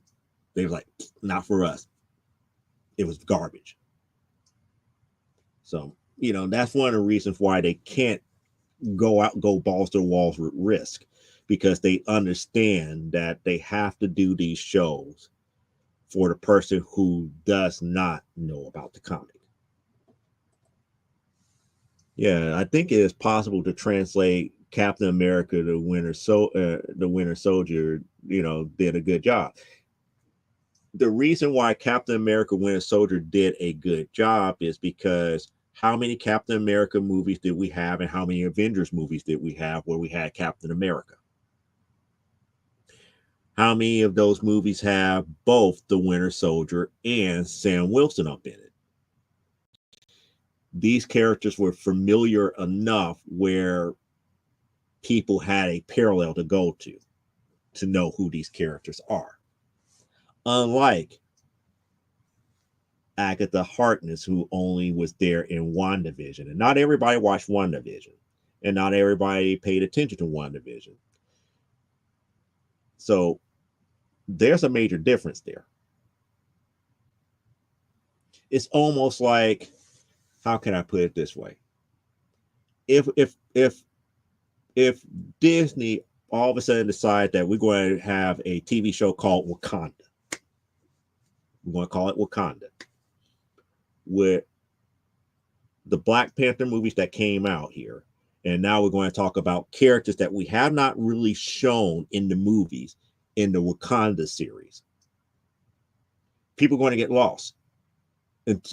S2: They were like, not for us. It was garbage. So, that's one of the reasons why they can't go balls to the walls with Risk, because they understand that they have to do these shows for the person who does not know about the comic. Yeah, I think it is possible to translate Captain America, the Winter Soldier, did a good job. The reason why Captain America Winter Soldier did a good job is because how many Captain America movies did we have and how many Avengers movies did we have where we had Captain America? How many of those movies have both the Winter Soldier and Sam Wilson up in it? These characters were familiar enough where people had a parallel to go to know who these characters are. Unlike Agatha Harkness, who only was there in WandaVision. And not everybody watched WandaVision. And not everybody paid attention to WandaVision. So there's a major difference there. It's almost like, how can I put it this way? If Disney all of a sudden decide that we're going to have a TV show called Wakanda, we're going to call it Wakanda, with the Black Panther movies that came out here And now we're going to talk about characters that we have not really shown in the movies in the Wakanda series. People are going to get lost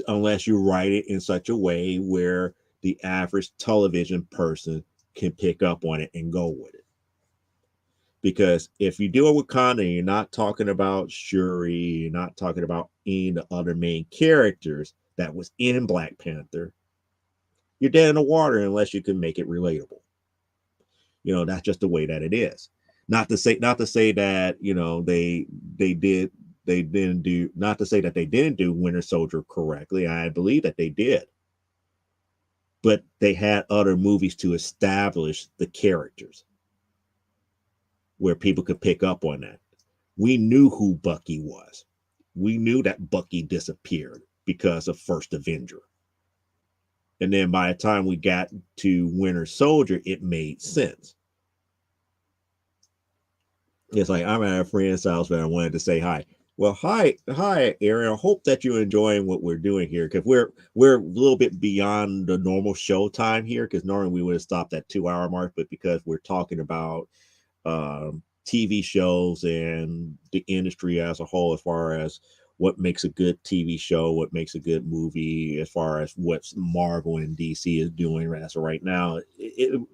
S2: unless you write it in such a way where the average television person can pick up on it and go with it. Because if you do a Wakanda, you're not talking about Shuri, you're not talking about any of the other main characters that was in Black Panther, you're dead in the water unless you can make it relatable. That's just the way that it is. Not to say that they didn't do, not to say that they didn't do Winter Soldier correctly. I believe that they did, but they had other movies to establish the characters where people could pick up on that. We knew who Bucky was. We knew that Bucky disappeared because of First Avenger. And then by the time we got to Winter Soldier, it made sense. It's like I'm at a friend's house and I wanted to say hi. Well, hi, Aaron. I hope that you're enjoying what we're doing here, because we're a little bit beyond the normal show time here. Because normally we would have stopped at 2 hour mark, but because we're talking about TV shows and the industry as a whole, as far as what makes a good TV show, what makes a good movie, as far as what Marvel and DC is doing as of right now,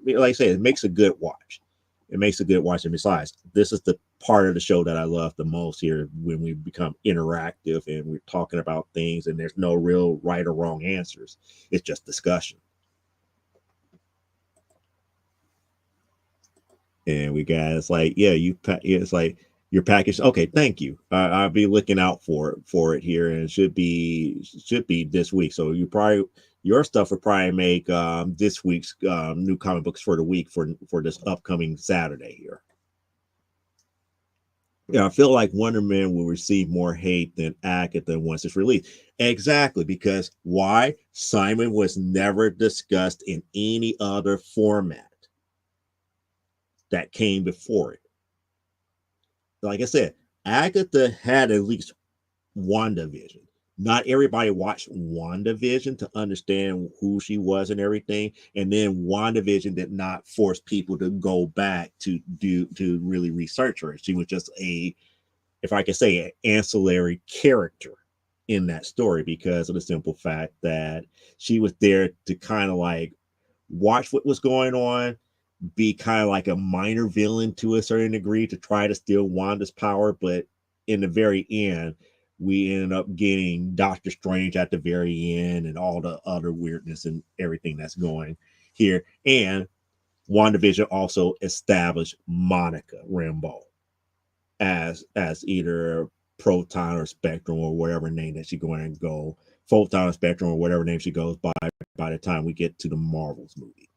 S2: like I said, it makes a good watch. It makes a good watch. And besides, this is the part of the show that I love the most here, when we become interactive and we're talking about things and there's no real right or wrong answers. It's just discussion. And we got, it's like, yeah, it's like your package. Okay, thank you. I'll be looking out for it here, and it should be this week. So your stuff would probably make this week's new comic books for the week for this upcoming Saturday here. Yeah, I feel like Wonder Man will receive more hate than Agatha once it's released. Exactly, because why? Simon was never discussed in any other format that came before it. Like I said, Agatha had at least WandaVision. Not everybody watched WandaVision to understand who she was and everything. And then WandaVision did not force people to go back to really research her. She was just if I could say, an ancillary character in that story, because of the simple fact that she was there to kind of like watch what was going on, be kind of like a minor villain to a certain degree to try to steal Wanda's power. But in the very end, we ended up getting Doctor Strange at the very end and all the other weirdness and everything that's going here. And WandaVision also established Monica Rambeau as either Proton or Spectrum or whatever name that she's going to go, Photon or Spectrum or whatever name she goes by the time we get to the Marvels movie.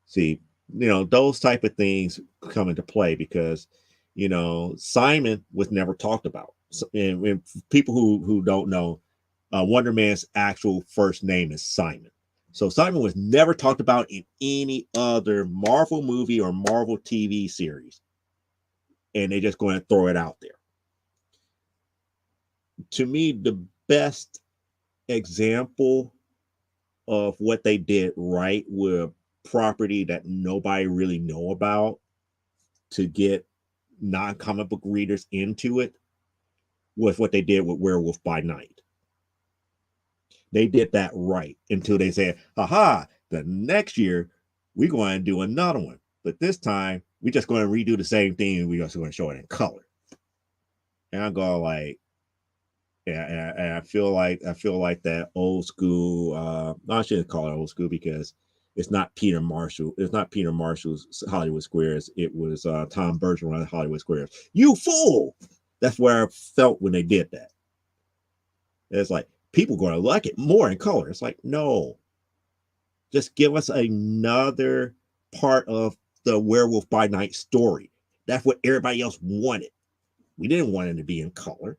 S2: See, those type of things come into play because, Simon was never talked about. And people who don't know, Wonder Man's actual first name is Simon. So Simon was never talked about in any other Marvel movie or Marvel TV series. And they're just going to throw it out there. To me, the best example of what they did right with property that nobody really know about to get non-comic book readers into it was what they did with Werewolf by Night. They did that right until they said, haha, the next year we're going to do another one. But this time we're just going to redo the same thing and we're just going to show it in color. And I'm going like, yeah, and I feel like that old school, I shouldn't call it old school because it's not Peter Marshall. It's not Peter Marshall's Hollywood Squares. It was Tom Bergeron on Hollywood Squares. You fool! That's where I felt when they did that. It's like, people are going to like it more in color. It's like, no. Just give us another part of the Werewolf by Night story. That's what everybody else wanted. We didn't want it to be in color,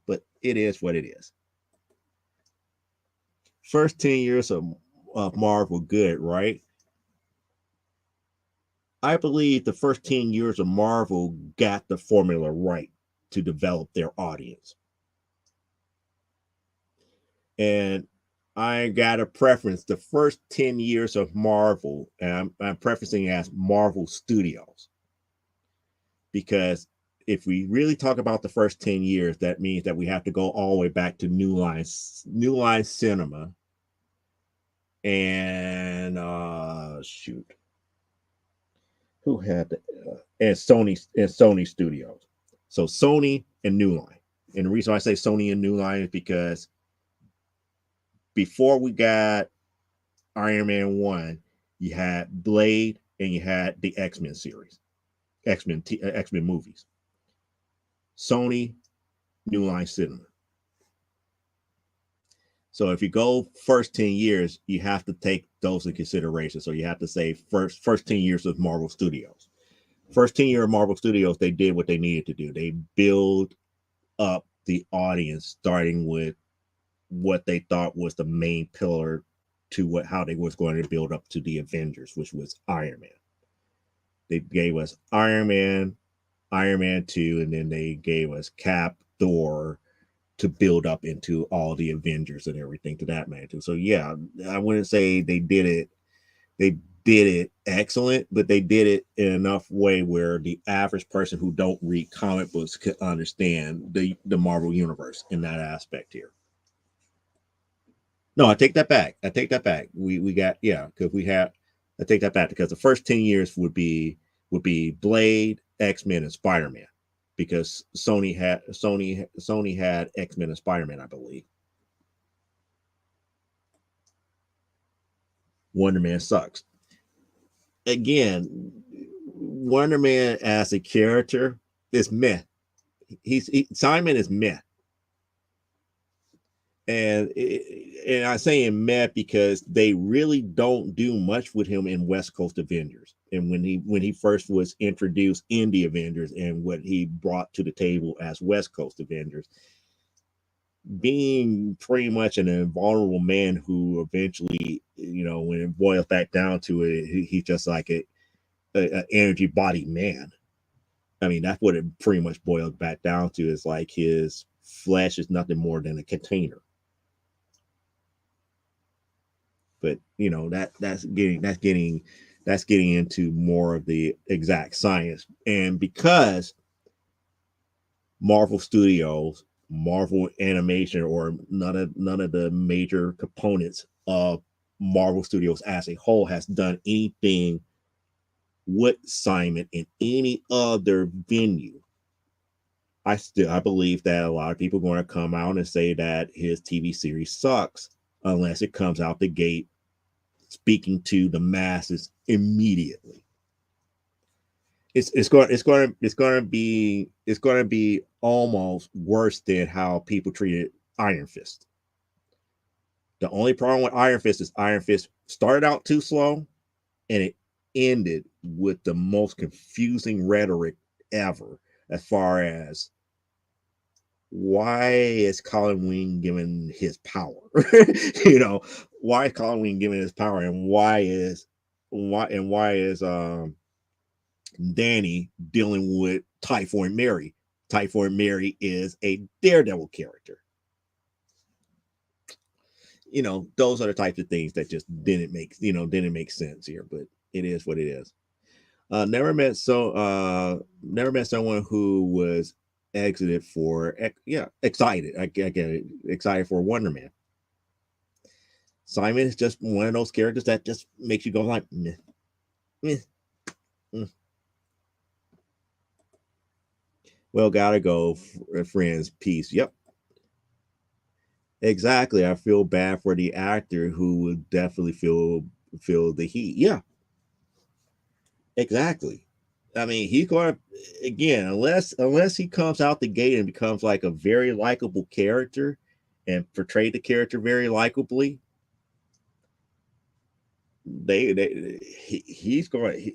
S2: but it is what it is. First 10 years of Marvel good, right? I believe the first 10 years of Marvel got the formula right to develop their audience. And I got a preference. The first 10 years of Marvel, and I'm prefacing as Marvel Studios, because if we really talk about the first 10 years, that means that we have to go all the way back to New Line Cinema, and shoot, who had the and Sony Studios. So Sony and New Line. And the reason I say Sony and New Line is because before we got Iron Man 1, you had Blade and you had the X-Men series, X-Men movies. Sony, New Line Cinema. So if you go first 10 years, you have to take those in consideration. So you have to say first 10 years of Marvel Studios. First 10 year of Marvel Studios, they did what they needed to do. They build up the audience, starting with what they thought was the main pillar to how they was going to build up to the Avengers, which was Iron Man. They gave us Iron Man 2, and then they gave us Cap, Thor, to build up into all the Avengers and everything to that magnitude. So yeah, I wouldn't say they did it excellent, but they did it in enough way where the average person who don't read comic books could understand the Marvel universe in that aspect here. No, I take that back. We got, yeah, because we have. I take that back because the first 10 years would be Blade, X-Men, and Spider-Man, because Sony had X-Men and Spider-Man, I believe. Wonder Man sucks. Again, Wonder Man as a character is meh. Simon is meh. And I'm saying meh because they really don't do much with him in West Coast Avengers. And when he first was introduced in the Avengers and what he brought to the table as West Coast Avengers, being pretty much an invulnerable man who eventually, when it boils back down to it, he's just like a energy body man. I mean, that's what it pretty much boils back down to, is like his flesh is nothing more than a container. But that's getting into more of the exact science. And because Marvel Studios, Marvel Animation, or none of the major components of Marvel Studios as a whole has done anything with Simon in any other venue, I believe that a lot of people are going to come out and say that his TV series sucks unless it comes out the gate speaking to the masses immediately. It's going to be almost worse than how people treated Iron Fist. The only problem with Iron Fist is Iron Fist started out too slow, and it ended with the most confusing rhetoric ever, as far as why is Colin Wing given his power? Why is Colin Wing given his power, and why is Danny dealing with Typhoid Mary? Typhoid Mary is a Daredevil character. Those are the types of things that just didn't make sense here, but it is what it is. Never met someone who was excited for excited. I get it, excited for Wonder Man. Simon is just one of those characters that just makes you go like, meh, meh. Well, gotta go, friends. Peace. Yep. Exactly. I feel bad for the actor who would definitely feel the heat. Yeah. Exactly. I mean, he's going to, again, unless he comes out the gate and becomes like a very likable character and portray the character very likably, he's going.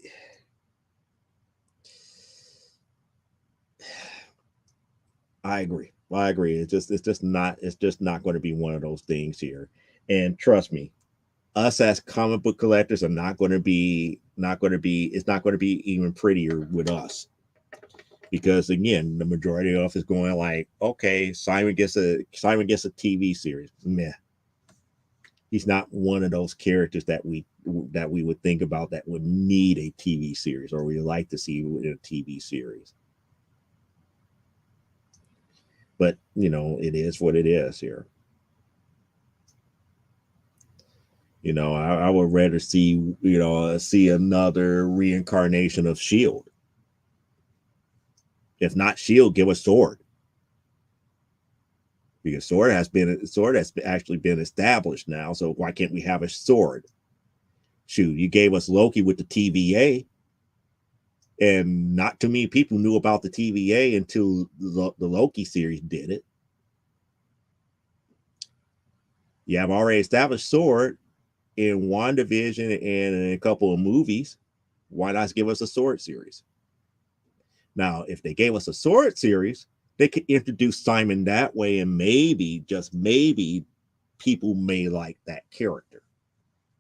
S2: I agree. It's just not going to be one of those things here. And trust me, us as comic book collectors are not going to be even prettier with us, because again, the majority of us is going like, okay, Simon gets a TV series, meh. He's not one of those characters that we would think about that would need a TV series or we like to see in a TV series. But it is what it is here. I would rather see see another reincarnation of Shield. If not Shield, give us Sword. Because Sword has actually been established now. So why can't we have a Sword? Shoot, you gave us Loki with the TVA, and not too many people knew about the TVA until the Loki series did it. You have already established Sword in WandaVision and in a couple of movies. Why not give us a Sword series? Now, if they gave us a Sword series, they could introduce Simon that way, and maybe, just maybe, people may like that character.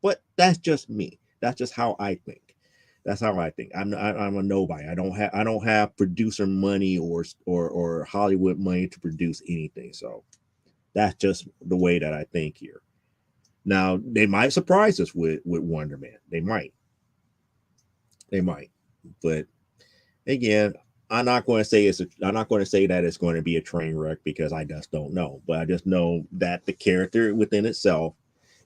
S2: But that's just me. That's just how I think. That's how I think. I'm a nobody. I don't have producer money or Hollywood money to produce anything. So that's just the way that I think here. Now they might surprise us with Wonder Man. They might. But again, I'm not going to say that it's going to be a train wreck because I just don't know. But I just know that the character within itself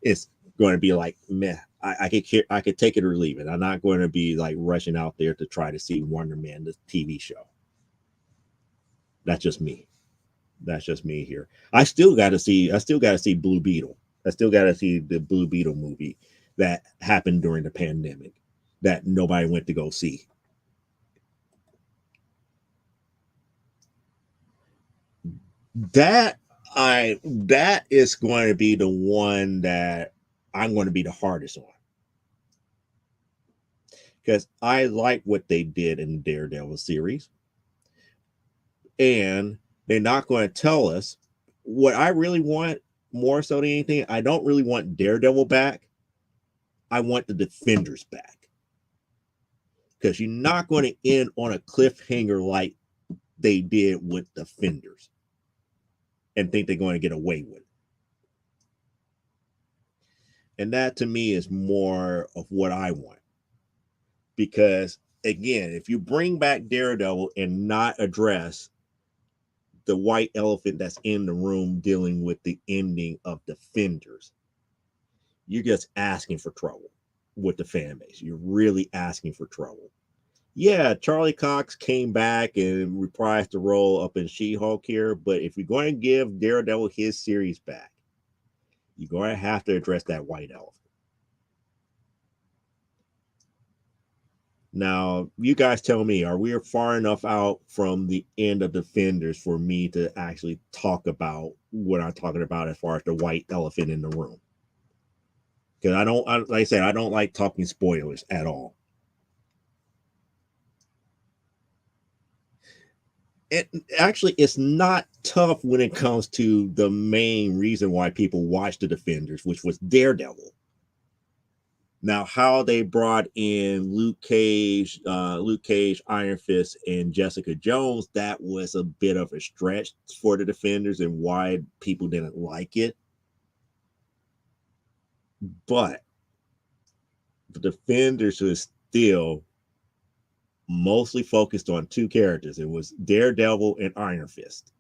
S2: is going to be like meh. I could take it or leave it. I'm not going to be like rushing out there to try to see Wonder Man, the TV show. That's just me. That's just me here. I still got to see Blue Beetle. I still got to see the Blue Beetle movie that happened during the pandemic that nobody went to go see. That is going to be the one that I'm going to be the hardest on, because I like what they did in the Daredevil series, and they're not going to tell us what I really want. More so than anything, I don't really want Daredevil back. I want the Defenders back, because you're not going to end on a cliffhanger like they did with Defenders and think they're going to get away with it. And that to me is more of what I want. Because again, if you bring back Daredevil and not address the white elephant that's in the room dealing with the ending of Defenders, you're just asking for trouble with the fan base. You're really asking for trouble. Yeah, Charlie Cox came back and reprised the role up in She-Hulk here, but if you're going to give Daredevil his series back, you're going to have to address that white elephant. Now, you guys tell me, are we far enough out from the end of Defenders for me to actually talk about what I'm talking about as far as the white elephant in the room? Because like I said, I don't like talking spoilers at all. It's not tough when it comes to the main reason why people watch the Defenders, which was Daredevil. Now, how they brought in Luke Cage, Iron Fist, and Jessica Jones, that was a bit of a stretch for the Defenders and why people didn't like it. But the Defenders was still mostly focused on two characters. It was Daredevil and Iron Fist.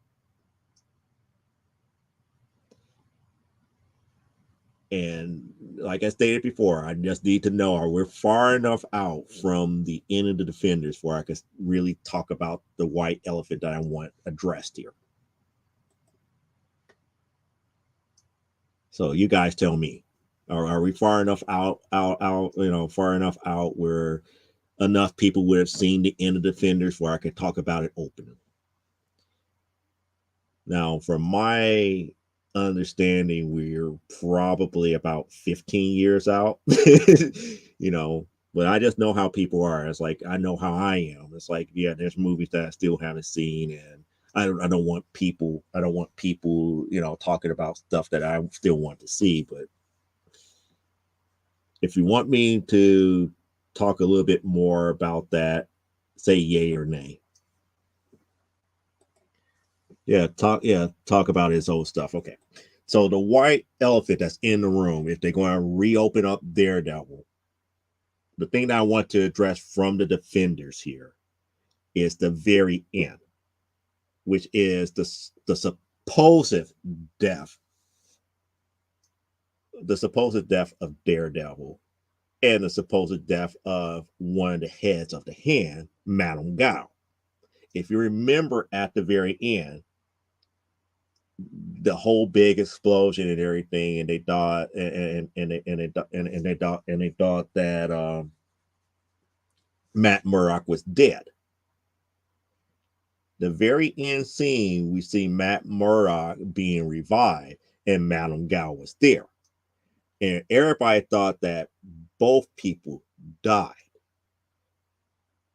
S2: And like I stated before, I just need to know, are we far enough out from the end of the Defenders where I can really talk about the white elephant that I want addressed here? So you guys tell me, are we far enough out, far enough out where enough people would have seen the end of Defenders where I could talk about it openly? Now, from my understanding, we're probably about 15 years out. But I just know how people are. It's like I know how I am. It's like, yeah, there's movies that I still haven't seen, and I don't want people talking about stuff that I still want to see. But if you want me to talk a little bit more about that, say yay or nay. Talk about his old stuff. Okay. So the white elephant that's in the room, if they're going to reopen up Daredevil, the thing that I want to address from the defenders here is the very end, which is the supposed death, of Daredevil, and the supposed death of one of the heads of the Hand, Madame Gao. If you remember at the very end, the whole big explosion and everything, and they thought, and they thought that Matt Murdock was dead. The very end scene, we see Matt Murdock being revived, and Madame Gao was there, and everybody thought that both people died.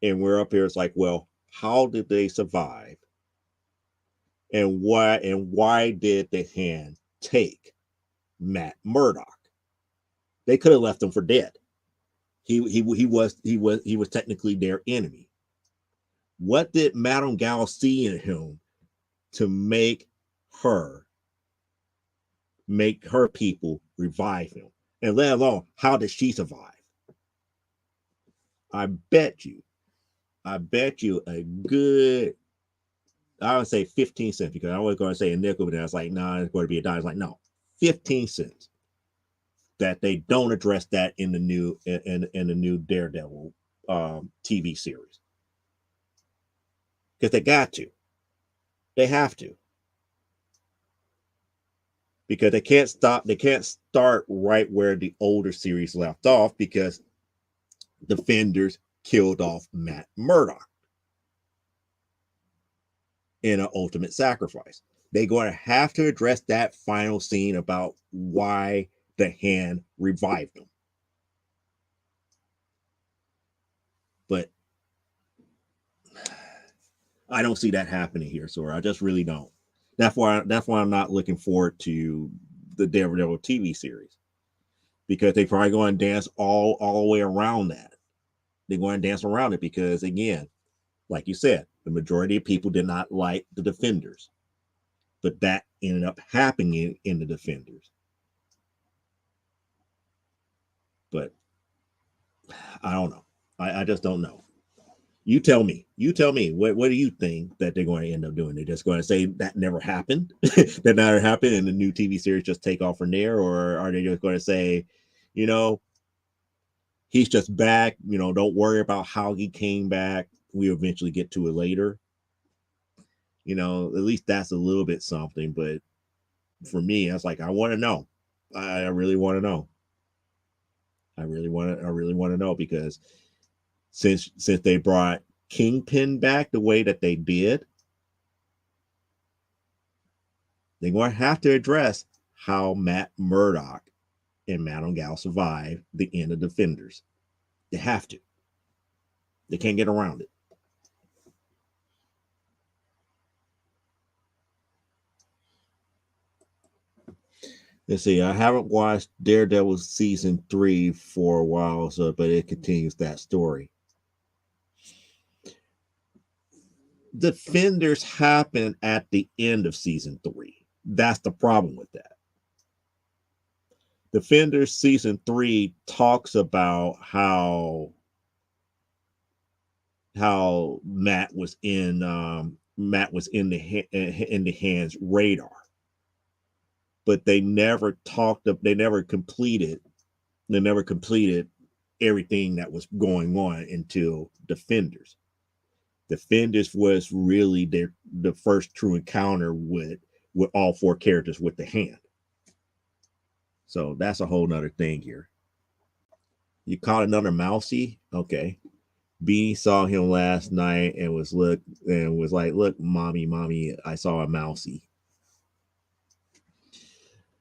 S2: And we're up here, it's like, well, how did they survive? And why did the Hand take Matt Murdock? They could have left him for dead. He was technically their enemy. What did Madame Gao see in him to make her people revive him? And let alone, how did she survive? I bet you a good, I would say 15 cents, because I was going to say a nickel, but I was like, nah, it's going to be a dime. It's like, no, 15 cents. That they don't address that in the new Daredevil TV series. Because they got to. They have to. Because they can't start right where the older series left off, because Defenders killed off Matt Murdock in an ultimate sacrifice. They're going to have to address that final scene about why the Hand revived him. But I don't see that happening here, Sora. I just really don't. That's why I'm not looking forward to the Daredevil TV series, because they probably going to dance all the way around that. They're going to dance around it because, again, like you said, the majority of people did not like the Defenders, but that ended up happening in the Defenders. But I don't know. I just don't know. You tell me. What do you think that they're going to end up doing? They're just going to say that never happened, that never happened, and the new TV series just take off from there? Or are they just going to say, he's just back, don't worry about how he came back, we eventually get to it later? At least that's a little bit something. But for me, I was like, I want to know. I really want to know. I really want to know, because since they brought Kingpin back the way that they did, they're going to have to address how Matt Murdock and Madame Gao survived the end of Defenders. They have to. They can't get around it. Let's see. I haven't watched Daredevil season 3 for a while, but it continues that story. Defenders happen at the end of season 3. That's the problem with that. Defenders season 3 talks about how Matt was in the Hand's radar, but they never completed everything that was going on until Defenders. Defenders was really the first true encounter with all 4 characters with the Hand. So that's a whole nother thing here. You caught another mousy? Okay. Beanie saw him last night and was like, look, mommy, I saw a mousy.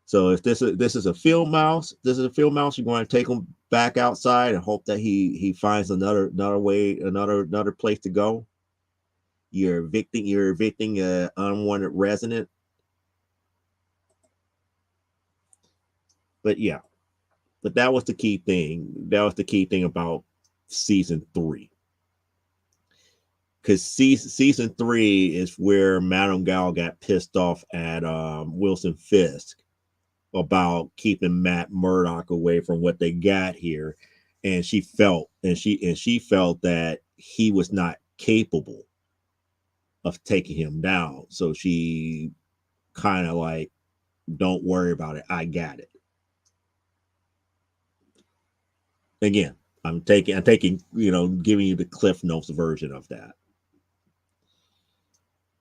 S2: So if this is a field mouse, you're going to take him back outside and hope that he finds another place to go. You're evicting an unwanted resident. But yeah, but that was the key thing. That was the key thing about season 3. Because season 3 is where Madame Gao got pissed off at Wilson Fisk about keeping Matt Murdock away from what they got here, and she felt that he was not capable of taking him down. So she kind of like, don't worry about it, I got it. Again, I'm taking, giving you the Cliff Notes version of that.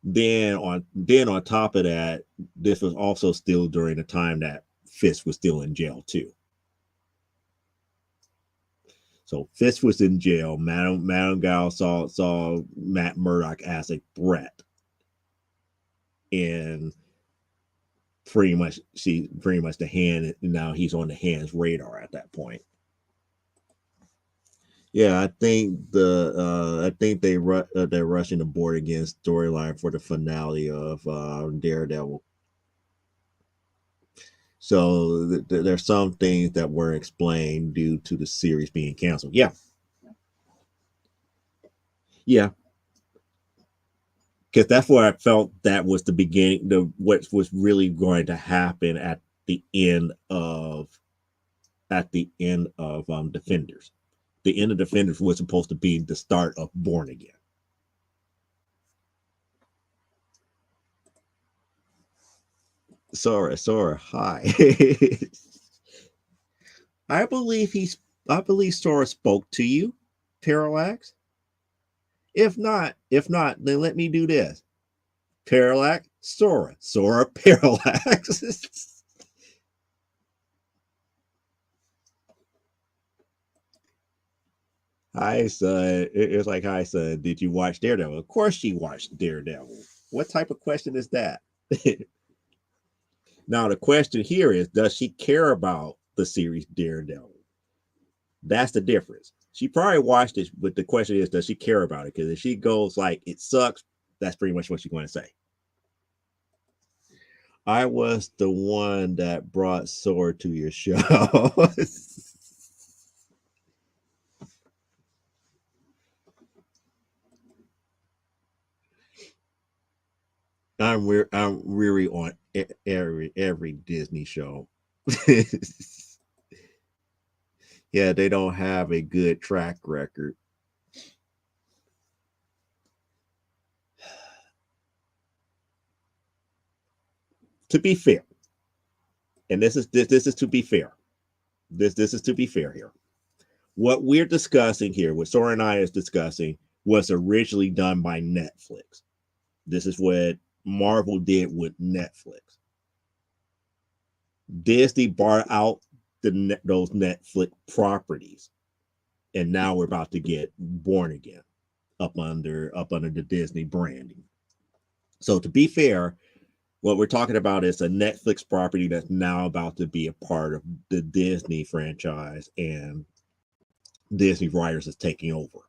S2: Then on top of that, this was also still during the time that Fisk was still in jail too. So Fisk was in jail. Madame Gao saw Matt Murdock as a threat, and pretty much the hand. Now he's on the hand's radar at that point. Yeah, I think they're rushing the board against storyline for the finale of Daredevil. So there's some things that were explained due to the series being canceled. Yeah, because that's what I felt that was the beginning, what was really going to happen at the end of Defenders. The end of Defenders was supposed to be the start of Born Again. Sora, hi. I believe Sora spoke to you, Parallax. If not, then let me do this. Parallax, Sora, Parallax. Hi, son. It's like, hi, son. Did you watch Daredevil? Of course she watched Daredevil. What type of question is that? Now, the question here is, does she care about the series Daredevil? That's the difference. She probably watched it, but the question is, does she care about it? Because if she goes like, it sucks, that's pretty much what she's going to say. I was the one that brought Sora to your show. I'm really on every Disney show. Yeah, they don't have a good track record. To be fair, and this is to be fair. This is to be fair here. What we're discussing here, what Sora and I is discussing, was originally done by Netflix. This is what Marvel did with Netflix. Disney bought out those Netflix properties, and now we're about to get Born Again up under the Disney branding. So to be fair, what we're talking about is a Netflix property that's now about to be a part of the Disney franchise, and Disney writers is taking over.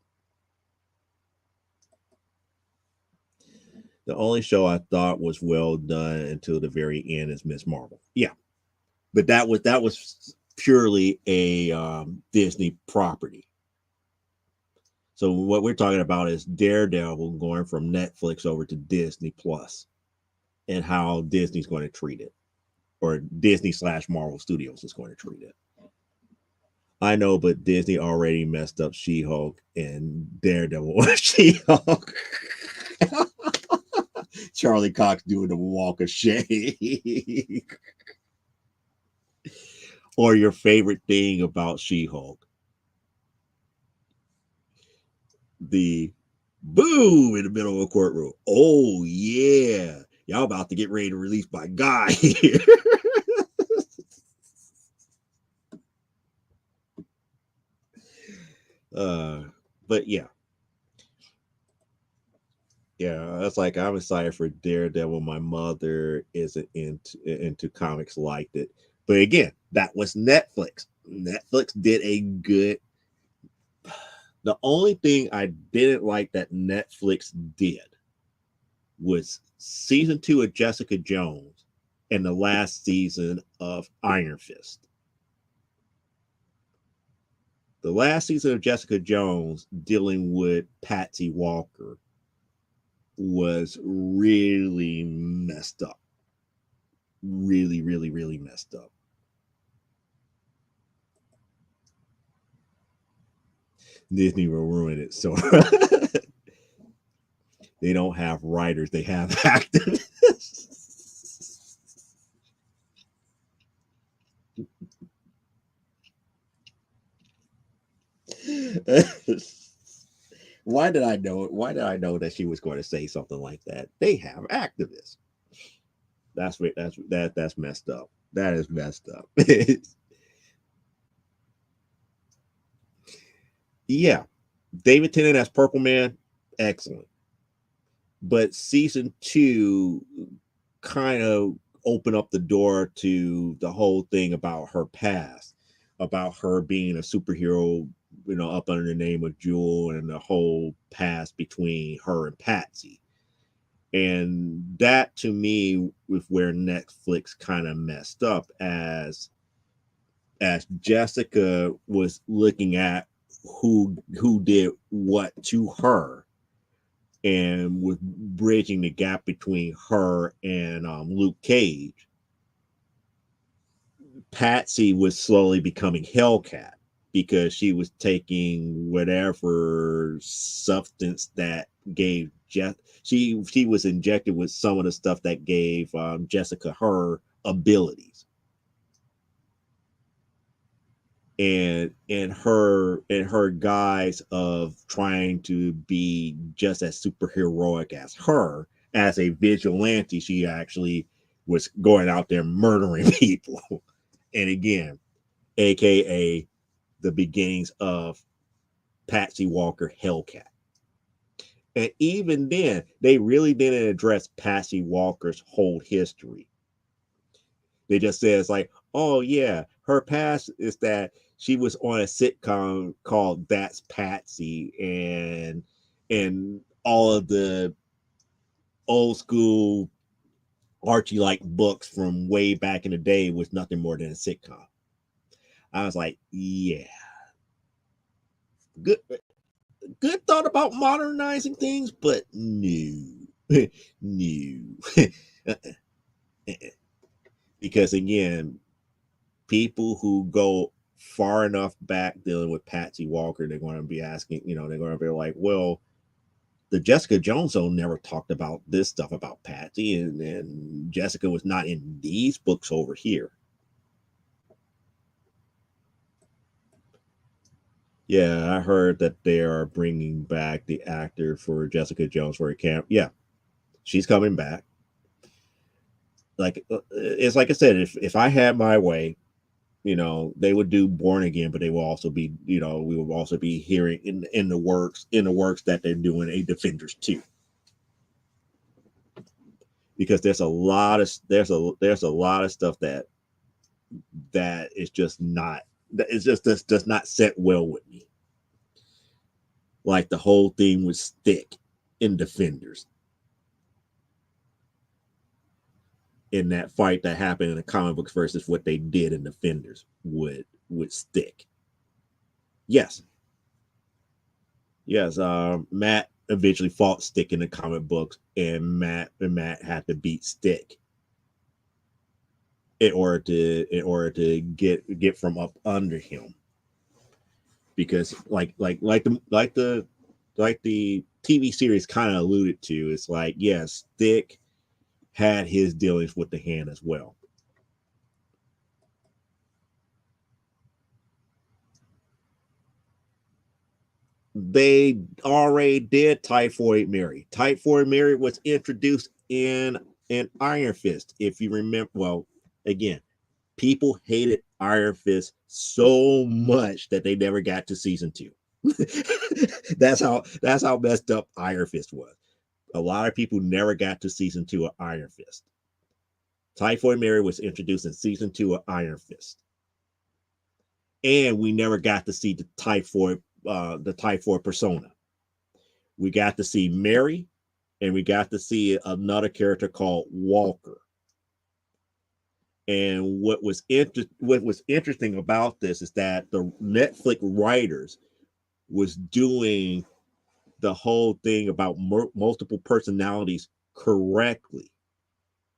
S2: The only show I thought was well done until the very end is Miss Marvel. Yeah, but that was purely a Disney property. So what we're talking about is Daredevil going from Netflix over to Disney Plus, and how Disney's going to treat it, or Disney/Marvel Studios is going to treat it. I know, but Disney already messed up She-Hulk and Daredevil. She-Hulk. Charlie Cox doing the walk of shame. Or your favorite thing about She-Hulk. The boo in the middle of a courtroom. Oh, yeah. Y'all about to get ready to release my guy here. But yeah. Yeah, that's like, I'm excited for Daredevil. My mother isn't into comics like it. But again, that was Netflix. Netflix did a good. The only thing I didn't like that Netflix did was season 2 of Jessica Jones and the last season of Iron Fist. The last season of Jessica Jones, dealing with Patsy Walker, was really messed up. Really, really, really messed up. Disney will ruin it. So they don't have writers, they have activists. Why did I know it? Why did I know that she was going to say something like that? They have activists. That's messed up. That is messed up. Yeah. David Tennant as Purple Man, excellent. But season two kind of opened up the door to the whole thing about her past, about her being a superhero, up under the name of Jewel, and the whole past between her and Patsy. And that to me was where Netflix kind of messed up, as Jessica was looking at who did what to her, and with bridging the gap between her and Luke Cage. Patsy was slowly becoming Hellcat because she was taking whatever substance that gave she was injected with some of the stuff that gave Jessica her abilities, and in her guise of trying to be just as superheroic as her, as a vigilante, she actually was going out there murdering people. And again, aka the beginnings of Patsy Walker Hellcat. And even then, they really didn't address Patsy Walker's whole history. They just said it's like, oh yeah, her past is that she was on a sitcom called That's Patsy, and all of the old school Archie like books from way back in the day was nothing more than a sitcom. I was like, yeah, good good thought about modernizing things, but no. No. Because again, people who go far enough back dealing with Patsy Walker, they're going to be asking, they're going to be like, well, the Jessica Jones zone never talked about this stuff about Patsy, and Jessica was not in these books over here. Yeah, I heard that they are bringing back the actor for Jessica Jones for a camp. Yeah, she's coming back. Like it's like I said, if I had my way, they would do Born Again, but they will also be, we will also be hearing in the works that they're doing a Defenders 2, because there's a lot of stuff that is just not that is just does not set well with me. Like the whole thing with Stick in Defenders, in that fight that happened in the comic books versus what they did in Defenders with Stick. Yes, yes. Matt eventually fought Stick in the comic books, and Matt had to beat Stick in order to get from up under him, because like the TV series kind of alluded to, it's like, yes, Stick had his dealings with the Hand as well. They already did Typhoid Mary. Typhoid Mary was introduced in Iron Fist. If you remember, well, again, people hated Iron Fist so much that they never got to season two. that's how messed up Iron Fist was. A lot of people never got to season two of Iron Fist. Typhoid Mary was introduced in season two of Iron Fist, and we never got to see the typhoid persona. We got to see Mary, and we got to see another character called Walker. And what was interesting about this is that the Netflix writers was doing the whole thing about multiple personalities correctly,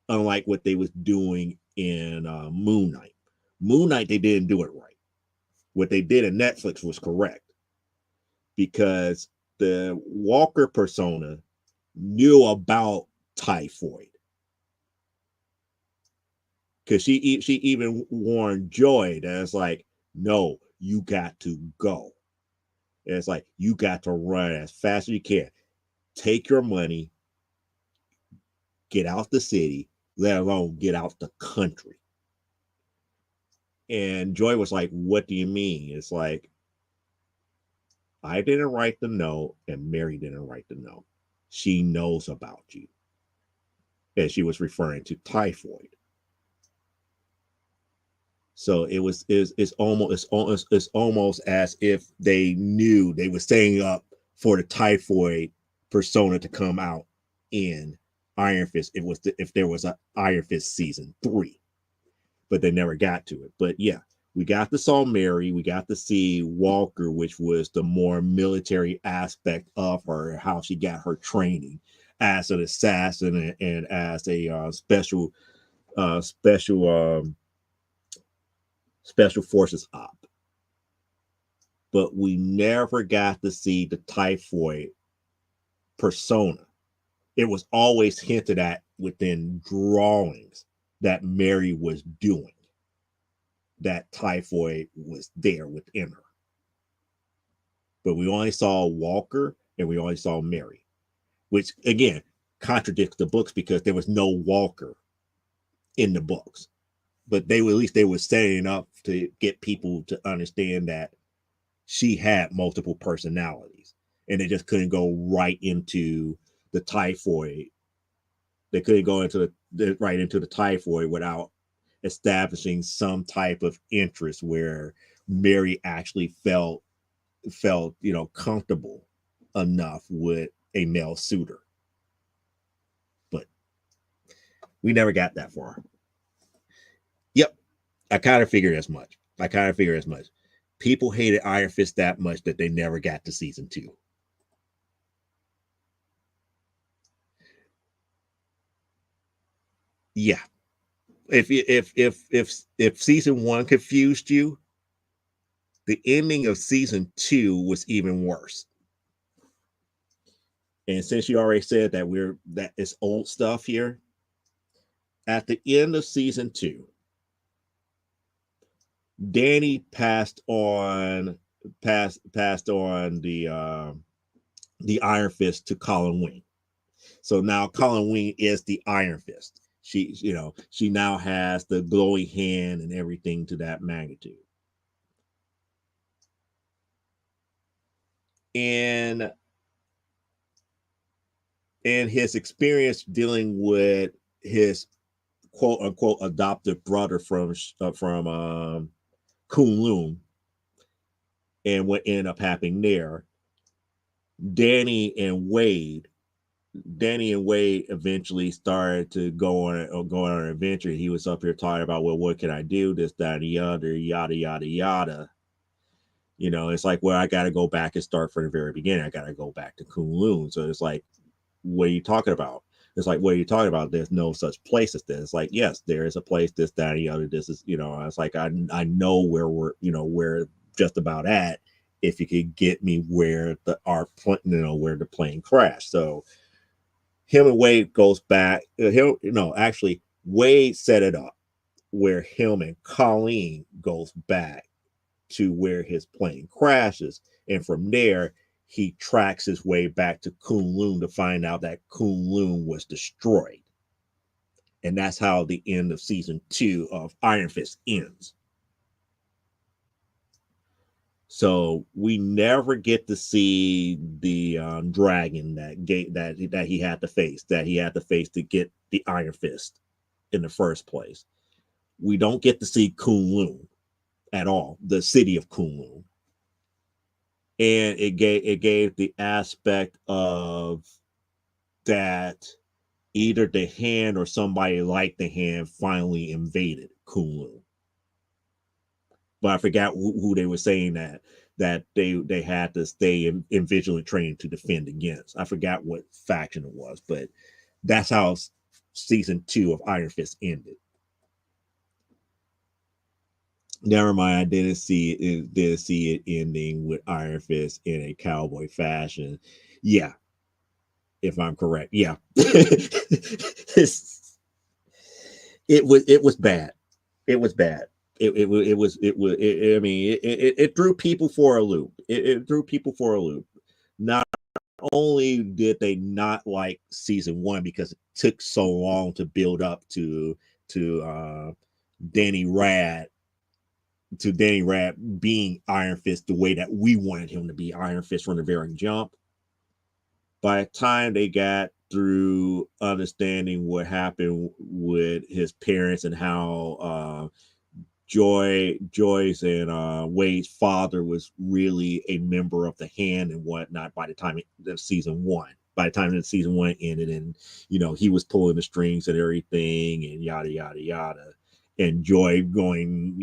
S2: unlike what they was doing in Moon Knight. Moon Knight, they didn't do it right. What they did in Netflix was correct. because the Walker persona knew about typhoid. Because she even warned Joy that it's like, no, you got to go. And it's like, you got to run as fast as you can. Take your money, get out the city, let alone get out the country. And Joy was like, what do you mean? It's like, I didn't write the note and Mary didn't write the note. She knows about you. And she was referring to typhoid. So it's almost as if they knew they were staying up for the typhoid persona to come out in Iron Fist. If there was a Iron Fist season 3, but they never got to it. But yeah, we got to saw Mary, we got to see Walker, which was the more military aspect of her, how she got her training as an assassin and as a special forces op. But we never got to see the typhoid persona. It was always hinted at within drawings that Mary was doing, that typhoid was there within her. But we only saw Walker and we only saw Mary, which again contradicts the books because there was no Walker in the books. But at least they were setting up to get people to understand that she had multiple personalities, and they just couldn't go right into the typhoid. They couldn't go into right into the typhoid without establishing some type of interest where Mary actually felt comfortable enough with a male suitor. But we never got that far. Yep, I kind of figured as much. People hated Iron Fist that much that they never got to season 2. Yeah. If season 1 confused you, the ending of season 2 was even worse. And since you already said that it's old stuff here, at the end of season 2, Danny passed on the Iron Fist to Colin Wing. So now Colin Wing is the Iron Fist. She now has the glowing hand and everything to that magnitude. And his experience dealing with his quote unquote adopted brother from Kunlun and what ended up happening there, Danny and Wade eventually started to go on an adventure. He was up here talking about, well, what can I do? This, that, and the other, yada, yada, yada. It's like, well, I got to go back and start from the very beginning. I got to go back to Kunlun. So it's like, what are you talking about? It's like, what are you talking about? There's no such place as this. It's like, yes, there is a place, this, that, and the other. This is, it's like, I know where we're just about at. If you could get me where where the plane crashed. So him and Wade goes back. Actually, Wade set it up where him and Colleen goes back to where his plane crashes. And from there, he tracks his way back to Kunlun to find out that Kunlun was destroyed. And that's how the end of season 2 of Iron Fist ends. So we never get to see the dragon that he had to face to get the Iron Fist in the first place. We don't get to see Kunlun at all, the city of Kunlun. And it gave the aspect of that either the Hand or somebody like the Hand finally invaded Kunlun. But I forgot who they were saying that they had to stay in vigilant training to defend against. I forgot what faction it was, but that's how season 2 of Iron Fist ended. Never mind, I didn't see it. Did see it ending with Iron Fist in a cowboy fashion. Yeah, if I'm correct. Yeah, it was bad. It was bad. I mean, it threw people for a loop. It threw people for a loop. Not only did they not like season one because it took so long to build up to Danny Rad Danny Rad being Iron Fist the way that we wanted him to be Iron Fist from the very jump. By the time they got through understanding what happened with his parents and how Joyce and Wade's father was really a member of the Hand and whatnot. By the time the season one, by the time the season one ended, and he was pulling the strings and everything, and yada yada yada, and Joy going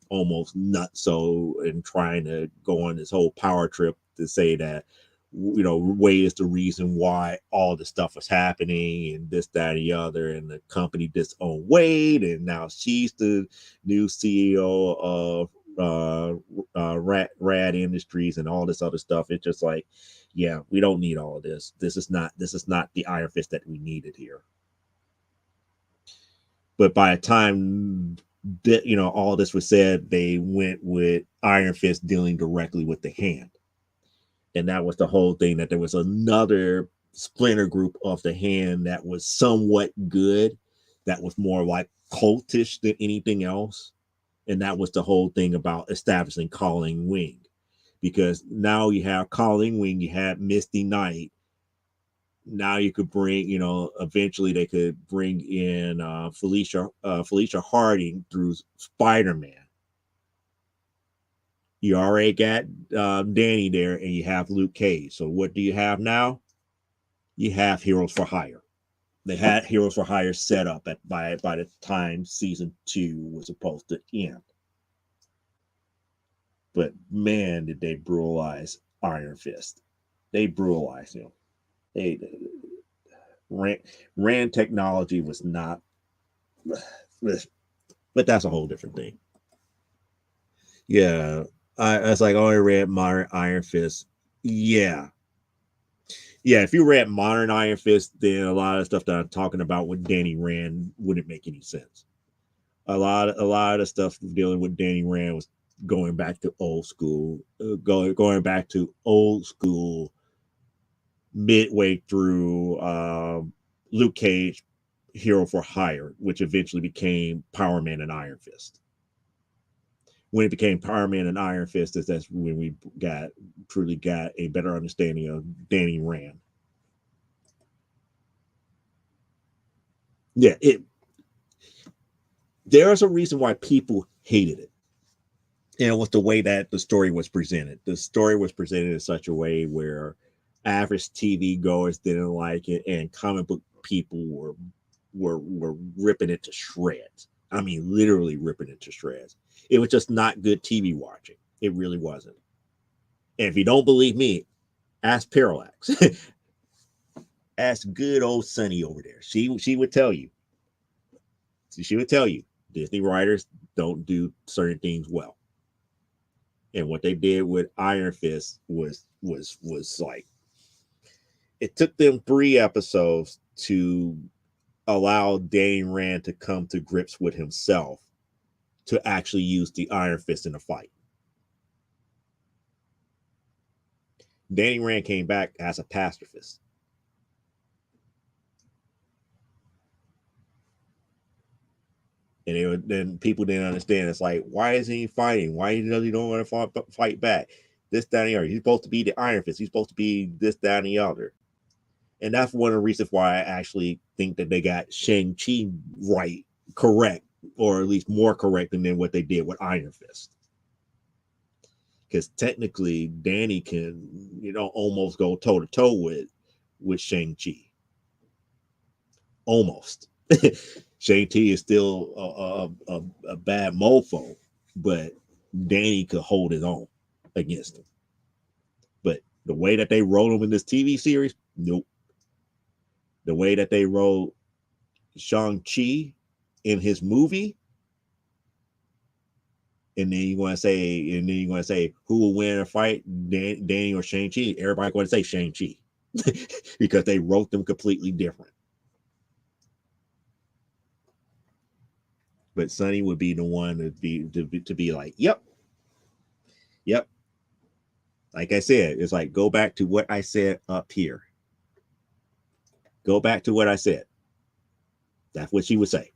S2: almost nuts so and trying to go on this whole power trip to say that Wade is the reason why all the stuff was happening and this, that, and the other, and the company disowned Wade, and now she's the new CEO of Rad Industries and all this other stuff. It's just like, yeah, we don't need all of this. This is not the Iron Fist that we needed here. But by the time that all this was said, they went with Iron Fist dealing directly with the Hand. And that was the whole thing, that there was another splinter group of the Hand that was somewhat good, that was more like cultish than anything else. And that was the whole thing about establishing Colleen Wing, because now you have Colleen Wing, you have Misty Knight. Now you could bring, eventually they could bring in Felicia Harding through Spider-Man. You already got Danny there, and you have Luke Cage. So what do you have now? You have Heroes for Hire. They had Heroes for Hire set up by the time season 2 was supposed to end. But man, did they brutalize Iron Fist. They brutalized him. They Rand technology was not, but that's a whole different thing. Yeah, I was like, oh, I read Modern Iron Fist. Yeah, if you read Modern Iron Fist, then a lot of stuff that I'm talking about with Danny Rand wouldn't make any sense. A lot of the stuff dealing with Danny Rand was going back to old school, going back to old school. Midway through Luke Cage, Hero for Hire, which eventually became Power Man and Iron Fist. When it became Power Man and Iron Fist, that's when we truly got a better understanding of Danny Rand. Yeah, there's a reason why people hated it. And it was the way that the story was presented. The story was presented in such a way where average TV goers didn't like it, and comic book people were ripping it to shreds. I mean, literally ripping it to shreds. It was just not good TV watching. It really wasn't. And if you don't believe me, ask Parallax. Ask good old Sunny over there. She would tell you. She would tell you Disney writers don't do certain things well. And what they did with Iron Fist was like, it took them 3 episodes to allow Danny Rand to come to grips with himself to actually use the Iron Fist in a fight. Danny Rand came back as a pacifist. And then people didn't understand. It's like, why isn't he fighting? Why does he don't want to fight back? This, that, and the other. He's supposed to be the Iron Fist. He's supposed to be this, that, and the other. And that's one of the reasons why I actually think that they got Shang-Chi correct, or at least more correct than what they did with Iron Fist. Because technically, Danny can, almost go toe to toe with Shang-Chi. Almost. Shang-Chi is still a bad mofo, but Danny could hold his own against him. But the way that they wrote him in this TV series, nope. The way that they wrote Shang-Chi in his movie, And then you're going to say, who will win a fight, Danny or Shang-Chi? Everybody going to say Shang-Chi because they wrote them completely different. But Sonny would be the one to be like, yep. Like I said, it's like, go back to what I said up here. Go back to what I said. That's what she would say.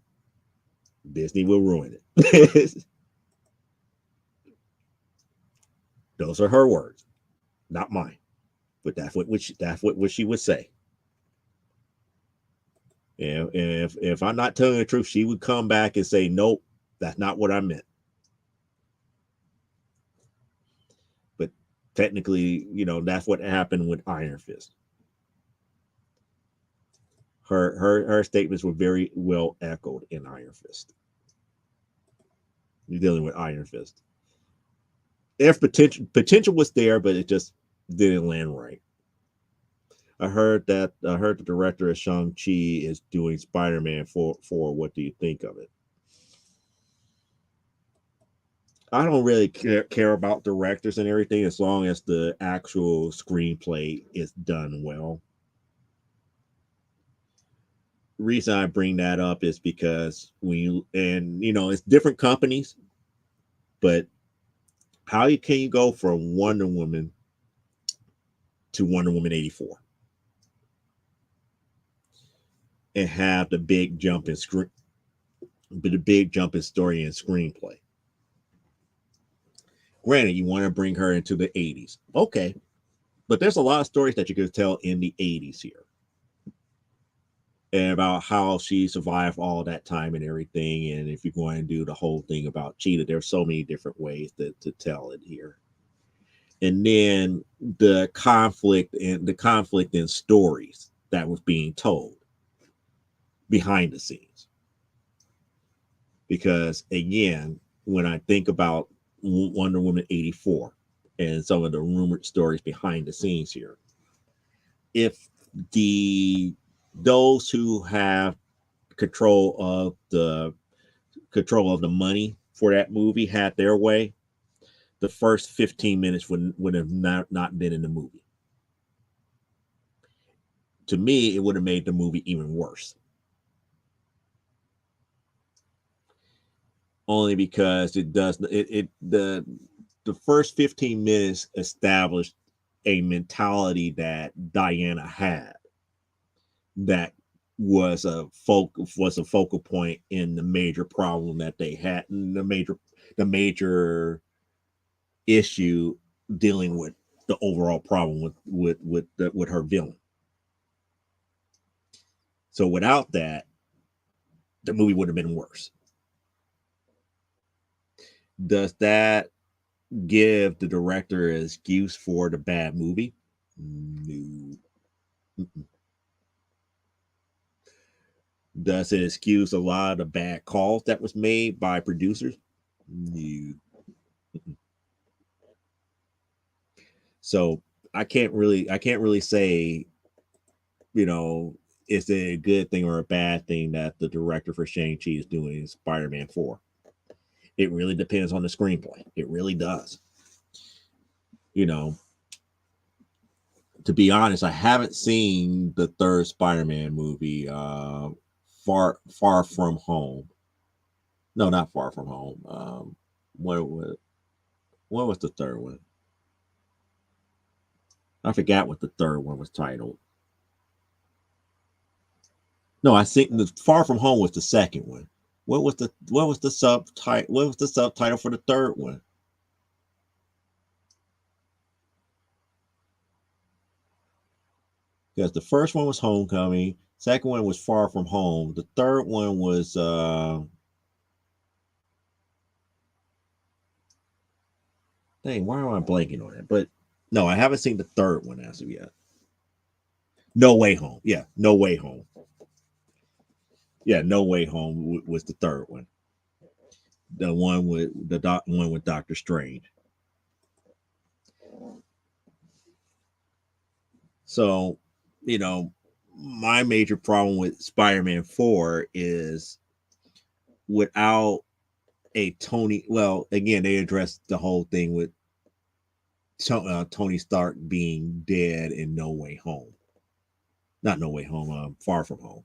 S2: Disney will ruin it. Those are her words, not mine. But that's what she would say. And if I'm not telling the truth, she would come back and say, nope, that's not what I meant. But technically, that's what happened with Iron Fist. Her statements were very well echoed in Iron Fist. You're dealing with Iron Fist. If potential was there, but it just didn't land right. I heard the director of Shang-Chi is doing Spider-Man 4. What do you think of it? I don't really care about directors and everything as long as the actual screenplay is done well. The reason I bring that up is because it's different companies, but how can you go from Wonder Woman to Wonder Woman 84 and have the big jump in story and screenplay? Granted, you want to bring her into the 80s. Okay. But there's a lot of stories that you could tell in the 80s here. And about how she survived all that time and everything. And if you're going to do the whole thing about Cheetah, there's so many different ways to tell it here. And then the conflict in stories that was being told behind the scenes. Because again, when I think about Wonder Woman 84 and some of the rumored stories behind the scenes here, if those who have control of the money for that movie had their way, the first 15 minutes would have not been in the movie. To me, it would have made the movie even worse. Only because the first 15 minutes established a mentality that Diana had that was a focal point in the major problem that they had, the major issue dealing with the overall problem with her villain. So without that, the movie would have been worse. Does that give the director an excuse for the bad movie? No. Mm-mm. Does it excuse a lot of the bad calls that was made by producers? No. Mm-mm. So I can't really say, is it a good thing or a bad thing that the director for Shang-Chi is doing Spider-Man 4? It really depends on the screenplay. It really does. To be honest, I haven't seen the third Spider-Man movie, Far From Home. No, not Far From Home. What was the third one? I forgot what the third one was titled. No, I think the Far From Home was the second one. What was the subtitle? What was the subtitle for the third one? Because the first one was Homecoming, second one was Far From Home, the third one was dang, why am I blanking on it? But no, I haven't seen the third one as of yet. No Way Home. Yeah, No Way Home. Yeah, No Way Home was the third one. The one with one with Doctor Strange. So, my major problem with Spider-Man 4 is without a Tony. Well, again, they addressed the whole thing with Tony Stark being dead in No Way Home. Not No Way Home. Far From Home.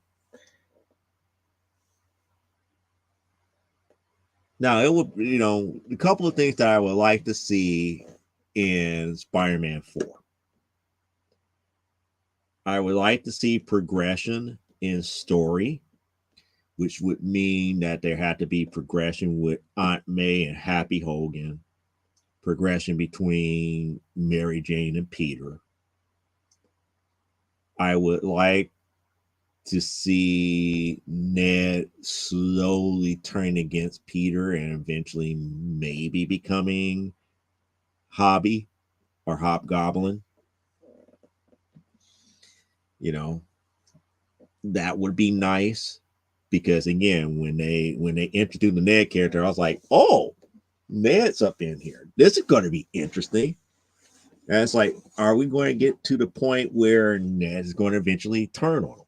S2: Now it would, a couple of things that I would like to see in Spider-Man 4. I would like to see progression in story, which would mean that there had to be progression with Aunt May and Happy Hogan, progression between Mary Jane and Peter. I would like to see Ned slowly turn against Peter and eventually maybe becoming Hobby or Hobgoblin. That would be nice because again, when they introduced the Ned character, I was like, oh, Ned's up in here. This is going to be interesting. And it's like, are we going to get to the point where Ned is going to eventually turn on him?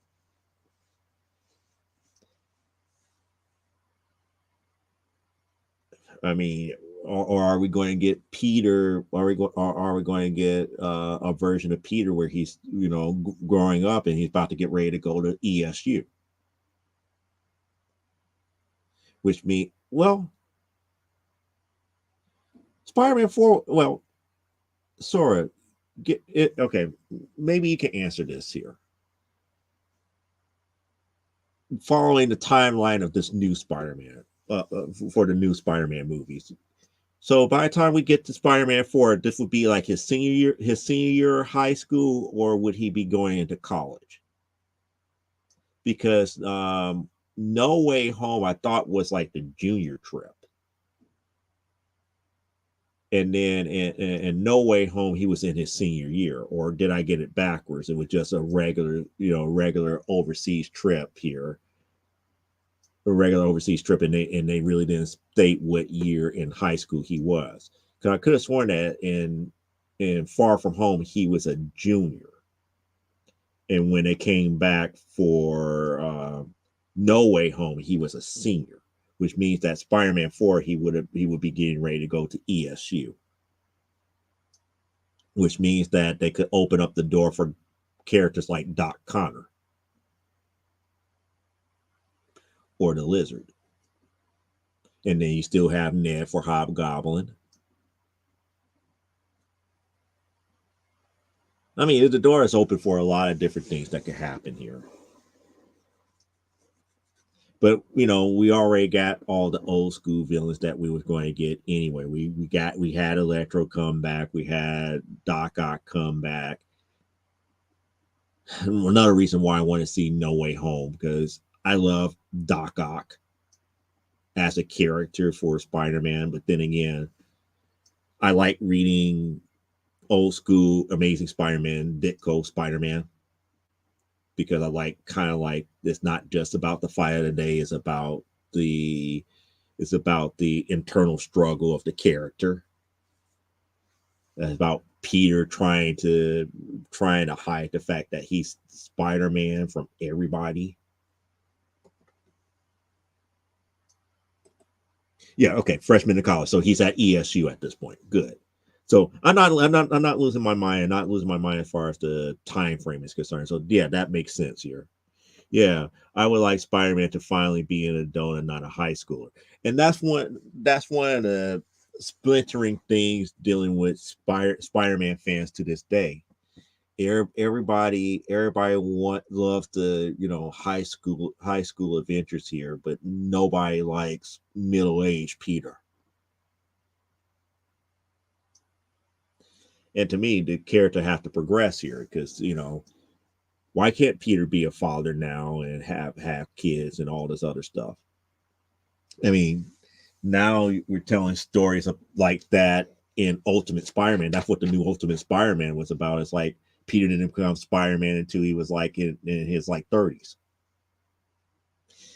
S2: I mean, or are we going to get Peter? Are we going to get a version of Peter where he's growing up and he's about to get ready to go to ESU? Which means, well, Spider-Man 4, well, Sora, get it. Okay, maybe you can answer this here. Following the timeline of this new Spider-Man, for the new Spider-Man movies. So by the time we get to Spider-Man 4, this would be like his senior year of high school, or would he be going into college? Because No Way Home, I thought was like the junior trip. And then in No Way Home, he was in his senior year, or did I get it backwards? It was just a regular overseas trip here, a regular overseas trip, and they really didn't state what year in high school he was. Because I could have sworn that in Far From Home he was a junior, and when they came back for No Way Home, he was a senior, which means that Spider-Man 4 he would be getting ready to go to ESU, which means that they could open up the door for characters like Doc Connor or the Lizard. And then you still have Ned for Hobgoblin. I mean, the door is open for a lot of different things that could happen here. But we already got all the old school villains that we was going to get anyway. We had Electro come back, we had Doc Ock come back. Another reason why I want to see No Way Home, because I love Doc Ock as a character for Spider-Man, but then again, I like reading old school Amazing Spider-Man, Ditko Spider-Man, because I kind of like it's not just about the fight of the day, it's about the internal struggle of the character. It's about Peter trying to hide the fact that he's Spider-Man from everybody. Yeah, okay, freshman in college, so he's at ESU at this point. Good. So I'm not losing my mind. Not losing my mind as far as the time frame is concerned. So yeah, that makes sense here. Yeah, I would like Spider-Man to finally be an adult and not a high schooler. And that's one of the splintering things dealing with Spider-Man fans to this day. Everybody loves the high school adventures here, but nobody likes middle-aged Peter. And to me, the character have to progress here because why can't Peter be a father now and have kids and all this other stuff? I mean, now we're telling stories like that in Ultimate Spider-Man. That's what the new Ultimate Spider-Man was about. It's like Peter didn't become Spider-Man until he was like in his like 30s.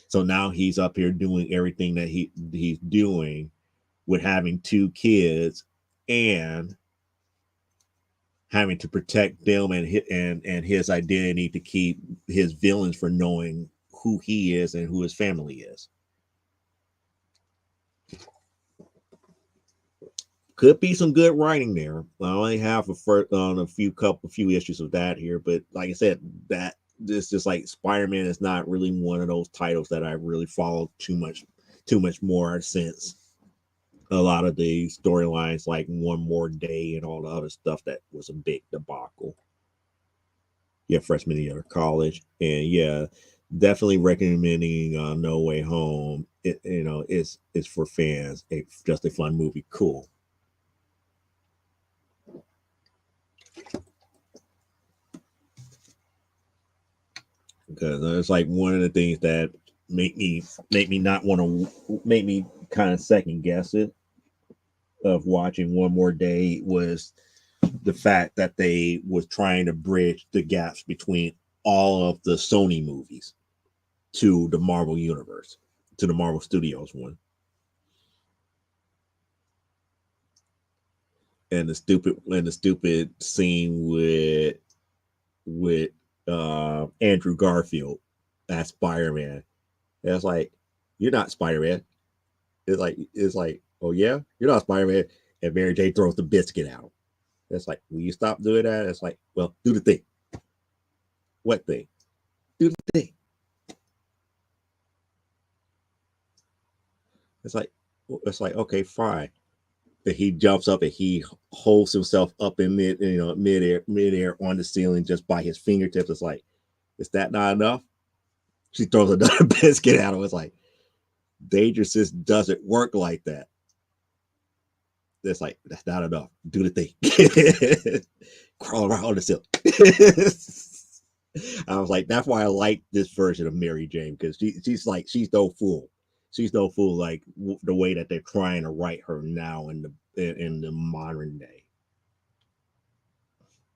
S2: So now he's up here doing everything that he's doing with having two kids and having to protect them and his identity to keep his villains from knowing who he is and who his family is. Could be some good writing there. I only have a few issues of that here, but like I said, that this just like Spider-Man is not really one of those titles that I really followed too much more since a lot of the storylines like One More Day and all the other stuff that was a big debacle. Yeah, freshman year of college, and yeah, definitely recommending No Way Home. It's for fans. It's just a fun movie. Cool. Because it's like one of the things that make me not want to make me kind of second guess it of watching One More Day was the fact that they was trying to bridge the gaps between all of the Sony movies to the Marvel universe, to the Marvel Studios one. And the stupid scene with Andrew Garfield as Spider-Man. And it's like, you're not Spider-Man. It's like, oh yeah, you're not Spider-Man. And Mary Jane throws the biscuit out. It's like, will you stop doing that? It's like, well, do the thing. What thing? Do the thing. It's like, okay, fine. That he jumps up and he holds himself up in midair on the ceiling just by his fingertips. It's like, is that not enough? She throws another biscuit at him. It's like, Dangerousness doesn't work like that. It's like, that's not enough. Do the thing. Crawl around the ceiling. I was like, that's why I like this version of Mary Jane, because she's no fool. She's no fool like the way that they're trying to write her now in the modern day.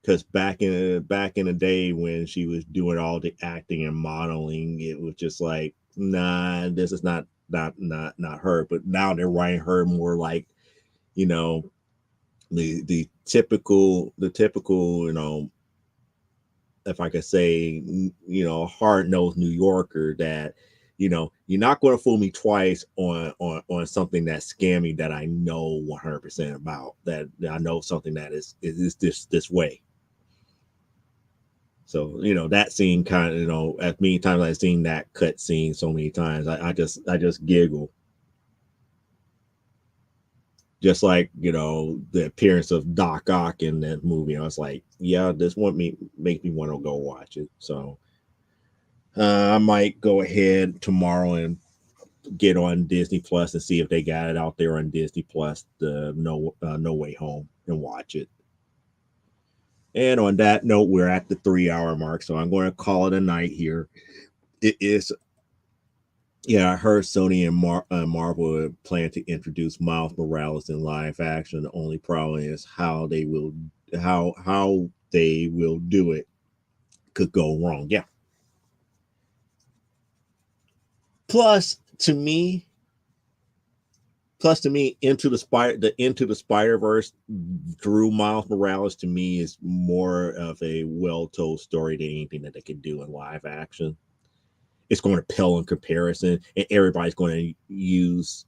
S2: Because back in the day when she was doing all the acting and modeling, it was just like, nah, this is not her. But now they're writing her more like, you know, the typical, if I could say, hard nosed New Yorker that, you're not going to fool me twice on something that's scammy that I know 100% about, that I know something that is this way. So, that scene kind of, as many times I've seen that cut scene so many times, I just giggle. Just like, the appearance of Doc Ock in that movie. I was like, yeah, this make me want to go watch it. So I might go ahead tomorrow and get on Disney Plus and see if they got it out there on Disney Plus, the No Way Home, and watch it. And on that note, we're at the 3 hour mark, so I'm going to call it a night here. It is, yeah, I heard Sony and Marvel plan to introduce Miles Morales in live action. The only problem is how they will do it could go wrong. Yeah. Plus, to me, Into the Spider Verse drew Miles Morales to me is more of a well told story than anything that they can do in live action. It's going to pale in comparison, and everybody's going to use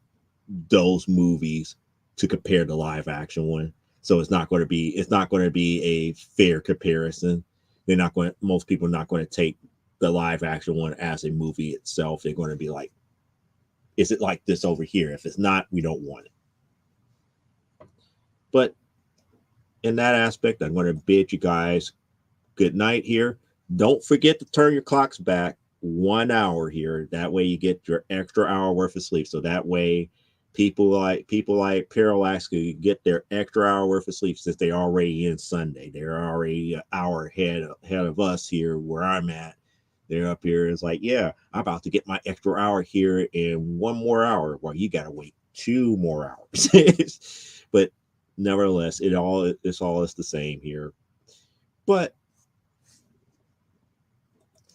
S2: those movies to compare the live action one. So it's not going to be a fair comparison. Most people are not going to take the live action one as a movie itself. They're going to be like, is it like this over here? If it's not, we don't want it. But in that aspect, I'm going to bid you guys good night here. Don't forget to turn your clocks back 1 hour here. That way you get your extra hour worth of sleep. So that way people like Parallax can get their extra hour worth of sleep, since they're already in Sunday. They're already an hour ahead of us here where I'm at. They're up here. It's like, yeah, I'm about to get my extra hour here in 1 more hour. Well, you got to wait 2 more hours. But nevertheless, it's all the same here. But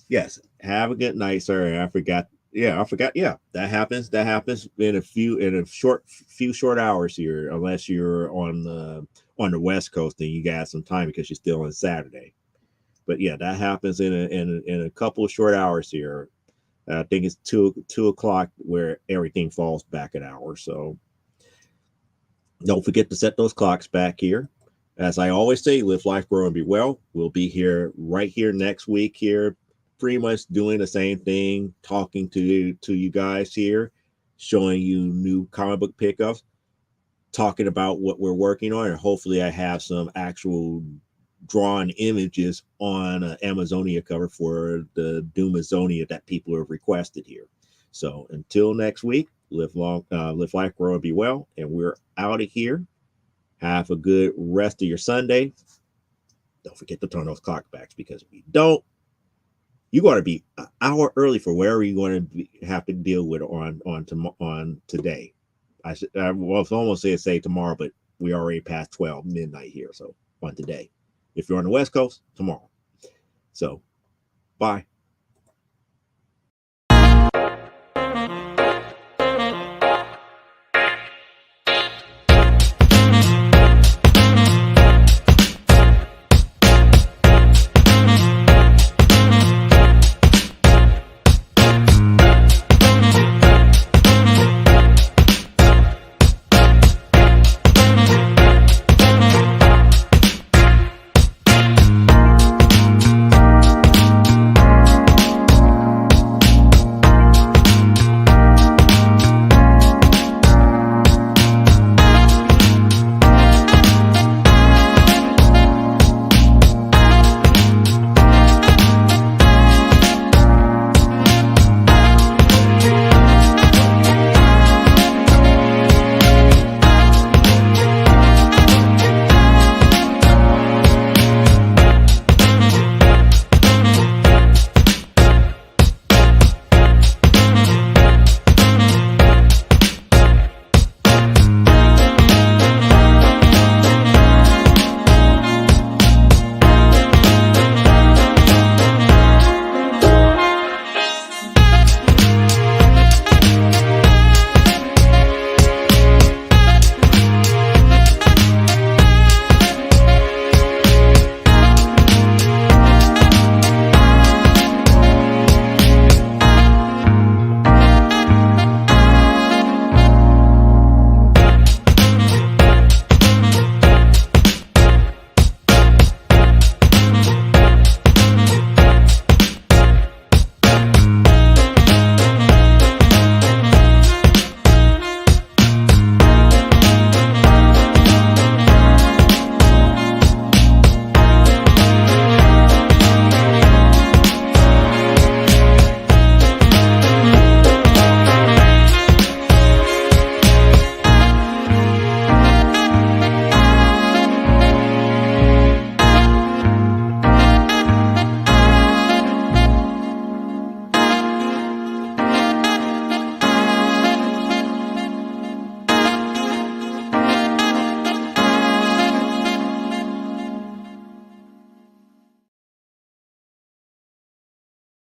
S2: yes, have a good night, sir. I forgot. Yeah, that happens. That happens in a few short hours here, unless you're on the West Coast and you got some time because you're still on Saturday. But yeah, that happens in a couple of short hours here. I think it's 2 o'clock where everything falls back an hour. So Don't forget to set those clocks back here. As I always say, live life, grow, and be well. We'll be here right here next week here, pretty much doing the same thing, talking to you guys here, showing you new comic book pickups, talking about what we're working on, and hopefully I have some actual drawn images on an Amazonia cover for the Doomazonia that people have requested here. So until next week, live long, live life, grow, and be well. And we're out of here. Have a good rest of your Sunday. Don't forget to turn those clock backs, because if you don't, you got to be an hour early for wherever you're going to have to deal with on today. I was almost say tomorrow, but we already past 12 midnight here. So on today, if you're on the West Coast, tomorrow. So bye.